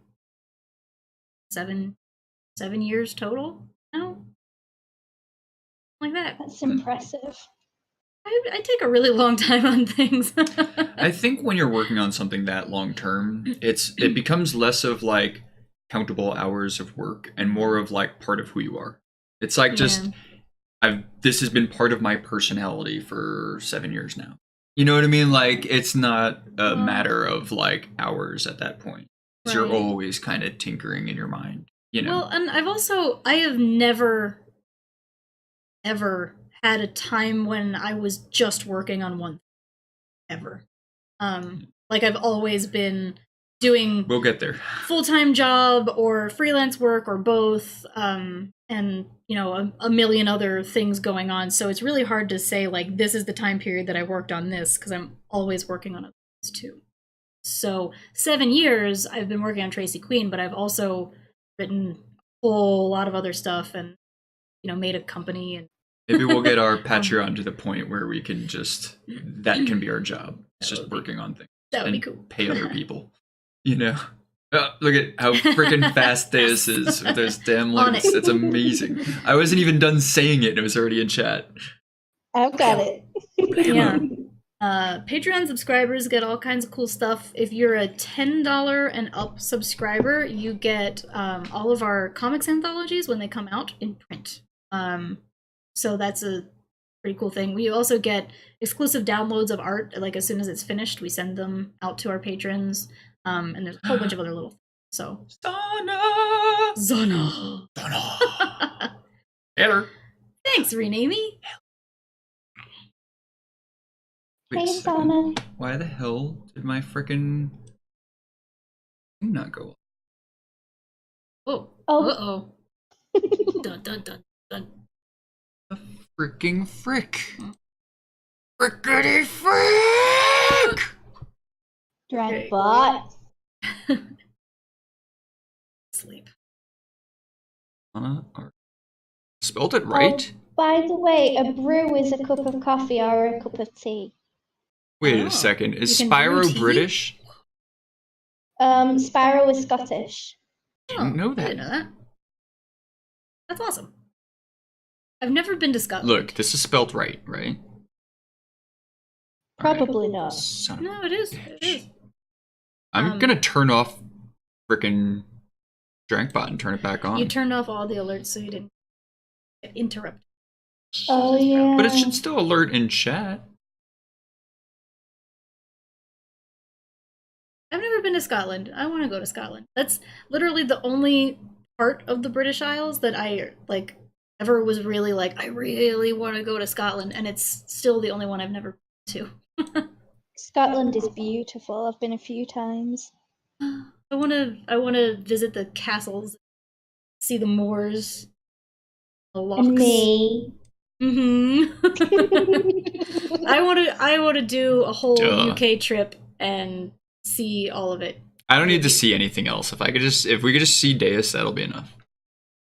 7 years total now. Like that. That's impressive. I take a really long time on things. I think when you're working on something that long term, it becomes less of countable hours of work and more of part of who you are. It's just this has been part of my personality for 7 years now. You know what I mean? It's not a matter of hours at that point. Right. You're always kind of tinkering in your mind, Well, and I have never ever had a time when I was just working on one thing, ever. I've always been doing we'll get there. Full-time job or freelance work or both, and a million other things going on. So it's really hard to say this is the time period that I worked on this, because I'm always working on other things too. So 7 years I've been working on Tracy Queen, but I've also written a whole lot of other stuff and made a company. And maybe we'll get our Patreon to the point where we can that can be our job. It's just working on things. That would be cool. Pay other people. Look at how freaking fast this is with those damn links. It's amazing. I wasn't even done saying it and it was already in chat. I've got it. Yeah. Patreon subscribers get all kinds of cool stuff. If you're a $10 and up subscriber, you get all of our comics anthologies when they come out in print. So that's pretty cool thing. We also get exclusive downloads of art. Like as soon as it's finished, we send them out to our patrons. And there's a whole bunch of other little things. So Zana. Taylor. Thanks, Renamey. Wait a Hey, second. Sana. Why the hell did my frickin' thing not go? Oh. Oh. Uh-oh. Dun, dun, dun, dun. The fricking frick. Frickety frick! Drag bot. Sleep. Spelled it right? Oh, by the way, a brew is a cup of coffee or a cup of tea. Wait Oh. a second. Is You can brew Spyro tea? British? Spyro is Scottish. Didn't know I that. didn't know that. That's awesome. I've never been to Scotland. Look, this is spelled right? Probably not. Son of a No, it is. It bitch. is. I'm gonna turn off frickin' Drankbot and turn it back on. You turned off all the alerts so you didn't get interrupted. Oh yeah. But it should still alert in chat. I've never been to Scotland. I want to go to Scotland. That's literally the only part of the British Isles that I like ever was really like, I really want to go to Scotland, and it's still the only one I've never been to. Scotland is beautiful. I've been a few times. I want to visit the castles, see the moors, the locks. And me. I want to do a whole Duh. UK trip and see all of it. I don't need to see anything else. If we could just see Deus, that'll be enough.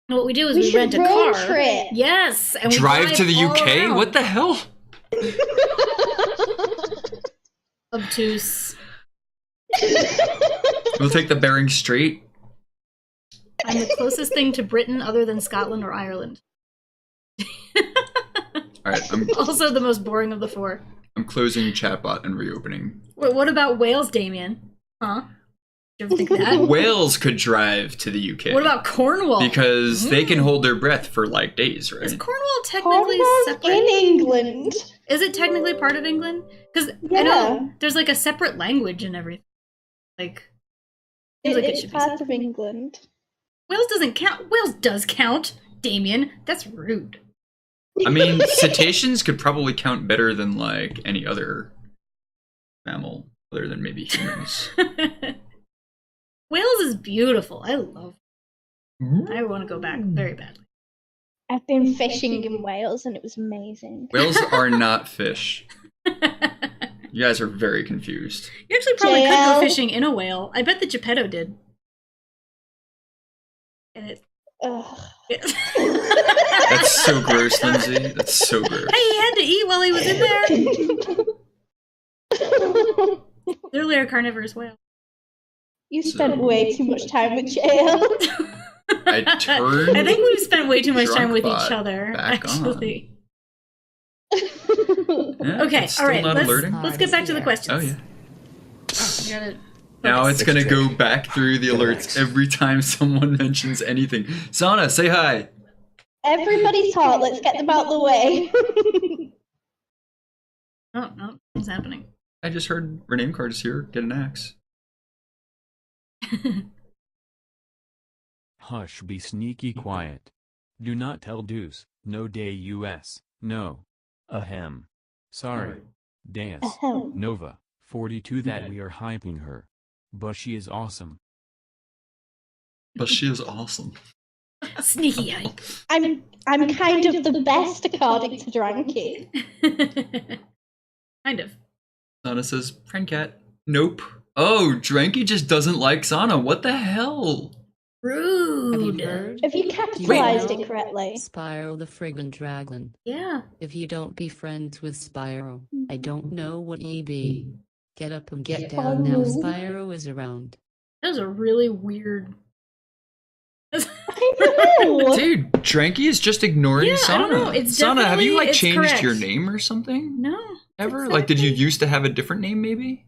And what we do is We we should rent a road car. trip. Yes, and we Drive to the all UK? around. What the hell? Obtuse. We'll take the Bering Strait. I'm the closest thing to Britain other than Scotland or Ireland. Alright, I'm Also the most boring of the four. closing chatbot and reopening. Wait, what about Wales, Damien? Huh? Did you ever think that? Wales could drive to the UK. What about Cornwall? Because they can hold their breath for like days, Is right? Cornwall technically Cornwall's separate? in England. Is it technically part of England? Because I Yeah. know there's like a separate language and everything. Like, seems like it It's should be part separate. of England. Wales doesn't count. Wales does count, Damien. That's rude. I mean, cetaceans could probably count better than like any other mammal, other than maybe humans. Wales is beautiful. I love it. I want to go back very badly. I've been fishing in Wales and it was amazing. Whales are not fish. You guys are very confused. You actually probably could go Jayel. fishing in a whale. I bet the Geppetto did. And it. Ugh. That's so gross, Lindsay. That's so gross. Hey, he had to eat while he was in there. Literally a carnivorous whale. You spent way too much time with Jayel. I turned I think we've spent way too much time with Drunkbot each other, back actually. Yeah, Okay, it's still all right. not alerting. Let's get back to the questions. Oh yeah. We gotta Now focus. it's gonna go back through the alerts every time someone mentions anything. Sana, say hi. Everybody talk, let's get them out the way. Oh, no, what's happening? I just heard her name card is here. Get an axe. Hush, be sneaky quiet. Do not tell Deuce, no day US, no. Ahem. Sorry. Deus. Ahem. Nova, 42 that we are hyping her. But she is awesome. But she is awesome. Sneaky hype. I'm kind of the best according to Dranky. Kind of. Sana says, friend cat. Nope. Oh, Dranky just doesn't like Sana. What the hell? Rude. Have you heard? Have you capitalized it correctly? Spyro the friggin' dragon. Yeah. If you don't be friends with Spyro, I don't know what ye be. Get up and get down now. Spyro is around. That was a really weird. I know. Dude, Dranky is just ignoring Yeah, I Sana. don't know. It's Sana, have you definitely- like it's changed correct. your name or something? No. Ever? Like, did you used to have a different name maybe?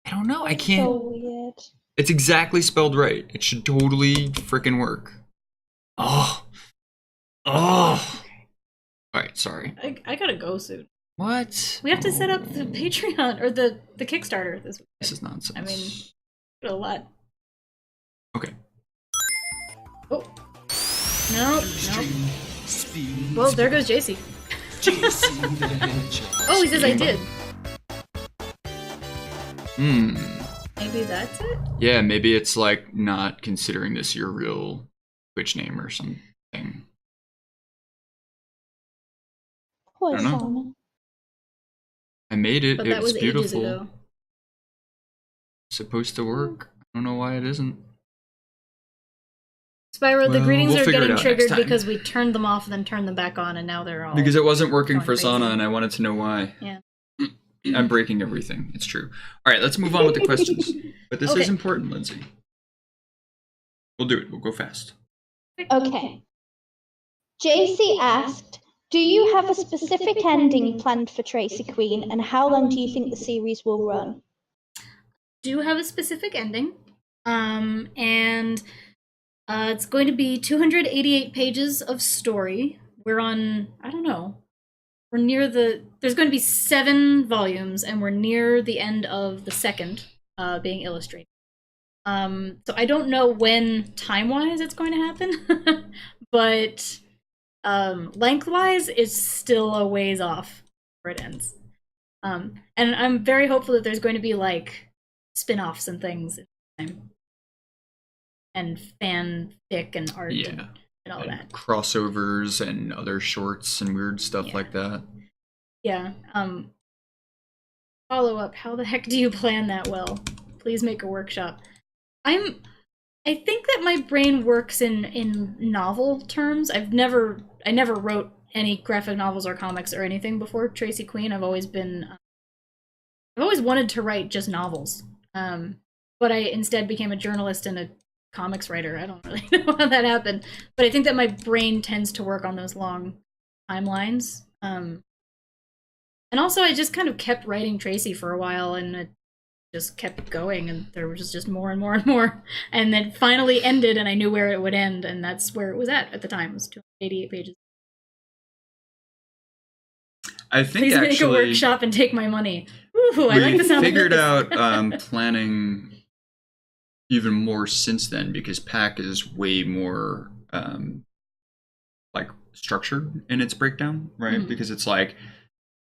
I don't know. I can't. So weird. It's exactly spelled right. It should totally freaking work. Oh. Oh. Alright, Sorry. I gotta go soon. What? We have to set up the Patreon or the Kickstarter this week. This is nonsense. I mean, a lot. Okay. Oh. No. Well, there goes JC. Oh, he says I did. Maybe that's it? Yeah, maybe it's like not considering this your real Twitch name or something. Poor I don't know. Simon. I made it. But It that was was ages beautiful. ago. Supposed to work. I don't know why it isn't. Spyro, the Well, greetings we'll are figure it getting out next triggered time. because we turned them off and then turned them back on, and now they're all... Because it wasn't working going for crazy. Sana, and I wanted to know why. Yeah. I'm breaking everything. It's true. All right, let's move on with the questions. But this Okay. is important, Lindsay. We'll do it. We'll go fast. Okay. JC asked, do you have a specific ending planned for Tracy Queen, and how long do you think the series will run? Do have a specific ending. And it's going to be 288 pages of story. We're on, I don't know. We're near there's going to be 7 volumes, and we're near the end of the second being illustrated. So I don't know when time-wise it's going to happen, but lengthwise it's still a ways off where it ends. And I'm very hopeful that there's going to be like spin-offs and things in time. And fanfic and art and all and that. Crossovers and other shorts and weird stuff like that. Yeah. Follow up. How the heck do you plan that well? Please make a workshop. I think that my brain works in novel terms. I never wrote any graphic novels or comics or anything before Tracy Queen. I've always wanted to write just novels. But I instead became a journalist and a comics writer. I don't really know how that happened, but I think that my brain tends to work on those long timelines. And also I just kind of kept writing Tracy for a while, and it just kept going, and there was just more and more and more, and then finally ended, and I knew where it would end, and that's where it was at the time. It was 288 pages. I think Please make a actually workshop and take my money. Ooh, I like the sound of figured this. out planning even more since then, because Pack is way more like structured in its breakdown, right? Because it's like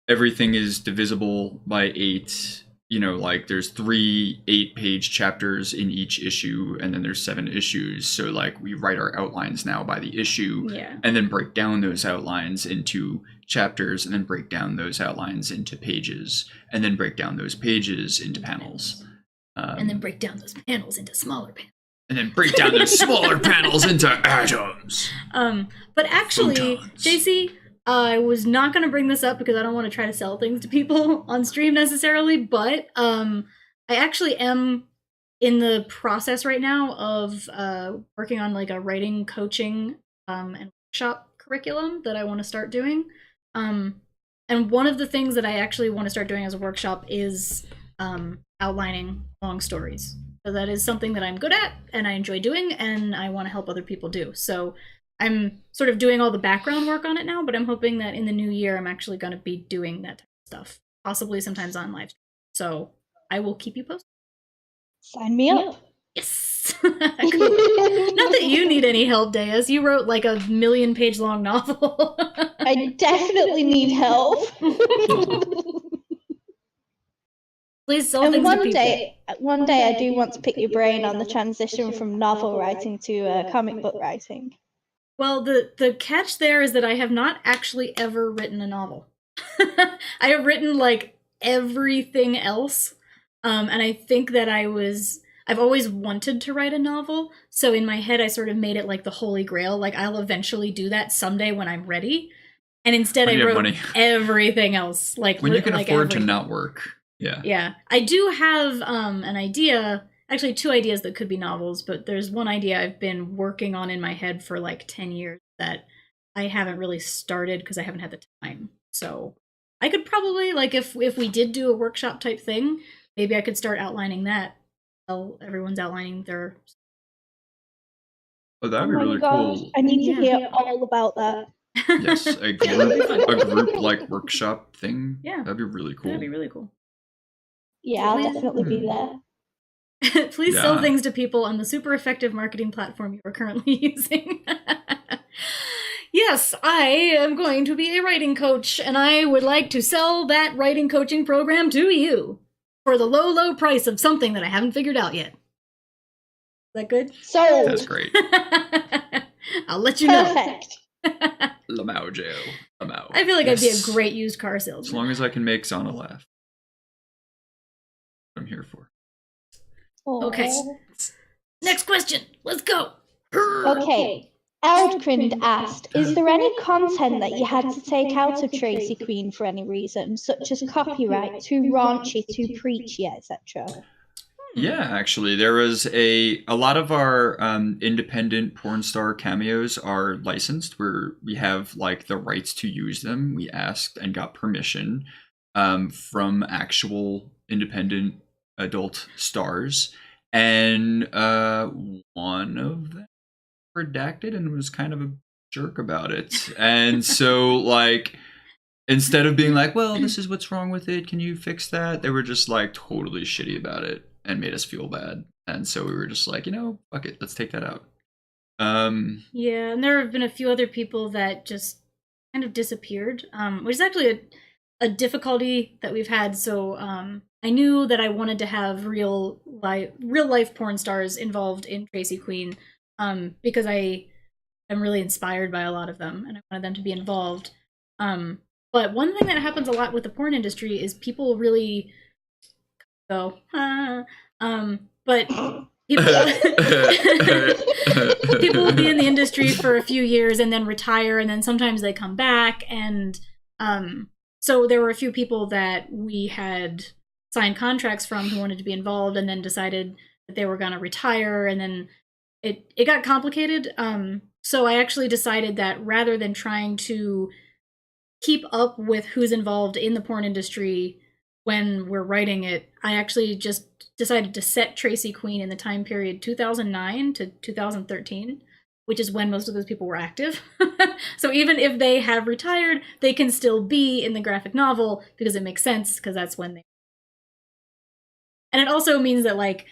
everything is divisible by 8. You know, like there's 3 8-page chapters in each issue, and then there's 7 issues. So like we write our outlines now by the issue, and then break down those outlines into chapters, and then break down those outlines into pages, and then break down those pages into panels. And then break down those panels into smaller panels. And then break down those smaller panels into atoms. But actually, Photons. JC, I was not going to bring this up because I don't want to try to sell things to people on stream necessarily, but I actually am in the process right now of working on like a writing coaching and workshop curriculum that I want to start doing. And one of the things that I actually want to start doing as a workshop is outlining long stories. So that is something that I'm good at and I enjoy doing, and I want to help other people do. So I'm sort of doing all the background work on it now, but I'm hoping that in the new year I'm actually going to be doing that type of stuff, possibly sometimes on live stream. So I will keep you posted. Sign me up. Yes. Cool. Not that you need any help, Deus. You wrote like a 1,000,000-page long novel. I definitely need help. Please sell And things to one people. day I do want to pick your brain on the transition from novel writing to comic book writing. Well, the catch there is that I have not actually ever written a novel. I have written like everything else, and I think that I've always wanted to write a novel, so in my head I sort of made it like the holy grail, like I'll eventually do that someday when I'm ready, and instead When I you have wrote money. everything else. Like When you can like afford to everything. not work. Yeah. Yeah. I do have an idea, actually 2 ideas that could be novels, but there's one idea I've been working on in my head for like 10 years that I haven't really started because I haven't had the time. So I could probably, like, if we did do a workshop type thing, maybe I could start outlining that while everyone's outlining their... Oh, that'd be Oh my really gosh, cool. I need to Yeah. hear all about that. Yes, a group like workshop thing. Yeah. That'd be really cool. That'd be really cool. Yeah, I'll Please. definitely be there. Please sell Yeah. things to people on the super effective marketing platform you are currently using. Yes, I am going to be a writing coach, and I would like to sell that writing coaching program to you for the low, low price of something that I haven't figured out yet. Is that good? So That's great. I'll let you know. perfect. Lamau Jayel. Lamau. I feel like I'd be Yes. a great used car As salesman. long as I can make Zana laugh. I'm here for. Okay. Next question. Let's go. Okay. Eldcrind asked, is there any content that you had to take out of Tracy Queen for any reason, such as copyright, too raunchy, too preachy, etc.? Yeah, actually, there was a lot of our independent porn star cameos are licensed, where we have like the rights to use them. We asked and got permission from actual independent adult stars, and one of them redacted and was kind of a jerk about it. And so, like, instead of being like, well, this is what's wrong with it, can you fix that? They were just like totally shitty about it and made us feel bad. And so we were just like, fuck it, let's take that out. Yeah, and there have been a few other people that just kind of disappeared, which is actually a difficulty that we've had. So I knew that I wanted to have real life porn stars involved in Tracy Queen, because I am really inspired by a lot of them, and I wanted them to be involved. But one thing that happens a lot with the porn industry is people really go, but people people will be in the industry for a few years and then retire, and then sometimes they come back. And so there were a few people that we had signed contracts from who wanted to be involved, and then decided that they were going to retire, and then it got complicated. So I actually decided that rather than trying to keep up with who's involved in the porn industry when we're writing it, I actually just decided to set Tracy Queen in the time period 2009 to 2013, which is when most of those people were active. So even if they have retired, they can still be in the graphic novel because it makes sense, because that's when they... And it also means that, like,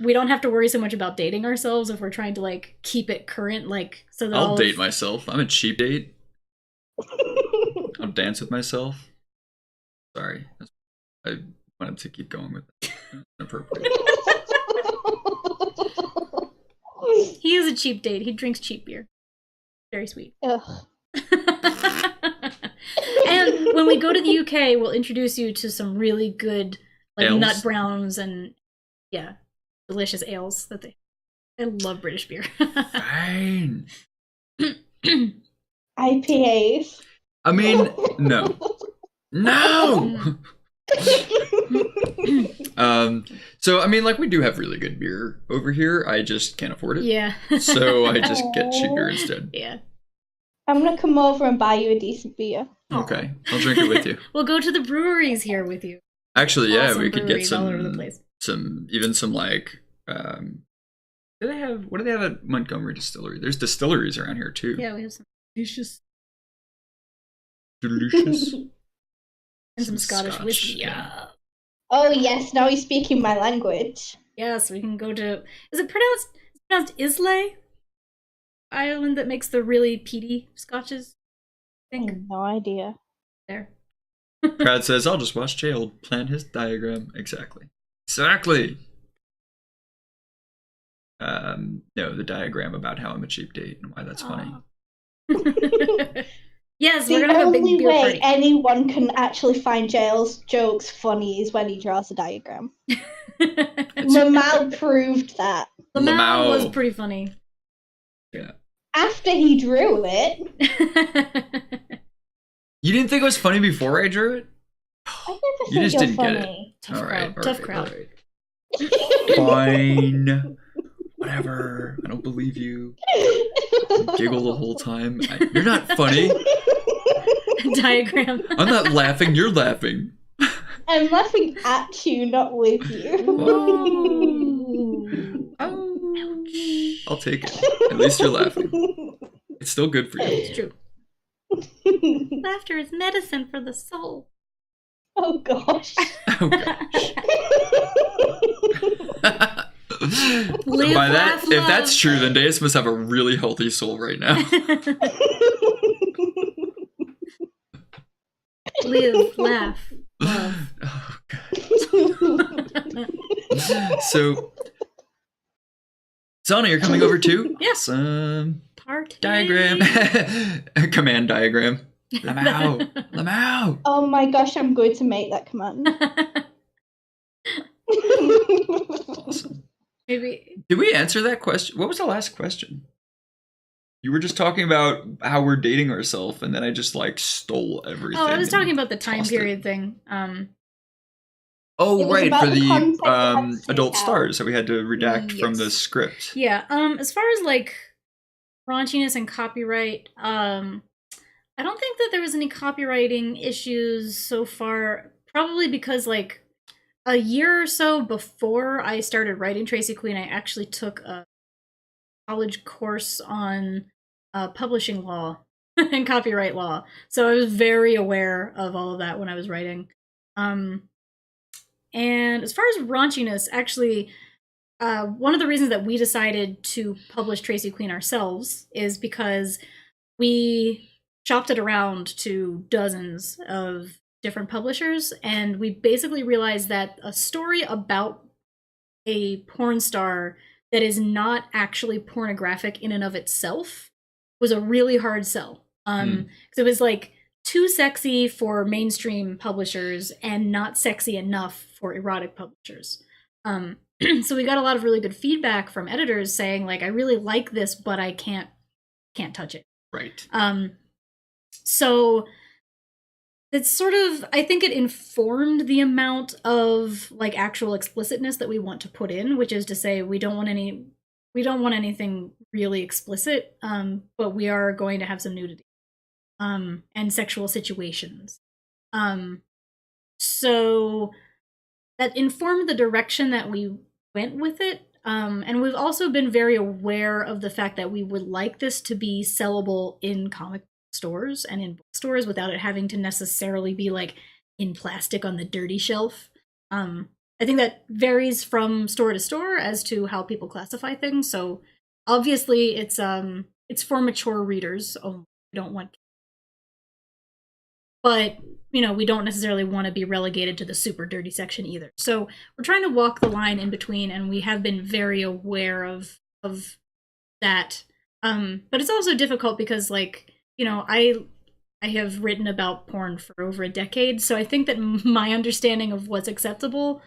we don't have to worry so much about dating ourselves if we're trying to, like, keep it current, like, so that I'll date myself. I'm a cheap date. I'll dance with myself. Sorry. I wanted to keep going with it. Inappropriate. He is a cheap date. He drinks cheap beer. Very sweet. Ugh. And when we go to the UK, we'll introduce you to some really good, like, Ales? nut browns and, yeah, delicious ales that they... I love British beer. Fine. IPAs. I mean, no. No! So, I mean, like, we do have really good beer over here. I just can't afford it. Yeah. So I just get cheap beer instead. Yeah. I'm gonna come over and buy you a decent beer. Okay, I'll drink it with you. We'll go to the breweries here with you. Actually, yeah, Awesome we could get breweries all over the place. some like, what do they have at Montgomery Distillery? There's distilleries around here too. Yeah, we have some delicious Delicious. and some Scottish Scotch, whiskey. yeah. Oh yes, now you're speaking my language. Yes, we can go to... Is it pronounced Islay? Island that makes the really peaty scotches? I think. No idea. There. Brad says, I'll just watch Jayel plan his diagram. Exactly. Exactly. No, the diagram about how I'm a cheap date and why that's funny. Yes, The we're gonna have a big only beer way party. anyone can actually find Jail's jokes funny is when he draws a diagram. Lamau proved that. Lamau was Lamau. pretty funny. Yeah. After he drew it, You didn't think it was funny before I drew it? I never You think just you're didn't get it. funny. Tough crowd. Tough crowd. Fine. Whatever. I don't believe you. Giggle the whole time. You're not funny. Diagram. I'm not laughing. You're laughing. I'm laughing at you, not with you. I'll take it. At least you're laughing. It's still good for you. It's true. Laughter is medicine for the soul. Oh gosh. Oh gosh. Live, By that, laugh, if love. that's true, then Deus must have a really healthy soul right now. Live, laugh, love. Oh god. So, Zana, you're coming over too? Yes. Diagram. Command diagram. Lamau. Lamau. Oh my gosh, I'm going to make that command. Awesome. Maybe. Did we answer that question? What was the last question? You were just talking about how we're dating ourselves, and then I just like stole everything. Oh, I was and talking about the time tossed it. period thing. Oh, It was right, about for the the content you had to take adult out. stars that we had to redact from the Yes. script. Yeah. As far as like raunchiness and copyright, I don't think that there was any copywriting issues so far. Probably because like a year or so before I started writing Tracy Queen, I actually took a college course on publishing law and copyright law. So I was very aware of all of that when I was writing. And as far as raunchiness, actually, one of the reasons that we decided to publish Tracy Queen ourselves is because we shopped it around to dozens of different publishers, and we basically realized that a story about a porn star that is not actually pornographic in and of itself was a really hard sell. 'Cause it was like too sexy for mainstream publishers and not sexy enough for erotic publishers. So we got a lot of really good feedback from editors saying like, I really like this, but I can't touch it. Right. So it's sort of, I think it informed the amount of like actual explicitness that we want to put in, which is to say we don't want anything really explicit, but we are going to have some nudity and sexual situations. So that informed the direction that we went with it. And we've also been very aware of the fact that we would like this to be sellable in comic stores and in bookstores without it having to necessarily be like in plastic on the dirty shelf. I think that varies from store to store as to how people classify things. So obviously it's for mature readers. Oh, we don't want, but you know, we don't necessarily want to be relegated to the super dirty section either. So we're trying to walk the line in between, and we have been very aware of that. But it's also difficult because like, you know, I have written about porn for over a decade, so I think that my understanding of what's acceptable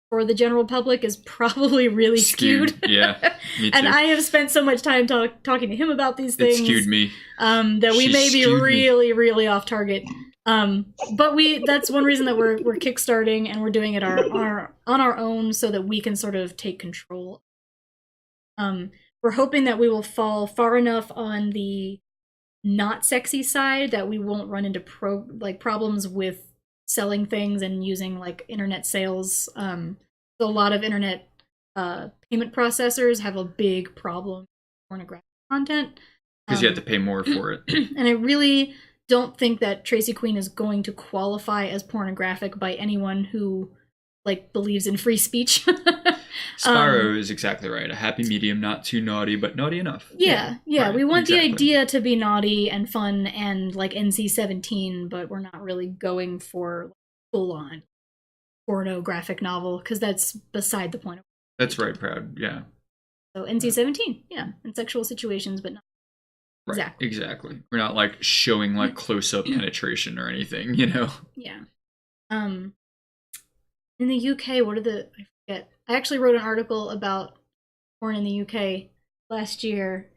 for the general public is probably really skewed. Yeah, me too. And I have spent so much time talking to him about these things. It skewed me. That we She may be skewed me. really, really off target. But that's one reason that we're kickstarting and we're doing it on our own so that we can sort of take control. We're hoping that we will fall far enough on the not sexy side that we won't run into problems with selling things and using like internet sales. A lot of internet payment processors have a big problem with pornographic content Because you have to pay more for it. and I really don't think that Tracy Queen is going to qualify as pornographic by anyone who like believes in free speech. Spyro is exactly right. A happy medium, not too naughty, but naughty enough. Yeah. Right, We want exactly. the idea to be naughty and fun and like NC-17, but we're not really going for full-on pornographic novel because that's beside the point. That's right, Proud. Yeah. So NC-17, yeah, and sexual situations, but not Right. Exactly. We're not like showing like close-up penetration or anything, you know? Yeah. In the UK, I forget. I actually wrote an article about porn in the UK last year.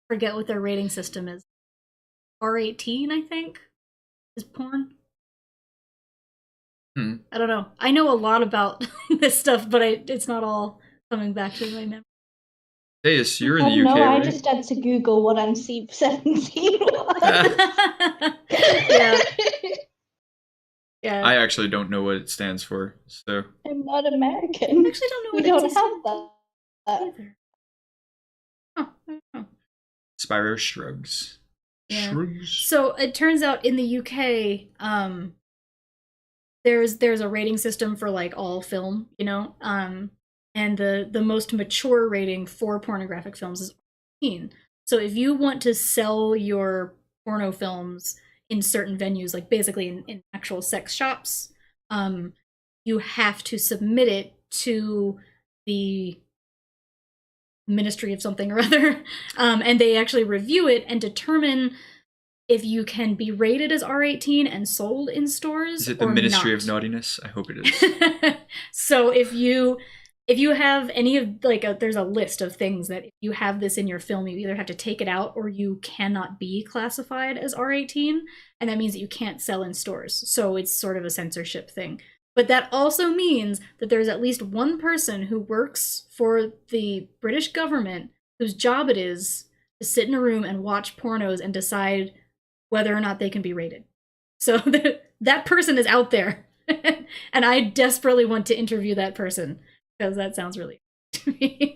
Forget what their rating system is. R18, I think, is porn. I don't know. I know a lot about this stuff, but it's not all coming back to my memory. Deus, you're in the no, UK, I right? just had to Google what NC-17 was. Yeah. Yeah. I actually don't know what it stands for, so. I'm not American. I actually don't know We what don't NC-17 have that. either. Oh, I don't know. Spyro shrugs. Yeah. Shrugs. So it turns out in the UK, there's a rating system for like all film, you know, and the most mature rating for pornographic films is 18. So if you want to sell your porno films in certain venues, like basically in actual sex shops, you have to submit it to the Ministry of something or other, and they actually review it and determine if you can be rated as R18 and sold in stores. Is it the or Ministry not. of Naughtiness? I hope it is. So if you have any of there's a list of things that if you have this in your film, you either have to take it out or you cannot be classified as R18, and that means that you can't sell in stores. So it's sort of a censorship thing. But that also means that there's at least one person who works for the British government whose job it is to sit in a room and watch pornos and decide whether or not they can be rated. So that person is out there. And I desperately want to interview that person because that sounds really to me.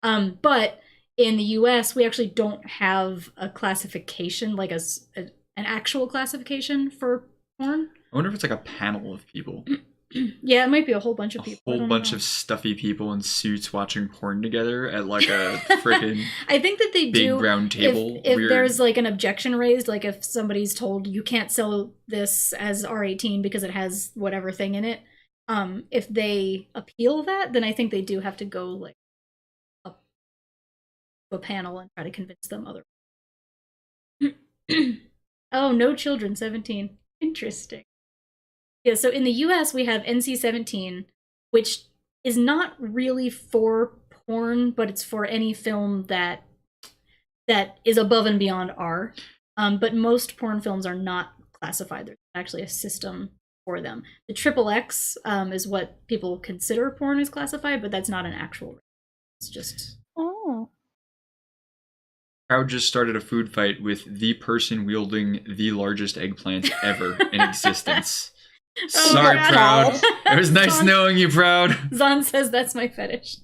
But in the US, we actually don't have a classification, like an actual classification for porn. I wonder if it's like a panel of people. Yeah, it might be a whole bunch of people. A whole bunch of stuffy people in suits watching porn together at like a freaking I think that they big do round table. If Weird. there's like an objection raised, like if somebody's told you can't sell this as R18 because it has whatever thing in it, if they appeal that, then I think they do have to go like up to a panel and try to convince them otherwise. Oh, no children 17. Interesting. Yeah, so in the US we have NC-17, which is not really for porn, but it's for any film that is above and beyond R. But most porn films are not classified. There's actually a system for them. The XXX is what people consider porn as classified, but that's not an actual rating. It's just... Oh. Crowd just started a food fight with the person wielding the largest eggplant ever in existence. Oh, Sorry, God. Proud. It was nice Zon- knowing you, Proud. Zon says that's my fetish.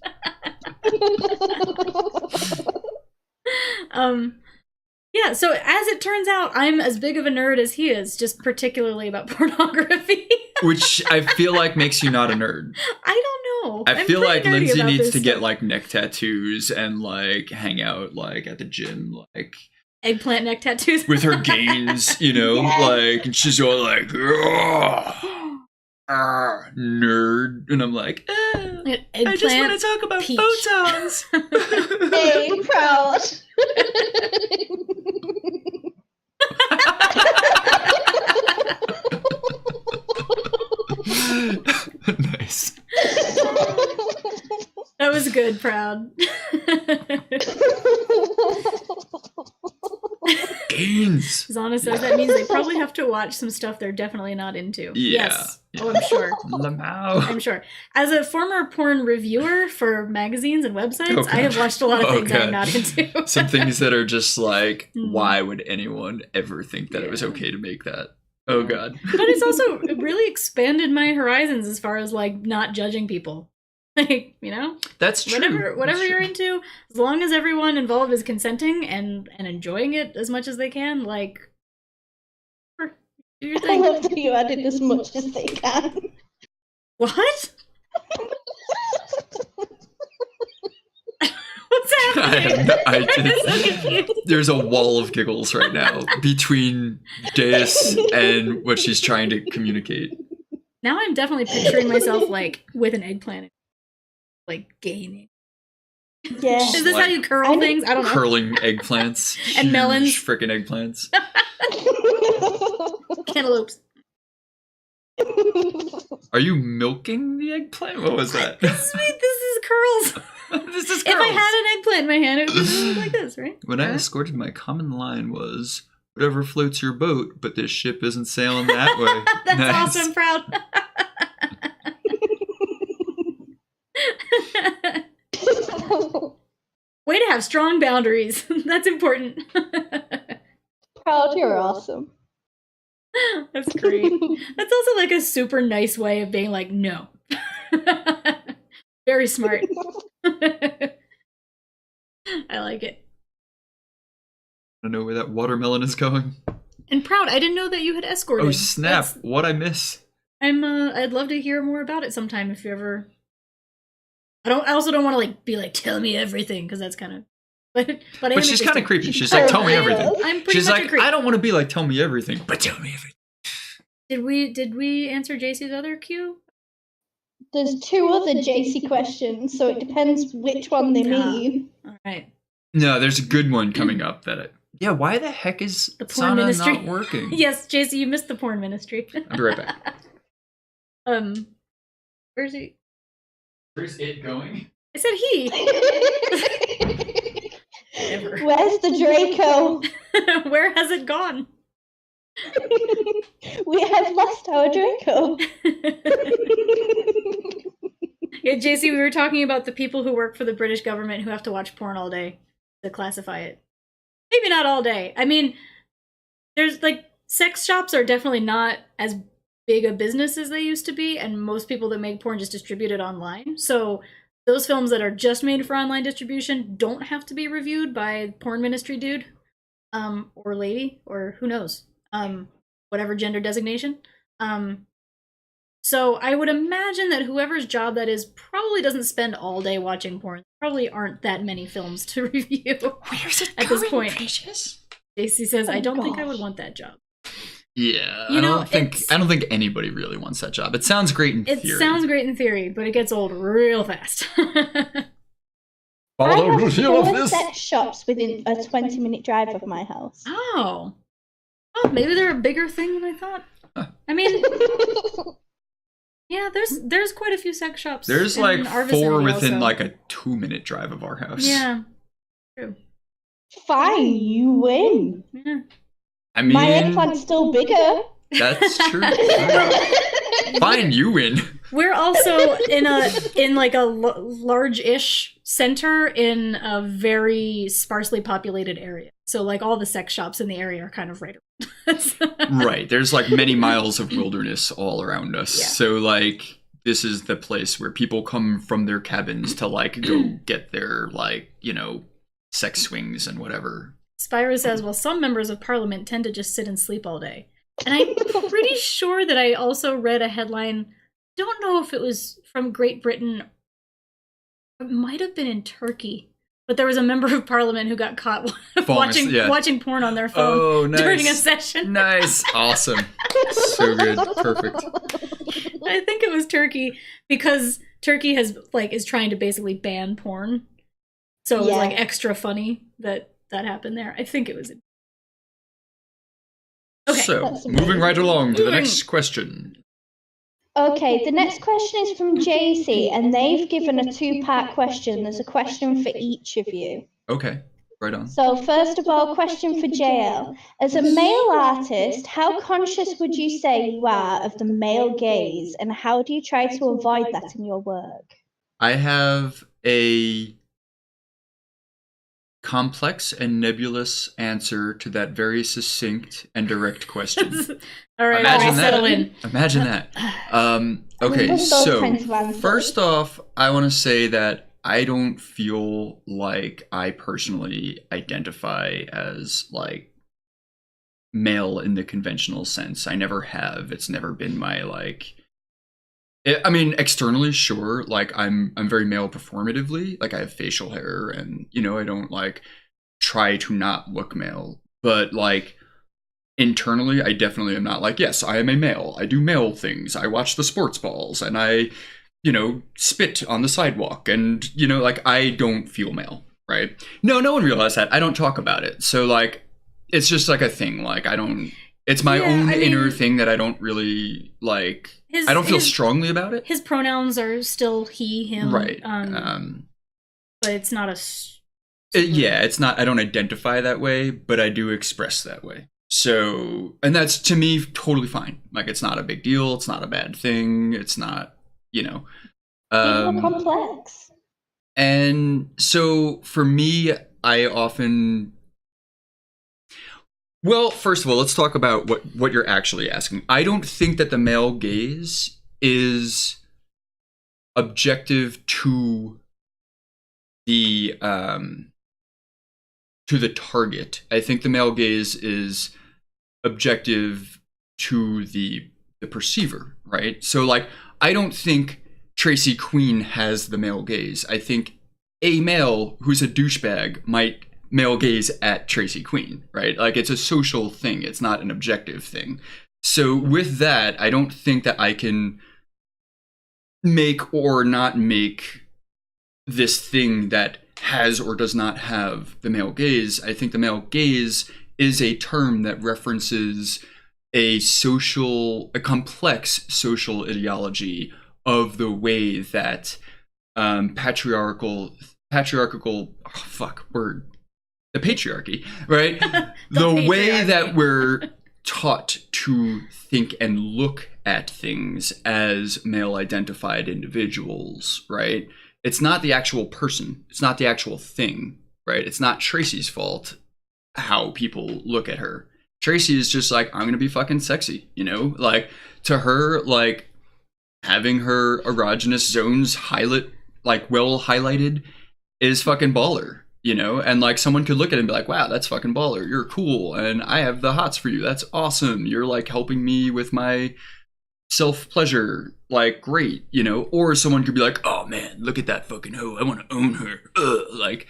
Yeah, so as it turns out, I'm as big of a nerd as he is, just particularly about pornography. Which I feel like makes you not a nerd. I don't know. I I'm feel pretty like nerdy Lindsay about needs this to get stuff. like neck tattoos and like hang out like at the gym like Eggplant neck tattoos. with her gains, you know, like and she's all like nerd, and I'm like, I just want to talk about peach. photons. Hey, proud. Nice. That was good, Proud. Gains. Zana says that means they probably have to watch some stuff they're definitely not into. Yeah. Yes. Oh, I'm sure. Lamau. I'm sure. As a former porn reviewer for magazines and websites, Oh, I have God. watched a lot of Oh, things I'm God. not into. Some things that are just like, Mm. why would anyone ever think that it was Yeah. okay to make that? Oh, God. But it's also really expanded my horizons as far as like not judging people. Like, you know, That's true. whatever That's you're true. into, as long as everyone involved is consenting and enjoying it as much as they can, like, sure, do your I thing. love that you added as much as they can. What? What's happening? I'm so confused. There's a wall of giggles right now between Deus and what she's trying to communicate. Now I'm definitely picturing myself like with an eggplant, like gaining. Yeah. Is this how Like you curl I- things? I don't know. Curling eggplants. And melons. Freaking eggplants. Cantaloupes. Are you milking the eggplant? What was that? This is curls. This is If I curls. had an eggplant in my hand, it would look like this, right? When I Right? escorted, my common line was, whatever floats your boat, but this ship isn't sailing that way. That's Nice. awesome, proud. Way to have strong boundaries. That's important. Proud, you're awesome. That's great. That's also like a super nice way of being like, no. Very smart. I like it. I know where that watermelon is going. And Proud, I didn't know that you had escorted. Oh snap! What I miss? I'd love to hear more about it sometime if you ever. I also don't want to like be like tell me everything because that's kind of. But she's kind of creepy. She's like, tell me everything. I'm pretty She's much like, a creep. I don't want to be like, tell me everything, but tell me everything. Did we answer JC's other cue? There's 2 other JC questions, so it depends which one they mean. All right. No, there's a good one coming up that yeah, why the heck is The porn Sana ministry not working? Yes, JC, you missed the porn ministry. I'll be right back. Where's he? Where's it going? I said he. Never. Where's the Draco? Where has it gone? We have lost our Draco. Yeah, JC, we were talking about the people who work for the British government who have to watch porn all day to classify it. Maybe not all day. I mean, there's like sex shops are definitely not as big a business as they used to be, and most people that make porn just distribute it online. So those films that are just made for online distribution don't have to be reviewed by porn ministry dude, or lady, or who knows, whatever gender designation. So I would imagine that whoever's job that is probably doesn't spend all day watching porn. Probably aren't that many films to review. Where's it at going, this point? Precious? JC says, I don't think I would want that job. Yeah, You I know, don't think anybody really wants that job. It sounds great in It theory. sounds great in theory, but it gets old real fast. Follow I the have rule of 4 this. sex shops within a 20-minute drive of my house. Oh. Well, maybe they're a bigger thing than I thought. I mean, yeah, there's quite a few sex shops. There's in like our 4 vicinity within also. like a 2-minute drive of our house. Yeah. True. Fine, you win. Yeah. I mean, My eggplant's still bigger. that's true. Fine, you win. We're also in like a large-ish center in a very sparsely populated area. So like all the sex shops in the area are kind of right around us. Right. There's like many miles of wilderness all around us. Yeah. So like this is the place where people come from their cabins to like go get their like, sex swings and whatever. Spyro says, well, some members of parliament tend to just sit and sleep all day. And I'm pretty sure that I also read a headline, don't know if it was from Great Britain, it might have been in Turkey, but there was a member of parliament who got caught watching porn on their phone during a session. Nice. Awesome. So good. Perfect. I think it was Turkey, because Turkey is trying to basically ban porn. So it was like extra funny that happened there. I think it was. Okay. So, moving right along to the next question. Okay, the next question is from JC, and they've given a 2-part question. There's a question for each of you. Okay, right on. So first of all, question for Jayel. As a male artist, how conscious would you say you are of the male gaze, and how do you try to avoid that in your work? I have a complex and nebulous answer to that very succinct and direct question. All right, Imagine that. settle in. Imagine that. Okay, With those so kinds of answers. first off, I want to say that I don't feel like I personally identify as like male in the conventional sense. I never have. It's never been my like. I mean, externally, sure. Like I'm very male performatively. Like I have facial hair, and I don't like try to not look male. But like internally, I definitely am not like, yes, I am a male. I do male things. I watch the sports balls, and I, spit on the sidewalk, and like I don't feel male, right? No one realized that. I don't talk about it, so like it's just like a thing. Like I don't. It's my own inner thing that I don't really like. I don't feel strongly about it. His pronouns are still he, him. Right. But it's not a. It's not. I don't identify that way, but I do express that way. So, and that's to me totally fine. Like, it's not a big deal. It's not a bad thing. It's not, People are complex. And so for me, I often. Well, first of all, let's talk about what you're actually asking. I don't think that the male gaze is objective to the to the target. I think the male gaze is objective to the perceiver, right? So like, I don't think Tracy Queen has the male gaze. I think a male who's a douchebag might male gaze at Tracy Queen, right? Like, it's a social thing. It's not an objective thing. So with that, I don't think that I can make or not make this thing that has or does not have the male gaze. I think the male gaze is a term that references a complex social ideology of the way that the patriarchy, right? the way that we're taught to think and look at things as male identified individuals, right? It's not the actual person. It's not the actual thing, right? It's not Tracy's fault how people look at her. Tracy is just like, I'm going to be fucking sexy, you know? Like, to her, like, having her erogenous zones well highlighted is fucking baller, you know? And like, someone could look at it and be like, wow, that's fucking baller. You're cool. And I have the hots for you. That's awesome. You're like helping me with my self-pleasure. Like, great, you know? Or someone could be like, oh man, look at that fucking hoe. I want to own her. Ugh. Like,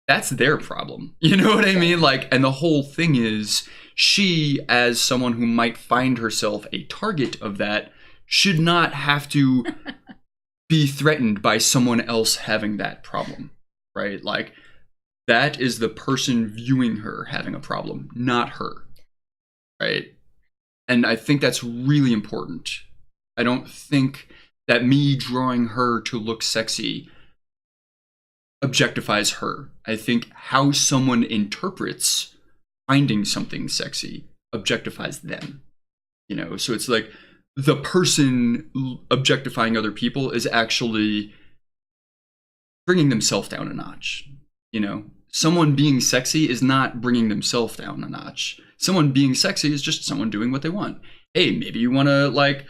that's their problem. You know what I mean? Like, and the whole thing is, she, as someone who might find herself a target of that, should not have to be threatened by someone else having that problem, right? Like, that is the person viewing her having a problem, not her, right? And I think that's really important. I don't think that me drawing her to look sexy objectifies her. I think how someone interprets finding something sexy objectifies them, you know? So it's like, the person objectifying other people is actually bringing themselves down a notch, you know? Someone being sexy is not bringing themselves down a notch. Someone being sexy is just someone doing what they want. Hey, maybe you want to like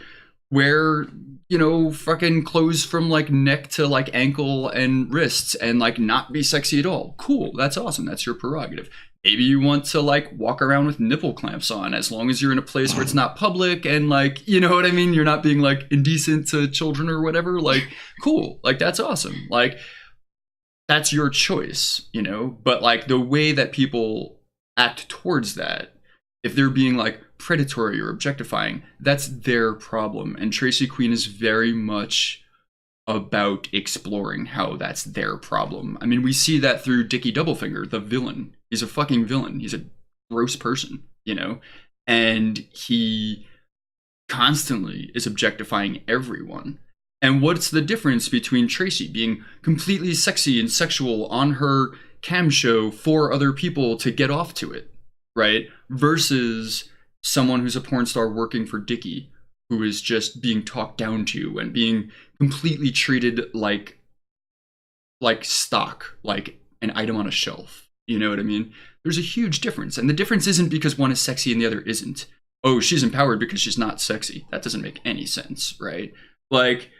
wear, you know, fucking clothes from like neck to like ankle and wrists and like not be sexy at all. Cool, that's awesome. That's your prerogative. Maybe you want to like walk around with nipple clamps on, as long as you're in a place where it's not public and like, you know what I mean? You're not being like indecent to children or whatever. Like, cool. Like, that's awesome. Like, that's your choice, you know? But like, the way that people act towards that, if they're being like predatory or objectifying, that's their problem. And Tracy Queen is very much about exploring how that's their problem. I mean, we see that through Dickie Doublefinger, the villain. He's a fucking villain. He's a gross person, you know? And he constantly is objectifying everyone. And what's the difference between Tracy being completely sexy and sexual on her cam show for other people to get off to it, right? Versus someone who's a porn star working for Dickie, who is just being talked down to and being completely treated like stock, like an item on a shelf. You know what I mean? There's a huge difference. And the difference isn't because one is sexy and the other isn't. Oh, she's empowered because she's not sexy. That doesn't make any sense, right? Like,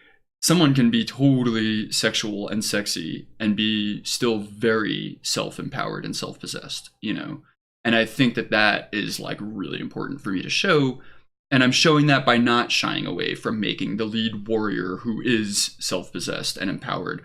someone can be totally sexual and sexy and be still very self-empowered and self-possessed, you know? And I think that that is like really important for me to show. And I'm showing that by not shying away from making the lead warrior who is self-possessed and empowered.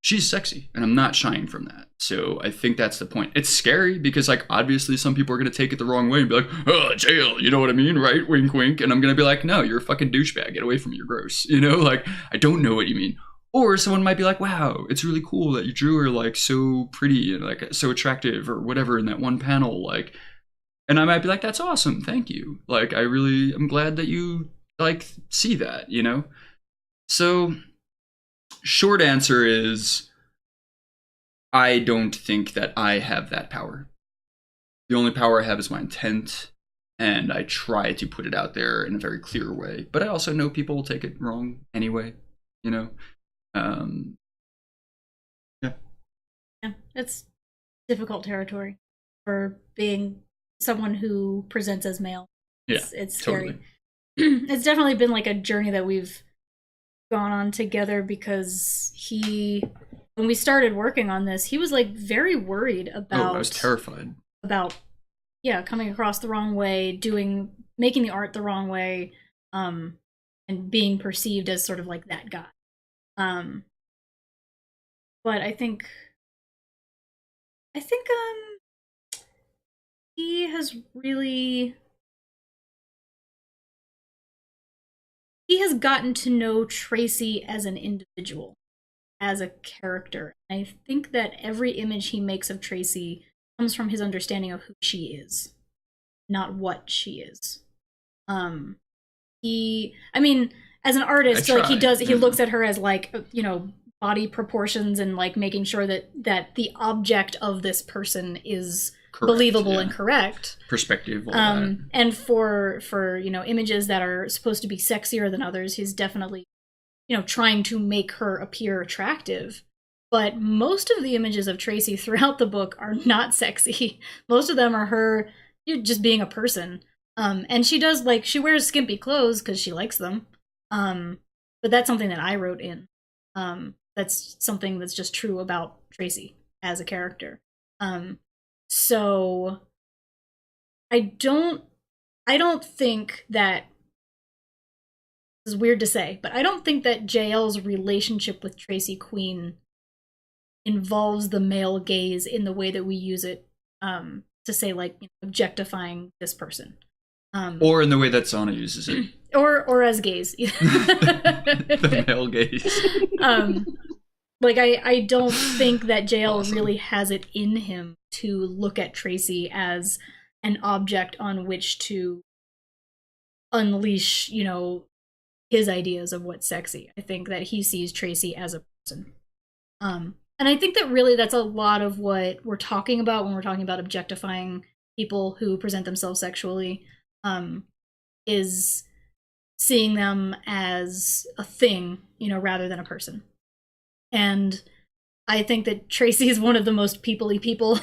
She's sexy, and I'm not shying from that. So I think that's the point. It's scary because, like, obviously some people are going to take it the wrong way and be like, oh, Jayel, you know what I mean, right? Wink, wink. And I'm going to be like, no, you're a fucking douchebag. Get away from me. You're gross. You know, like, I don't know what you mean. Or someone might be like, wow, it's really cool that you drew her, like, so pretty and, like, so attractive or whatever in that one panel. Like, and I might be like, that's awesome. Thank you. Like, I'm glad that you, like, see that, you know? So, short answer is, I don't think that I have that power. The only power I have is my intent, and I try to put it out there in a very clear way. But I also know people will take it wrong anyway, you know? Yeah, it's difficult territory for being someone who presents as male. It's scary. Totally. It's definitely been like a journey that we've gone on together because he when we started working on this, he was like very worried about. I was terrified about, yeah, coming across the wrong way, making the art the wrong way, and being perceived as sort of like that guy. But I think he has gotten to know Tracy as an individual, as a character. I think that every image he makes of Tracy comes from his understanding of who she is, not what she is. As an artist, like he looks at her as like, you know, body proportions and like making sure that the object of this person is correct, believable and correct. Perspective. And for you know, images that are supposed to be sexier than others, he's definitely, you know, trying to make her appear attractive. But most of the images of Tracy throughout the book are not sexy. Most of them are her just being a person. And she does, like, she wears skimpy clothes because she likes them. But that's something that I wrote in. That's something that's just true about Tracy as a character. So I don't think that, this is weird to say, but I don't think that Jayel's relationship with Tracy Queen involves the male gaze in the way that we use it to say, like, you know, objectifying this person. Or in the way that Sana uses it. Or as gaze. The male gaze. Like, I don't think that Jayel really has it in him to look at Tracy as an object on which to unleash, you know, his ideas of what's sexy. I think that he sees Tracy as a person. And I think that really that's a lot of what we're talking about when we're talking about objectifying people who present themselves sexually, is seeing them as a thing, you know, rather than a person. And I think that Tracy is one of the most people-y people.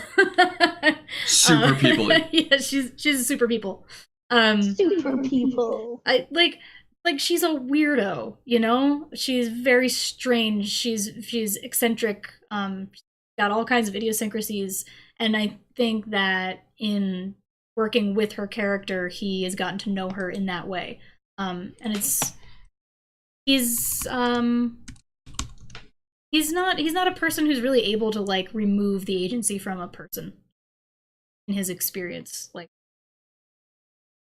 Super people-y. Yeah, she's a super people. Super people. I like she's a weirdo, you know? She's very strange. She's eccentric. Got all kinds of idiosyncrasies, and I think that in working with her character, he has gotten to know her in that way. And he's not a person who's really able to like remove the agency from a person in his experience, like.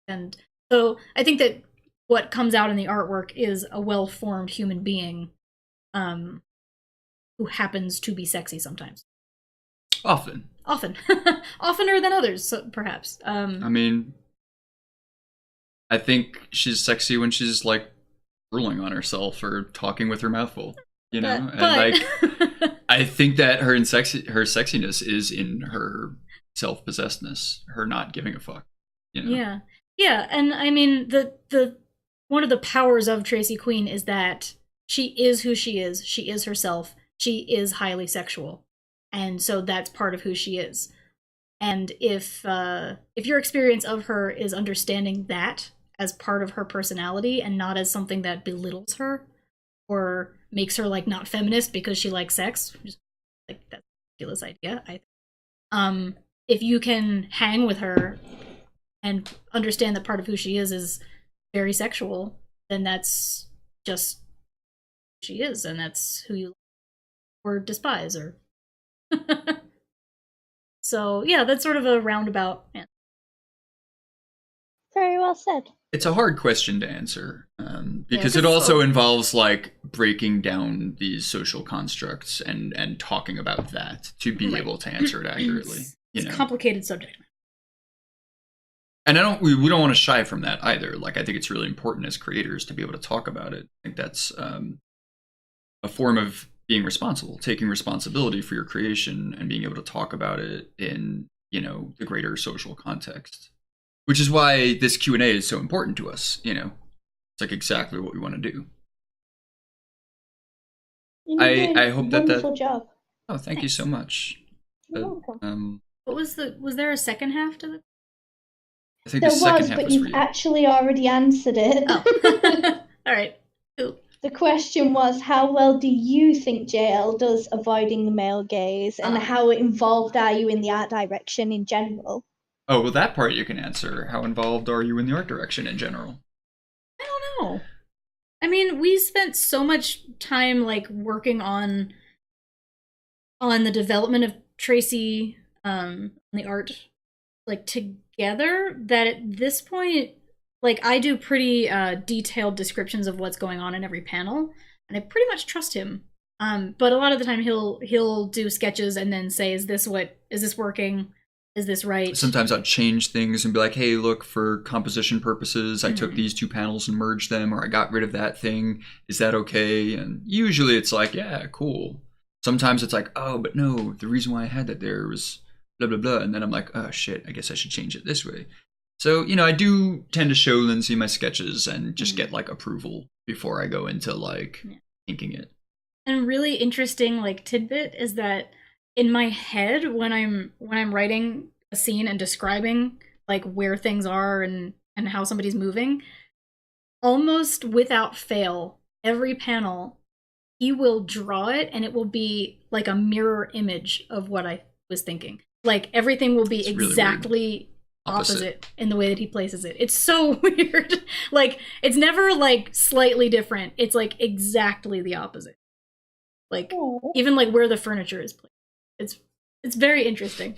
And so I think that what comes out in the artwork is a well-formed human being who happens to be sexy sometimes. Often. Oftener than others, so perhaps. I mean, I think she's sexy when she's like drooling on herself or talking with her mouth full, you know? And like, I think that her sexiness is in her self-possessedness, her not giving a fuck, you know? Yeah, and I mean, the one of the powers of Tracy Queen is that she is who she is herself, she is highly sexual, and so that's part of who she is. And if your experience of her is understanding that as part of her personality and not as something that belittles her or makes her like not feminist because she likes sex, which is like that's a ridiculous idea, I think. If you can hang with her and understand that part of who she is very sexual, then that's just who she is, and that's who you like or despise, or so yeah, that's sort of a roundabout answer. Very well said. It's a hard question to answer because it also involves like breaking down these social constructs and talking about that to be able to answer it accurately. It's a complicated subject. And we don't want to shy from that either. Like, I think it's really important as creators to be able to talk about it. I think that's a form of being responsible, taking responsibility for your creation and being able to talk about it in, you know, the greater social context. Which is why this Q&A is so important to us, you know. It's like exactly what we want to do. I hope that wonderful job. Oh, thank you so much. You're welcome. What was there a second half to the? I think There the second was, half but was you've for you. actually already answered it. Oh. All right. Cool. The question was, how well do you think Jayel does avoiding the male gaze, and how involved are you in the art direction in general? Oh, well, that part you can answer. How involved are you in the art direction in general? I don't know. I mean, we spent so much time like working on the development of Tracy, the art, like together, that at this point, like I do pretty detailed descriptions of what's going on in every panel, and I pretty much trust him. But a lot of the time he'll do sketches and then say, is this working? Is this right? Sometimes I'll change things and be like, hey, look, for composition purposes, I took these 2 panels and merged them, or I got rid of that thing. Is that okay? And usually it's like, yeah, cool. Sometimes it's like, oh, but no, the reason why I had that there was blah, blah, blah. And then I'm like, oh, shit, I guess I should change it this way. So, you know, I do tend to show Lindsay my sketches and just get like approval before I go into like inking it. And really interesting like tidbit is that in my head, when I'm writing a scene and describing like where things are and how somebody's moving, almost without fail, every panel he will draw it and it will be like a mirror image of what I was thinking. Like everything will be exactly really opposite in the way that he places it. It's so weird. Like it's never like slightly different. It's like exactly the opposite. Like even like where the furniture is placed. It's very interesting.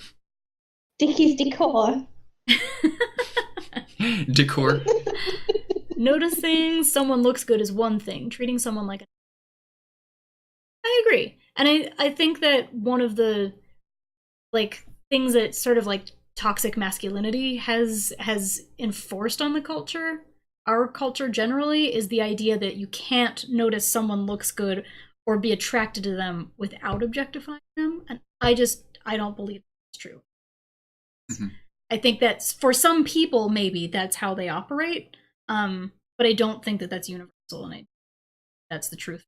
Dickie's decor. Decor. Noticing someone looks good is one thing. Treating someone like I agree. And I think that one of the like things that sort of like toxic masculinity has enforced on the culture, our culture generally, is the idea that you can't notice someone looks good or be attracted to them without objectifying them. And I don't believe that's true. I think that's for some people, maybe that's how they operate. But I don't think that that's universal, and that's the truth.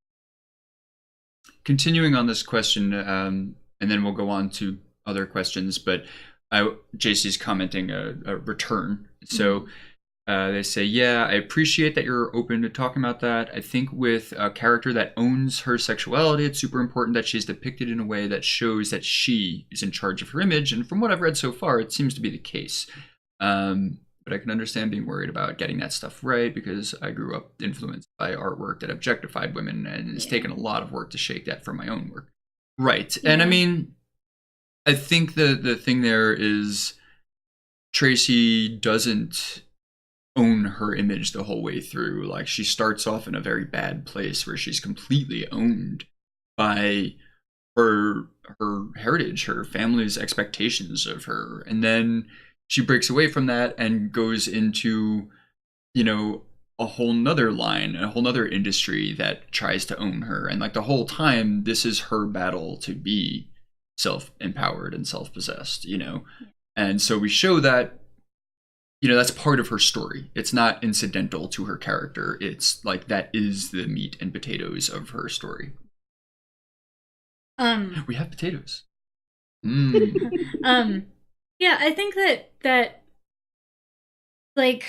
Continuing on this question, and then we'll go on to other questions, but JC's commenting a return. So they say, yeah, I appreciate that you're open to talking about that. I think with a character that owns her sexuality, it's super important that she's depicted in a way that shows that she is in charge of her image. And from what I've read so far, it seems to be the case. But I can understand being worried about getting that stuff right, because I grew up influenced by artwork that objectified women, and it's taken a lot of work to shake that from my own work. Right. Yeah. And I mean, I think the thing there is Tracy doesn't own her image the whole way through. Like, she starts off in a very bad place where she's completely owned by her heritage, her family's expectations of her. And then she breaks away from that and goes into, you know, a whole nother line, a whole nother industry that tries to own her. And like the whole time, this is her battle to be self-empowered and self-possessed, you know? And so we show that, you know, that's part of her story. It's not incidental to her character. It's like, that is the meat and potatoes of her story. We have potatoes. Yeah, I think that like,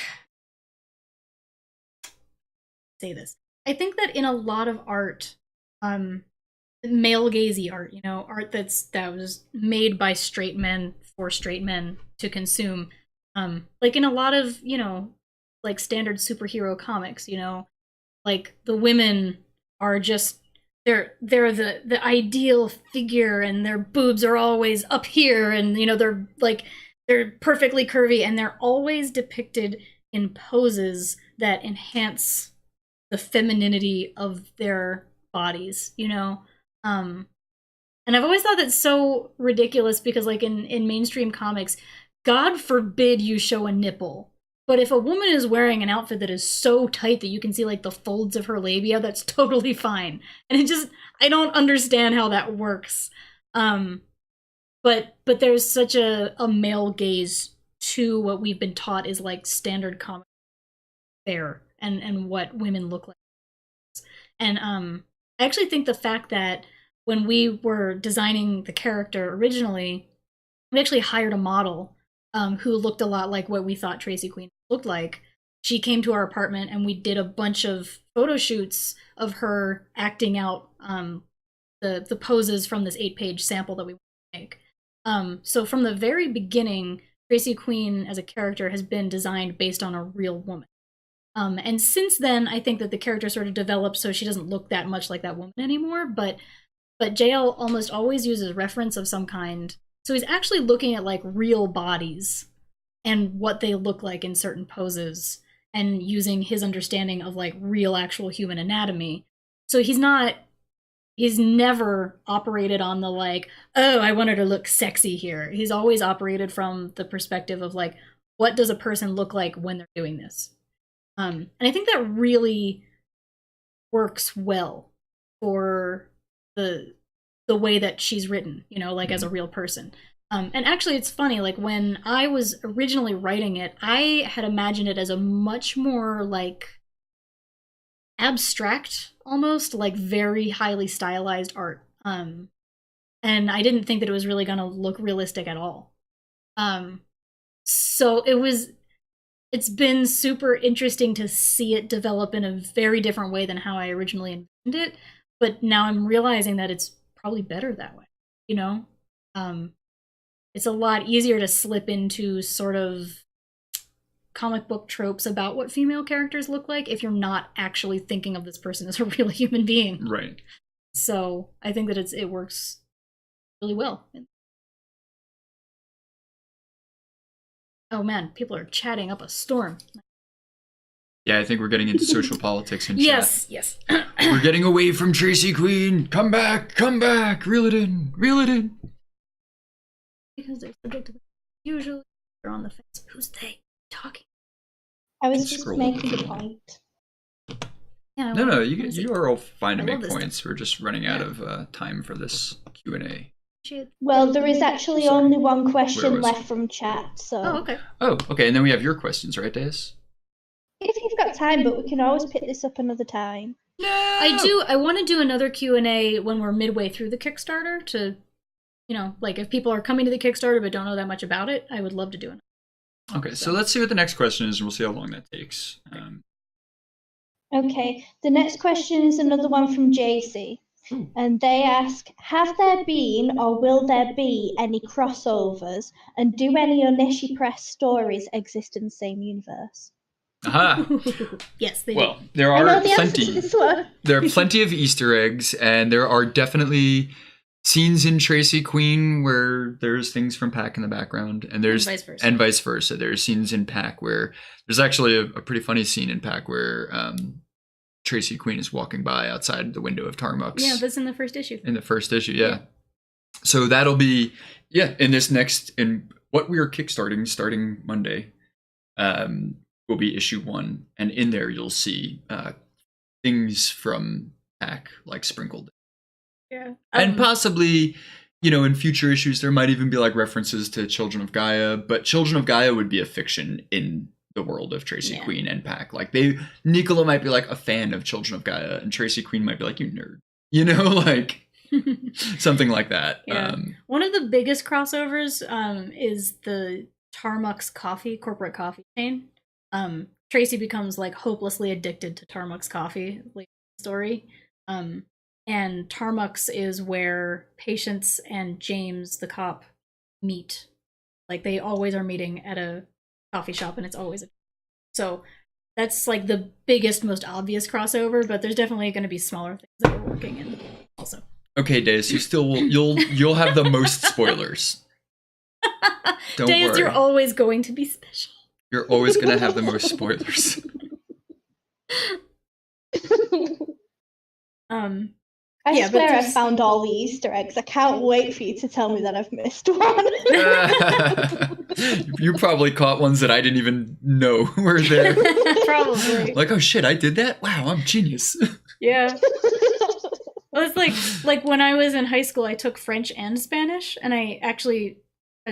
say this. I think that in a lot of art, male gazy art, you know, art that was made by straight men for straight men to consume, like in a lot of, you know, like standard superhero comics, you know, like the women are just they're the ideal figure, and their boobs are always up here, and you know they're perfectly curvy, and they're always depicted in poses that enhance the femininity of their bodies, you know. And I've always thought that's so ridiculous, because like in mainstream comics, God forbid you show a nipple. But if a woman is wearing an outfit that is so tight that you can see like the folds of her labia, that's totally fine. And I don't understand how that works. But there's such a male gaze to what we've been taught is like standard comic fare and what women look like. And I actually think the fact that when we were designing the character originally, we actually hired a model who looked a lot like what we thought Tracy Queen looked like. she came to our apartment and we did a bunch of photo shoots of her acting out the poses from this 8-page sample that we make. So from the very beginning, Tracy Queen as a character has been designed based on a real woman. And since then, I think that the character sort of developed so she doesn't look that much like that woman anymore, but Jayel almost always uses reference of some kind. So he's actually looking at like real bodies and what they look like in certain poses and using his understanding of like real actual human anatomy. So he's never operated on the like, oh, I want her to look sexy here. He's always operated from the perspective of like, what does a person look like when they're doing this? And I think that really works well for the way that she's written, you know, like as a real person. And actually, it's funny, like when I was originally writing it, I had imagined it as a much more like abstract, almost like very highly stylized art. And I didn't think that it was really going to look realistic at all. So it's been super interesting to see it develop in a very different way than how I originally envisioned it. But now I'm realizing that it's probably better that way, you know? It's a lot easier to slip into sort of comic book tropes about what female characters look like if you're not actually thinking of this person as a real human being. Right. So I think that it works really well. Oh man, people are chatting up a storm. Yeah, I think we're getting into social politics and Yes. We're getting away from Tracy Queen. Come back, reel it in. Because they're subject to the usually they're on the fence. Who's they talking? I was just Scroll. making a point. Yeah, No, you are all fine to I love make this points. We're just running out of time for this Q&A. Well, there is actually only one Where question was left from chat, so Oh, okay. Oh, okay, and then we have your questions, right, Deus? if you've got time, but we can always pick this up another time. I want to do another Q&A when we're midway through the Kickstarter to, you know, like if people are coming to the Kickstarter but don't know that much about it, I would love to do it. Okay, so let's see what the next question is, and we'll see how long that takes. Okay, the next question is another one from JC. And they ask, have there been or will there be any crossovers, and do any Oneshi Press stories exist in the same universe? Aha! Yes, they Well, do. there I know are the answer to plenty. this one. There are plenty of Easter eggs, and there are definitely scenes in Tracy Queen where there's things from Pack in the background, and there's And vice versa. There's scenes in Pack where there's actually a pretty funny scene in Pack where Tracy Queen is walking by outside the window of Tarmuk's. Yeah, that's in the first issue. In the first issue, yeah. So that'll be in what we are kickstarting starting Monday. Will be issue 1, and in there you'll see things from Pack like sprinkled. Yeah. And possibly, you know, in future issues there might even be like references to Children of Gaia, but Children of Gaia would be a fiction in the world of Tracy Queen and Pack. Like Nicola might be like a fan of Children of Gaia, and Tracy Queen might be like, you nerd. You know, like something like that. Yeah. One of the biggest crossovers is the Tarmuk's corporate coffee chain. Tracy becomes like hopelessly addicted to Tarmuk's coffee later in the story. And Tarmuk's is where Patience and James the cop meet. Like they always are meeting at a coffee shop, and it's always so that's like the biggest, most obvious crossover, but there's definitely going to be smaller things that we're working in also. Okay, Deus, you'll have the most spoilers. Don't Deus, worry. you're always going to be special. You're always gonna have the most spoilers. I swear I found all the Easter eggs. I can't wait for you to tell me that I've missed one. You probably caught ones that I didn't even know were there. Probably. Like, oh shit, I did that? Wow, I'm genius. Yeah. Well, it's like when I was in high school, I took French and Spanish, and I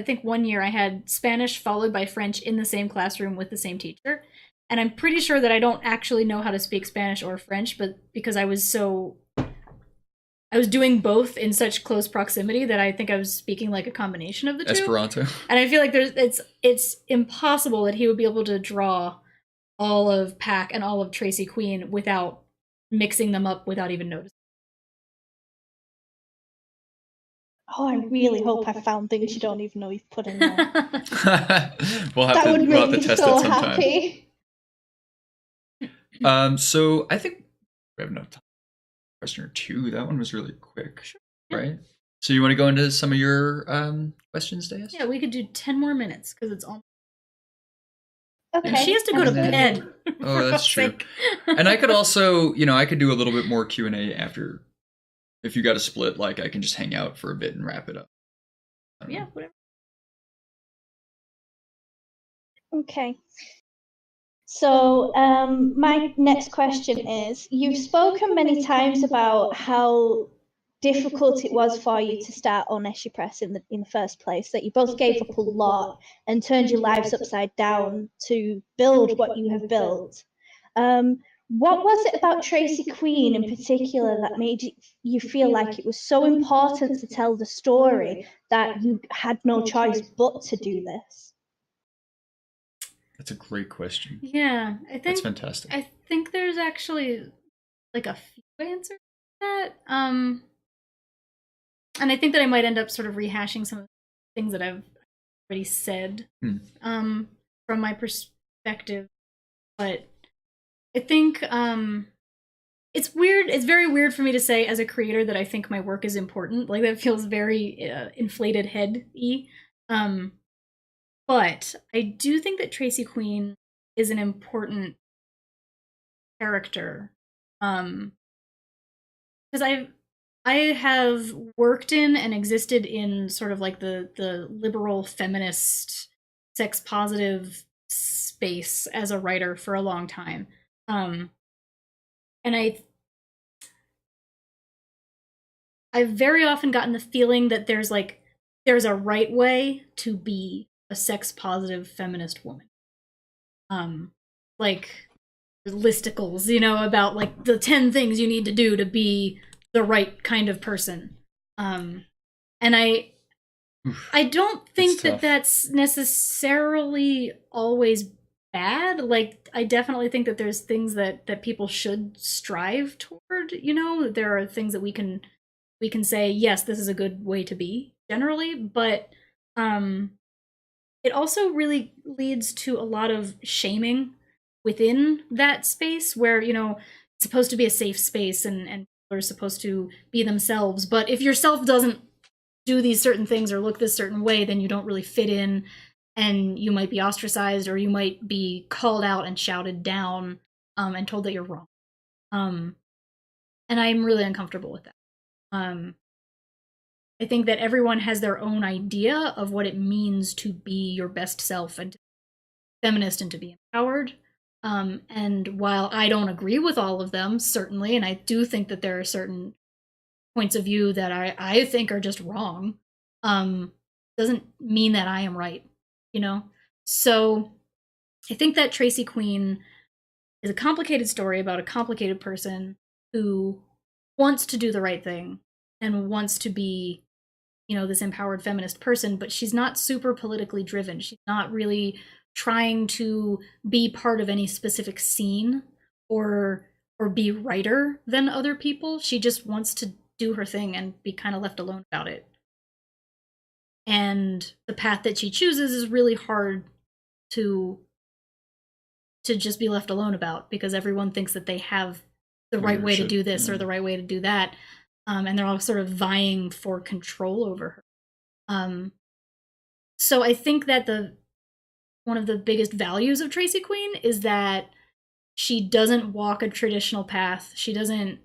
think one year I had Spanish followed by French in the same classroom with the same teacher. And I'm pretty sure that I don't actually know how to speak Spanish or French, but because I was doing both in such close proximity that I think I was speaking like a combination of the two. Esperanto. And I feel like it's impossible that he would be able to draw all of Pac and all of Tracy Queen without mixing them up without even noticing. Oh, I really hope I found things you don't even know you've put in there. we'll have That to, would we'll make have to me test so it sometime. happy. So I think we have enough time. Question or two. That one was really quick, right? So you want to go into some of your questions, Deus? Yeah, we could do 10 more minutes because it's almost. Okay. And she has to go to absolutely. bed. Oh, that's true. Sick. And I could also, I could do a little bit more Q&A after. If you got a split, like I can just hang out for a bit and wrap it up. Yeah, whatever. Okay. So, my next question is, you've spoken many times about how difficult it was for you to start Oneshi Press in the first place, that you both gave up a lot and turned your lives upside down to build what you have built. What was it about Tracy Queen in particular that made you feel like it was so important to tell the story that you had no choice but to do this? That's a great question. Yeah, That's fantastic. I think there's actually like a few answers to that. And I think that I might end up sort of rehashing some of the things that I've already said from my perspective. But I think it's weird. It's very weird for me to say as a creator that I think my work is important. Like that feels very inflated head-y. But I do think that Tracy Queen is an important character. Because I have worked in and existed in sort of like the liberal feminist sex positive space as a writer for a long time. And I've very often gotten the feeling that there's a right way to be a sex positive feminist woman. Like listicles, about like the 10 things you need to do to be the right kind of person. And I don't think that that's necessarily always bad. Like I definitely think that there's things that people should strive toward, there are things that we can say, yes, this is a good way to be generally, but it also really leads to a lot of shaming within that space where, it's supposed to be a safe space and people are supposed to be themselves. But if yourself doesn't do these certain things or look this certain way, then you don't really fit in and you might be ostracized or you might be called out and shouted down and told that you're wrong. And I'm really uncomfortable with that. I think that everyone has their own idea of what it means to be your best self and to be feminist and to be empowered. And while I don't agree with all of them, certainly, and I do think that there are certain points of view that I think are just wrong, doesn't mean that I am right, So I think that Tracy Queen is a complicated story about a complicated person who wants to do the right thing and wants to be, this empowered feminist person, but she's not super politically driven. She's not really trying to be part of any specific scene or be righter than other people. She just wants to do her thing and be kind of left alone about it. And the path that she chooses is really hard to just be left alone about because everyone thinks that they have the right way to do this or the right way to do that. And they're all sort of vying for control over her. So I think that one of the biggest values of Tracy Queen is that she doesn't walk a traditional path. She doesn't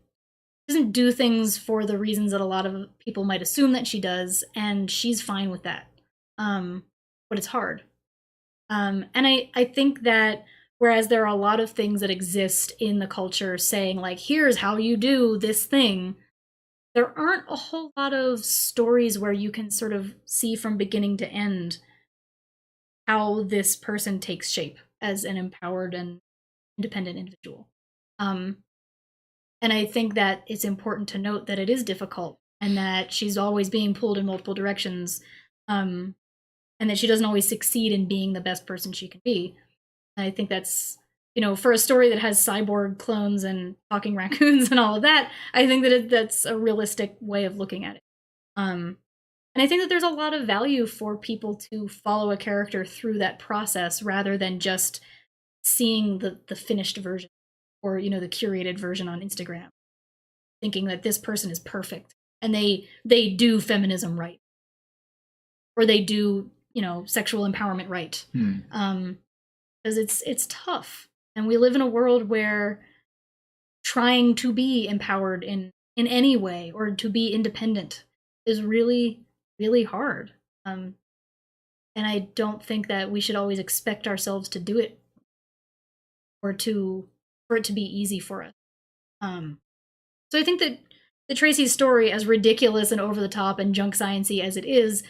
do things for the reasons that a lot of people might assume that she does, and she's fine with that. But it's hard. And I think that whereas there are a lot of things that exist in the culture saying like, here's how you do this thing, there aren't a whole lot of stories where you can sort of see from beginning to end how this person takes shape as an empowered and independent individual. And I think that it's important to note that it is difficult and that she's always being pulled in multiple directions, and that she doesn't always succeed in being the best person she can be. And I think that's for a story that has cyborg clones and talking raccoons and all of that, I think that that's a realistic way of looking at it. And I think that there's a lot of value for people to follow a character through that process rather than just seeing the finished version or, the curated version on Instagram, thinking that this person is perfect and they do feminism right. Or they do, sexual empowerment right. Because it's tough. And we live in a world where trying to be empowered in any way or to be independent is really, really hard. And I don't think that we should always expect ourselves to do it or for it to be easy for us. So I think that the Tracy's story, as ridiculous and over the top and junk sciencey as it is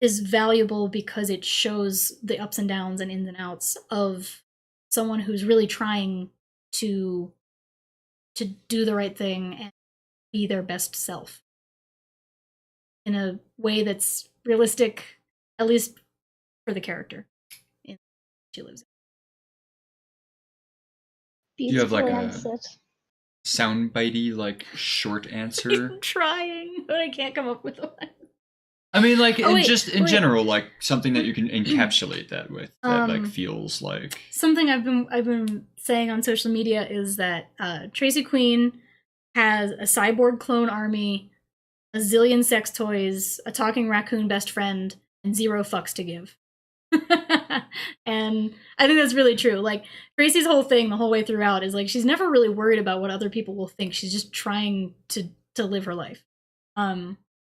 valuable because it shows the ups and downs and ins and outs of someone who's really trying to do the right thing and be their best self in a way that's realistic, at least for the character she lives in. You have like Beautifully a answered. soundbitey, like short answer. I'm trying, but I can't come up with one. I mean, like, wait, in general, like something that you can encapsulate that with, that like feels like something I've been saying on social media is that Tracy Queen has a cyborg clone army, a zillion sex toys, a talking raccoon best friend, and 0 fucks to give. And I think that's really true. Like, Tracy's whole thing the whole way throughout is like she's never really worried about what other people will think. She's just trying to live her life.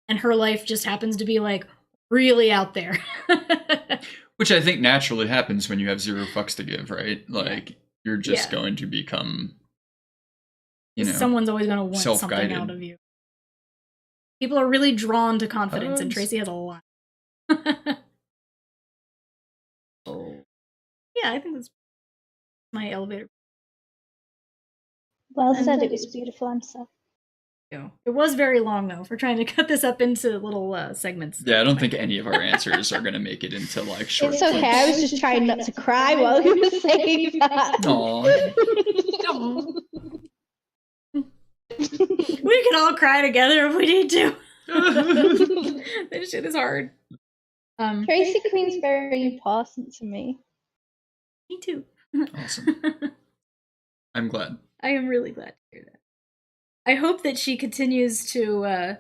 And her life just happens to be like really out there. which I think naturally happens when you have 0 fucks to give, right? Like you're just going to become, someone's always going to want self-guided. something out of you. People are really drawn to confidence, and Tracy has a lot. So, yeah, I think that's my elevator. Well said, it was a beautiful answer. It was very long, though, for trying to cut this up into little segments. Yeah, I don't think any of our answers are going to make it into, like, short It's okay, I was just trying not to cry while you were saying that. Aww. We can all cry together if we need to. This shit is hard. Tracy Queen's very important to me. Me too. Awesome. I'm glad. I am really glad to hear that. I hope that she continues to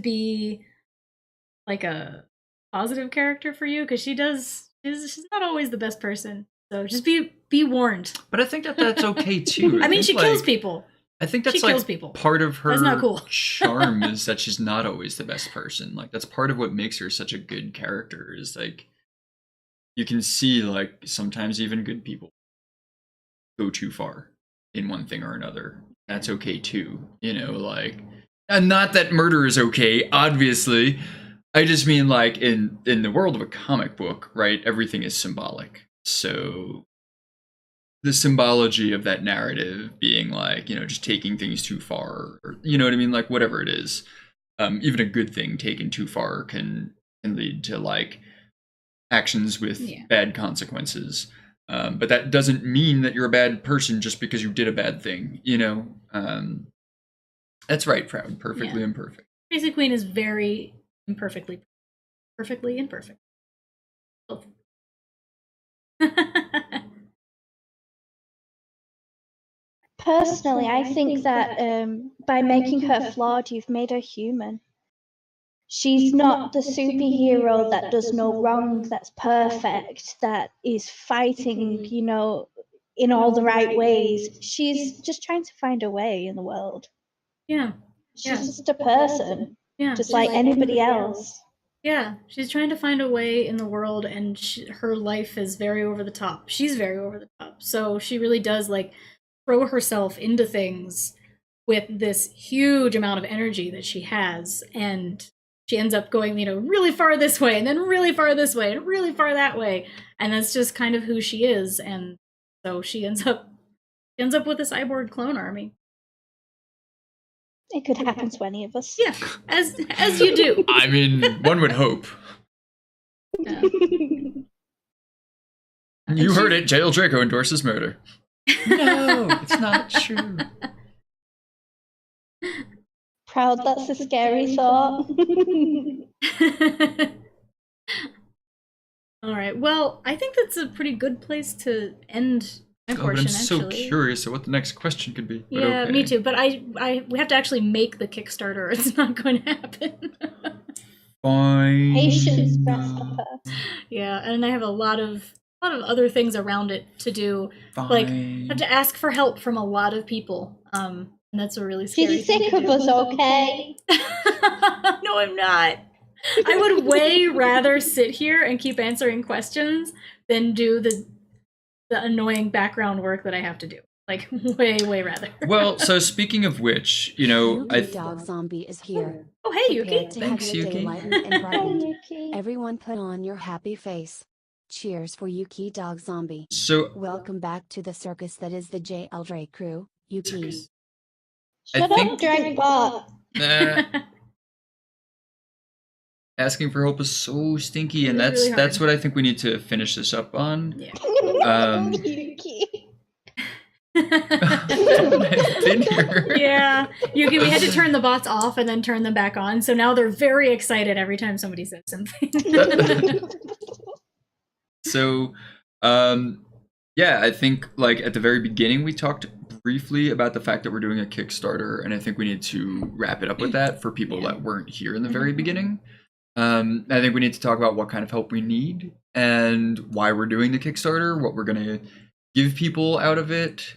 be like a positive character for you, because she's not always the best person. So just be warned. But I think that that's okay too. I mean, she kills like, people. I think that's She kills like people. part of her That's not cool. charm is that she's not always the best person. Like that's part of what makes her such a good character, is like you can see like sometimes even good people go too far in one thing or another. That's okay too, like, and not that murder is okay, obviously. I just mean like in the world of a comic book, right? Everything is symbolic. So the symbology of that narrative being like, just taking things too far, or you know what I mean? Like whatever it is, even a good thing taken too far can lead to like actions with bad consequences. But that doesn't mean that you're a bad person just because you did a bad thing, That's right, Proud. Perfectly imperfect. Tracy Queen is very perfectly imperfect. Both. Personally, I think that by making her flawed, you've made her human. She's not the superhero that does no wrong, that's perfect, that is fighting, in all the right ways. She's just trying to find a way in the world. Yeah. She's just a person, just like anybody else. Yeah, she's trying to find a way in the world, and her life is very over the top. She's very over the top. So she really does, like, throw herself into things with this huge amount of energy that she has, and she ends up going, really far this way, and then really far this way, and really far that way, and that's just kind of who she is. And so she ends up with a cyborg clone army. It could happen to any of us. Yeah, as you do. I mean, one would hope. You heard it. Jayel Draco endorses murder. No, it's not true. Proud that's a scary thought. All right. Well, I think that's a pretty good place to end my But portion. I'm so actually, curious at what the next question could be. But yeah, okay. me too. But we have to actually make the Kickstarter. Or it's not going to happen. Fine. Patience, grasshopper. Yeah, and I have a lot of other things around it to do. Fine. Like, I have to ask for help from a lot of people. And that's a really scary She's thing sick to of do. us, okay? No, I'm not. I would way rather sit here and keep answering questions than do the annoying background work that I have to do. Like, way rather. Well, so speaking of which, you know, Yuki Dog Zombie is here. Oh, hey, Yuki. Prepare to Thanks, have your day Yuki. lightened and brightened. Yuki. Everyone put on your happy face. Cheers for Yuki Dog Zombie. so Welcome back to the circus that is the Jayel Drake crew, Yuki. Shut up, Drake Bot. asking for help is so stinky, and It is that's really that's hard. what I think we need to finish this up on. Yeah. Yuki. I've been here. Yeah, Yuki, we had to turn the bots off and then turn them back on, so now they're very excited every time somebody says something. So, yeah, I think like at the very beginning we talked briefly about the fact that we're doing a Kickstarter, and I think we need to wrap it up with that for people that weren't here in the very beginning. I think we need to talk about what kind of help we need and why we're doing the Kickstarter, what we're gonna give people out of it.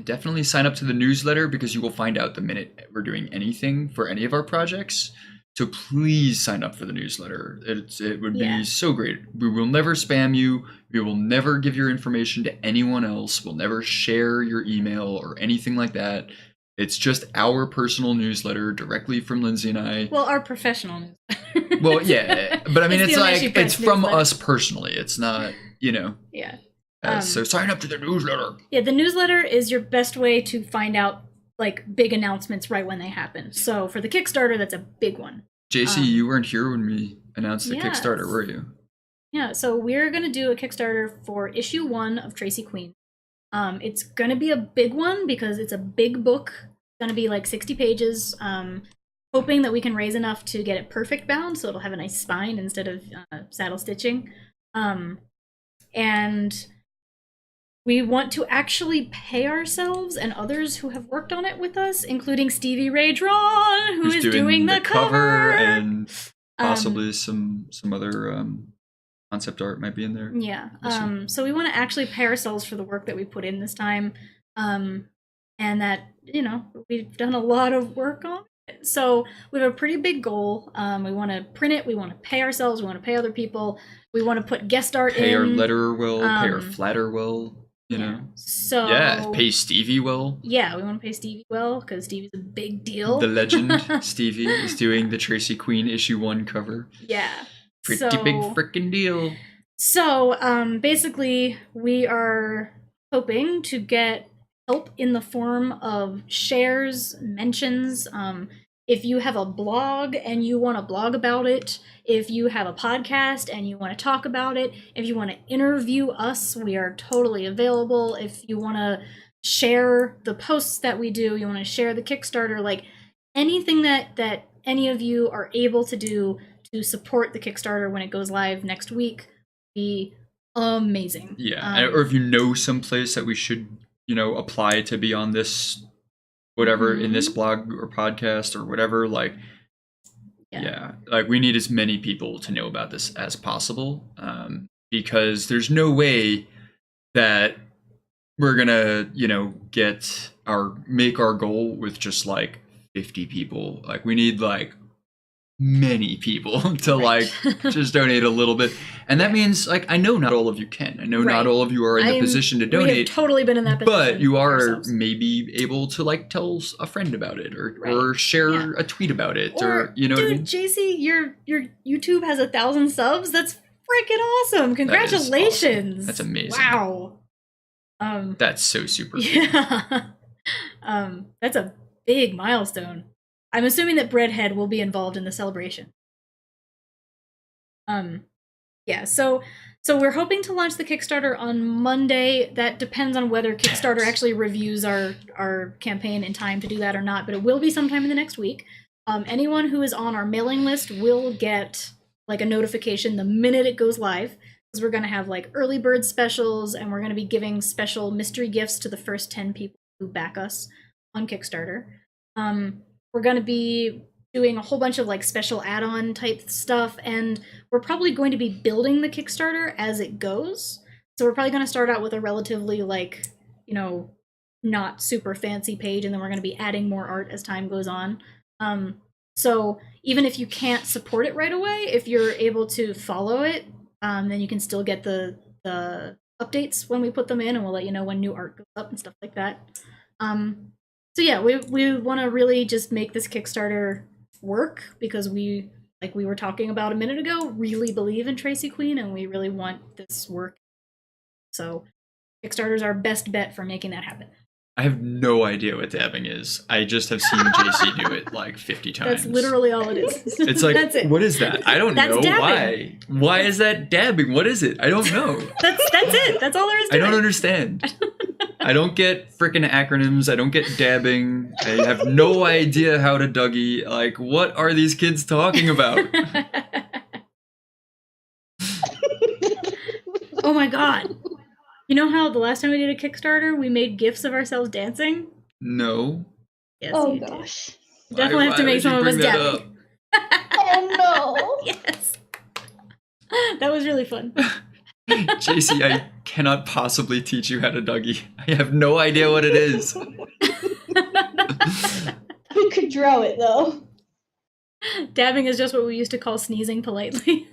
Definitely sign up to the newsletter because you will find out the minute we're doing anything for any of our projects. So please sign up for the newsletter. It would Yeah. be so great. We will never spam you. We will never give your information to anyone else. We'll never share your email or anything like that. It's just our personal newsletter directly from Lindsay and I. Well, our professional news. Well, yeah, but I mean, It's it's the like Oneshi Press it's from newsletter. us personally. It's not, you know. Yeah. So sign up to the newsletter. Yeah, the newsletter is your best way to find out like big announcements right when they happen. So for the Kickstarter, that's a big one. JC, you weren't here when we announced the Yes. Kickstarter, were you? Yeah, so we're gonna do a Kickstarter for issue 1 of Tracy Queen. It's gonna be a big one because it's a big book. It's gonna be like 60 pages. Hoping that we can raise enough to get it perfect bound, so it'll have a nice spine instead of saddle stitching. And we want to actually pay ourselves and others who have worked on it with us, including Stevie Ray Drawn, who is doing the cover. and possibly some other concept art might be in there. Yeah. Awesome. So we want to actually pay ourselves for the work that we put in this time. And that, you know, we've done a lot of work on it. So we have a pretty big goal. We want to print it. We want to pay ourselves. We want to pay other people. We want to put guest art Pay in. our letterer well, pay our flatter well, you know. So Yeah, pay Stevie well. Yeah, we want to pay Stevie well because Stevie's a big deal. The legend Stevie is doing the Tracy Queen issue 1 cover. Yeah. Pretty So- big frickin' deal. So basically, we are hoping to get help in the form of shares, mentions. If you have a blog and you want to blog about it, if you have a podcast and you want to talk about it, if you want to interview us, we are totally available. If you want to share the posts that we do, you want to share the Kickstarter, like anything that any of you are able to do to support the Kickstarter when it goes live next week, be amazing. Yeah, or if you know someplace that we should, you know, apply to be on this, whatever, in this blog or podcast or whatever, like, yeah, like we need as many people to know about this as possible, because there's no way that we're gonna, you know, make our goal with just like 50 people. Like we need like many people to like just donate a little bit, and that means like I know not all of you can. I know not all of you are in the position to We donate. have totally been in that position. But you are ourselves. maybe able to like tell a friend about it, or share a tweet about it, or you know dude, what I mean? JC, your YouTube has 1,000 subs. That's freaking awesome! That is Congratulations. awesome. That's amazing. Wow. That's so super. Yeah. That's a big milestone. I'm assuming that Breadhead will be involved in the celebration. Yeah, so we're hoping to launch the Kickstarter on Monday. That depends on whether Kickstarter actually reviews our campaign in time to do that or not, but it will be sometime in the next week. Anyone who is on our mailing list will get like a notification the minute it goes live, because we're going to have like early bird specials, and we're going to be giving special mystery gifts to the first 10 people who back us on Kickstarter. We're going to be doing a whole bunch of like special add-on type stuff, and we're probably going to be building the Kickstarter as it goes. So we're probably going to start out with a relatively like, not super fancy page, and then we're going to be adding more art as time goes on. So even if you can't support it right away, if you're able to follow it, then you can still get the updates when we put them in, and we'll let you know when new art goes up and stuff like that. So yeah, we want to really just make this Kickstarter work, because we, like we were talking about a minute ago, really believe in Tracy Queen, and we really want this work. So Kickstarter's our best bet for making that happen. I have no idea what dabbing is. I just have seen JC do it like 50 times. That's literally all it is. It's like, That's it. What is that? I don't know. Dabbing. Why is that dabbing? What is it? I don't know. That's it. That's all there is to I it. don't understand. I don't get freaking acronyms. I don't get dabbing. I have no idea how to Dougie. Like, what are these kids talking about? Oh my god. You know how the last time we did a Kickstarter, we made GIFs of ourselves dancing? No. Yes, Oh you did. gosh. Definitely have to make some of us dabbing. Oh no. Yes. That was really fun. JC, I cannot possibly teach you how to Dougie. I have no idea what it is. We could draw it though. Dabbing is just what we used to call sneezing politely.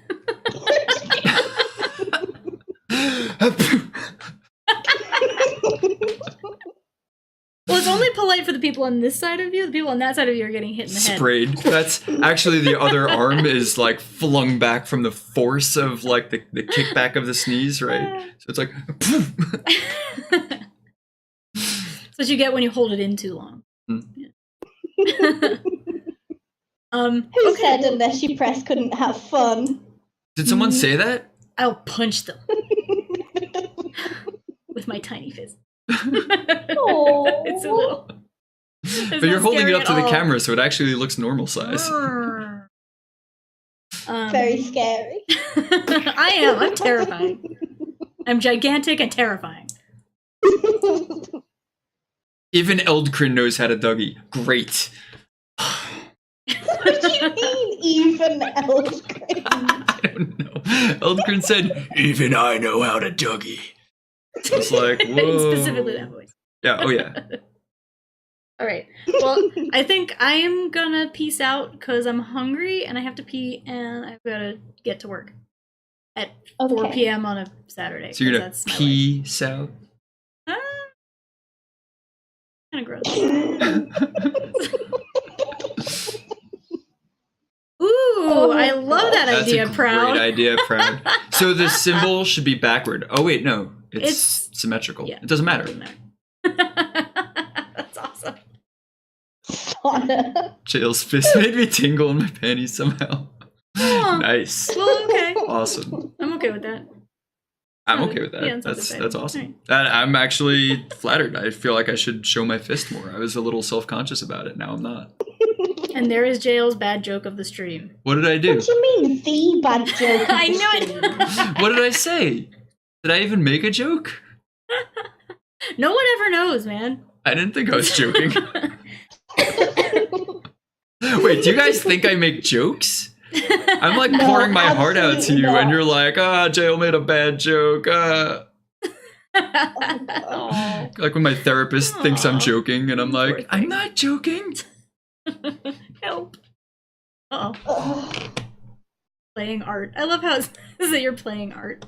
Well, it's only polite for the people on this side of you. The people on that side of you are getting hit in the head. Sprayed. That's actually the other arm is like flung back from the force of like the kickback of the sneeze, right? So it's like That's what you get when you hold it in too long. Yeah. Who said Unleshi Press couldn't have fun? Did someone say that? I'll punch them with my tiny fist. Oh. It's a little. But you're holding it up to the camera, so it actually looks normal size. Very scary. I am. I'm terrifying. I'm gigantic and terrifying. Even Eldgren knows how to Dougie. Great. What do you mean, even Eldgren? I don't know. Eldgren said, "Even I know how to Dougie." I was like, whoa. Specifically that voice. Yeah. Oh yeah. All right. Well, I think I'm gonna peace out because I'm hungry and I have to pee and I've got to get to work at 4 p.m. on a Saturday. So you're gonna peace out? Kind of gross. Ooh, I love that idea, That's a Proud. great idea, Proud. So the symbol should be backward. Oh wait, no, it's symmetrical. Yeah, it doesn't matter. That's awesome. Jayel's fist made me tingle in my panties somehow. Oh, Nice. well, okay. Awesome. I'm okay with that. I'm okay with that. Yeah, that's awesome. Right. I'm actually flattered. I feel like I should show my fist more. I was a little self-conscious about it. Now I'm not. And there is Jayel's bad joke of the stream. What did I do? What do you mean, the bad joke? I knew it. What did I say? Did I even make a joke? No one ever knows, man. I didn't think I was joking. Wait, do you guys think I make jokes? I'm like pouring my heart out to you, and you're like, Jayel made a bad joke. Like when my therapist thinks I'm joking, and I'm like, I'm not joking. Help. Uh-oh. Playing art. I love how it says that you're playing art.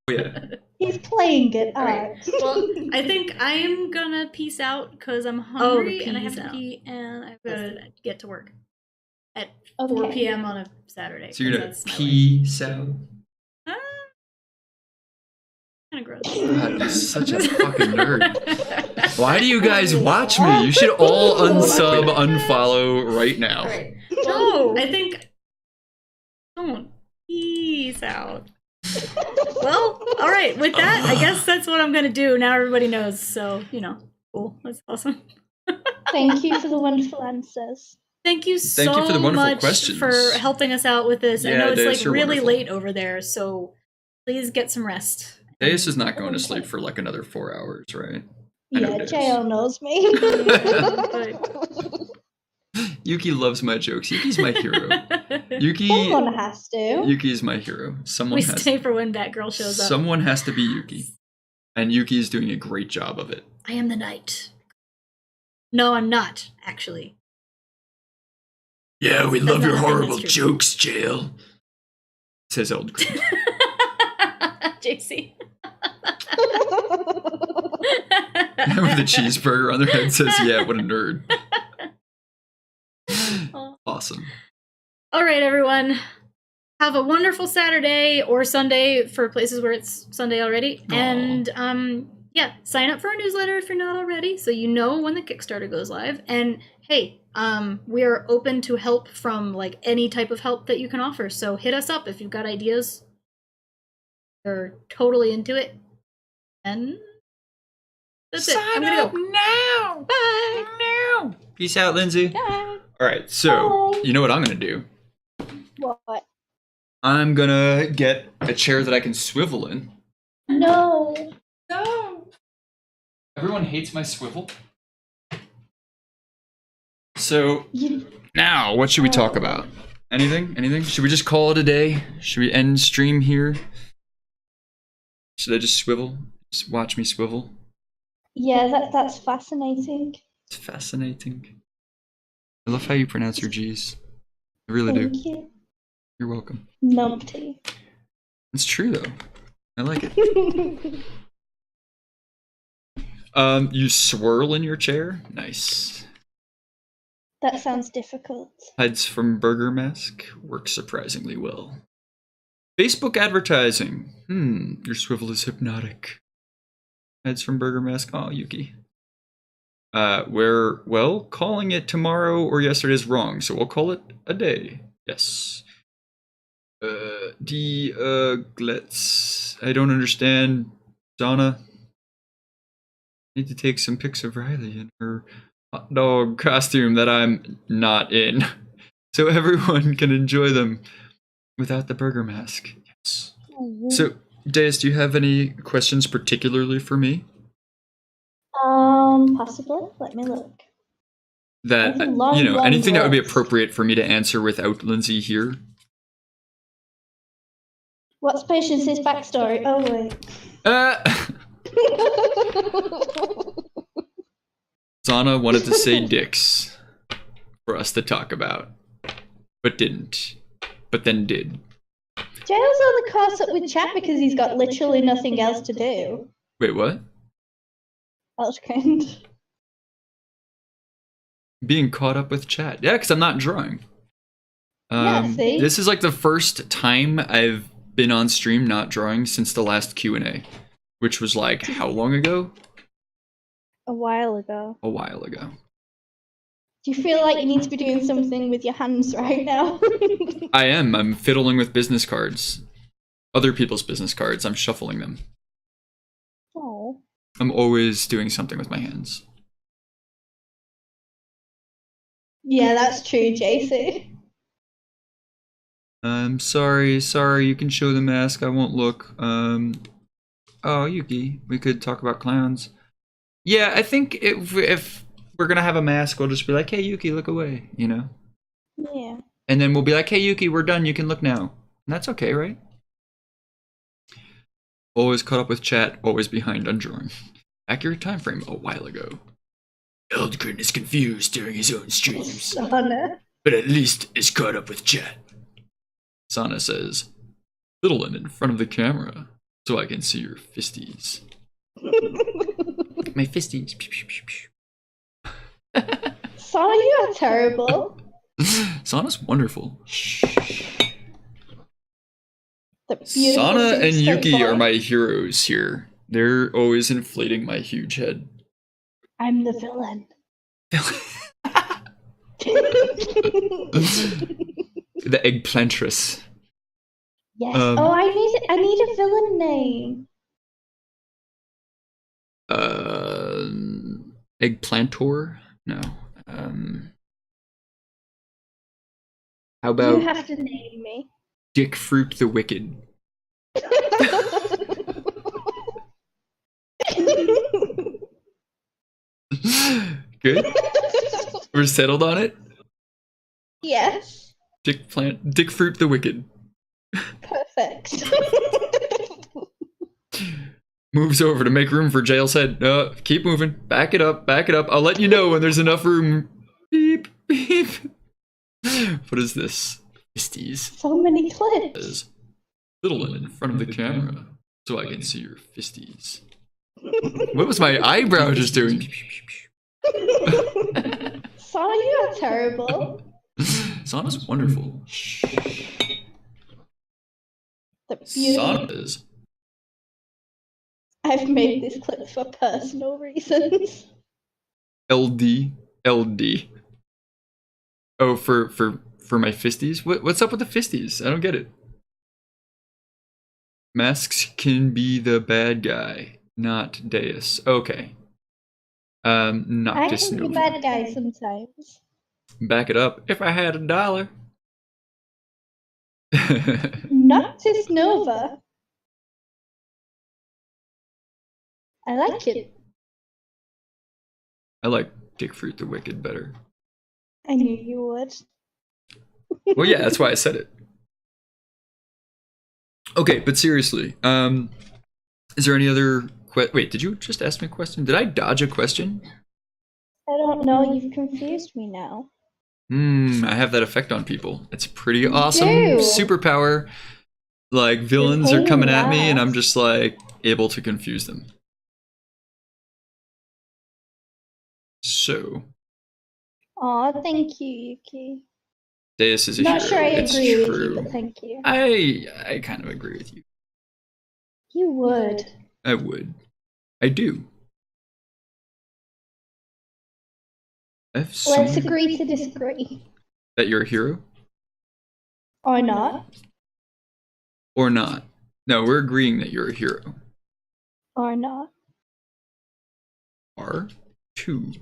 Yeah. He's playing it Right. Well, I think I'm gonna peace out because I'm hungry and I have to pee and I've got to get to work at 4 p.m. on a Saturday. So you're gonna peace out? Kind of gross. God, you're such a fucking nerd. Why do you guys watch me? You should all unsub, unfollow right now. Right. Well, I think. Don't. Peace. Peace out. Well, all right. With that, I guess that's what I'm gonna do. Now everybody knows. So cool. That's awesome. Thank you for the wonderful answers. Thank you so you for the wonderful much questions. for helping us out with this. I Yeah, know it's Deus, like you're really wonderful. late over there, so please get some rest. Deus is not going to sleep for like another 4 hours, right? I know Yeah, Deus. Jayel knows me. Yuki loves my jokes. Yuki's my hero. Yuki. Someone has to. Yuki is my hero. Someone We has. stay for when Batgirl shows up. Someone has to be Yuki, and Yuki is doing a great job of it. I am the knight. No, I'm not, actually. Yeah, we That's love not your a thing, horrible that's true. jokes, Jayel. Says Old Creed. JC. With the cheeseburger on their head says, yeah, what a nerd. Awesome. All right, everyone. Have a wonderful Saturday or Sunday for places where it's Sunday already. Aw. And yeah, sign up for our newsletter if you're not already, so you know when the Kickstarter goes live. And hey, we are open to help from like any type of help that you can offer. So hit us up if you've got ideas. We're totally into it. And that's it. I'm gonna go now. Bye. Now. Peace out, Lindsay. Bye. All right, so Bye. you know what I'm gonna do? What? I'm gonna get a chair that I can swivel in. No. No. Everyone hates my swivel. So now, what should we talk about? Anything? Anything? Should we just call it a day? Should we end stream here? Should I just swivel? Just watch me swivel? Yeah, that's fascinating. It's fascinating. I love how you pronounce your G's. I really do. Thank you. You're welcome. Numpty. It's true though. I like it. You swirl in your chair? Nice. That sounds difficult. Hides from Burger Mask works surprisingly well. Facebook advertising. Your swivel is hypnotic. Hides from Burger Mask. Oh, Yuki. Calling it tomorrow or yesterday is wrong, so we'll call it a day. Yes. Let's. I don't understand. Donna. Need to take some pics of Riley in her hot dog costume that I'm not in, so everyone can enjoy them without the burger mask. Yes. So, Deus, do you have any questions particularly for me? Possibly. Let me look. That, That's a long, long anything that would be list. appropriate for me to answer without Lindsay here? What's Patience's backstory? Oh wait. Zana wanted to say dicks for us to talk about, but didn't. But then did. Jayel's only caught up with chat because he's got literally nothing else to do. Wait, what? That was cringe. Being caught up with chat. Yeah, because I'm not drawing. Yeah, see? This is like the first time I've been on stream not drawing since the last Q&A, which was like how long ago? A while ago. A while ago. Do you feel like you need to be doing something with your hands right now? I am. I'm fiddling with business cards. Other people's business cards. I'm shuffling them. Oh. I'm always doing something with my hands. Yeah, that's true, JC. Sorry, you can show the mask, I won't look. Oh, Yuki, we could talk about clowns. Yeah, I think if we're gonna have a mask, we'll just be like, hey, Yuki, look away, you know? Yeah. And then we'll be like, hey, Yuki, we're done, you can look now. And that's okay, right? Always caught up with chat, always behind on drawing. Accurate time frame a while ago. Eldgren is confused during his own streams, Sana. but at least is caught up with chat. Sana says, fiddling in front of the camera so I can see your fisties. My fisties. Sana, you are terrible. Sana's wonderful. The beautiful Sana and six-foot Yuki boy. are my heroes here. They're always inflating my huge head. I'm the villain. The eggplantress. Yes. I need a villain name. Eggplantor? No. How You about have to name me. Dick Fruit the Wicked? Good? We're settled on it? Yes. Dick Fruit the Wicked. Perfect. Moves over to make room for Jayel's head. Keep moving. Back it up. I'll let you know when there's enough room. Beep, beep. What is this? Fisties. So many clips. Little in front of the camera, so I can see your fisties. What was my eyebrow just doing? Sorry, you are terrible. Sana's wonderful. The beauty. Sana is. I've made this clip for personal reasons. LD. Oh, for my fisties? What's up with the fisties? I don't get it. Masks can be the bad guy, not Deus. Okay. Noctis I can be Nova. bad guy sometimes. Back it up. If I had $1. Noctis Nova. I like it. I like Dick Fruit the Wicked better. I knew you would. Well, yeah, that's why I said it. Okay, but seriously, is there any other wait, did you just ask me a question? Did I dodge a question? I don't know, you've confused me now. I have that effect on people. It's pretty awesome do. superpower. Like, villains are coming at me, and I'm just, like, able to confuse them. So. Aw, thank you, Yuki. Deus is a Not hero. sure I It's agree with true. you, but thank you. I kind of agree with you. You would. I would. I do. Let's agree to disagree. That you're a hero? Or not. Or not? No, we're agreeing that you're a hero. Or not. R2.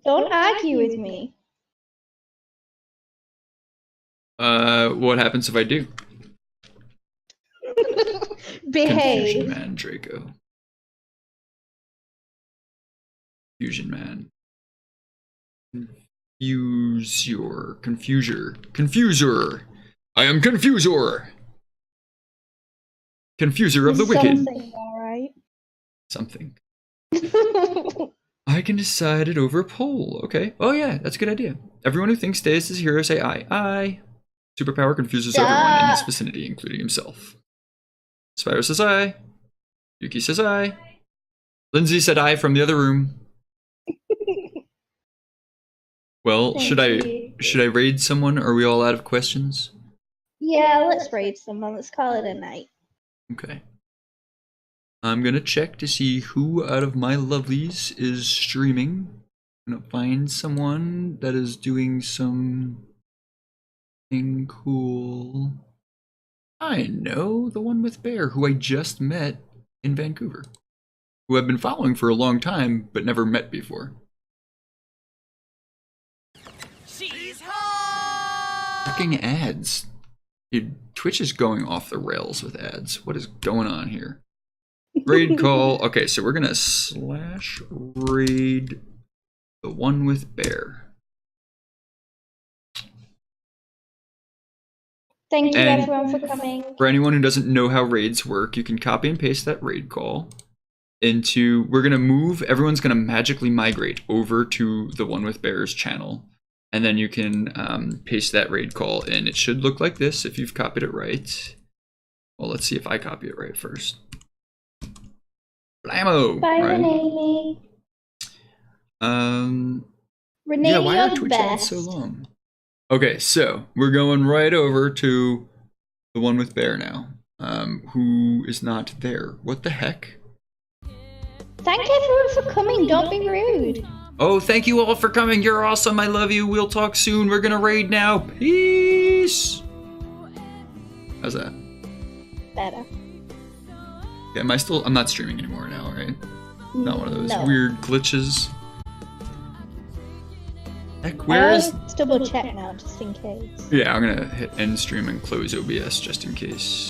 Don't argue with me. What happens if I do? Behave. Confusion Man, Draco. Fusion Man. Confuser. I am Confuser. Confuser of the wicked. Something, alright. Something. I can decide it over a poll. Okay. Oh yeah, that's a good idea. Everyone who thinks Deus is a hero say aye. Aye. Superpower confuses everyone in his vicinity, including himself. Spyro says aye. Yuki says aye. Lindsay said aye from the other room. Well, should I raid someone? Are we all out of questions? Yeah, let's raid someone. Let's call it a night. Okay. I'm gonna check to see who out of my lovelies is streaming. I'm gonna find someone that is doing something cool. I know, the one with Bear, who I just met in Vancouver. Who I've been following for a long time, but never met before. Fucking ads. Dude, Twitch is going off the rails with ads. What is going on here? Raid call. Okay, so we're gonna /raid the one with Bear. Thank you And everyone for coming. For anyone who doesn't know how raids work, you can copy and paste that raid call into. We're gonna move. Everyone's gonna magically migrate over to the one with Bear's channel. And then you can paste that raid call in. It should look like this if you've copied it right. Well, let's see if I copy it right first. Blammo! Bye, right? Renee. Renee, yeah, why you're are the Twitch ads best. so long? Okay, so we're going right over to the one with Bear now, who is not there. What the heck? Thank everyone for coming. Don't be rude. Oh, thank you all for coming. You're awesome. I love you. We'll talk soon. We're gonna raid now. Peace. How's that? Better. Yeah, am I still? I'm not streaming anymore now, right? Not one of those No. weird glitches. Heck, where is? Let's double check now, just in case. Yeah, I'm gonna hit end stream and close OBS just in case.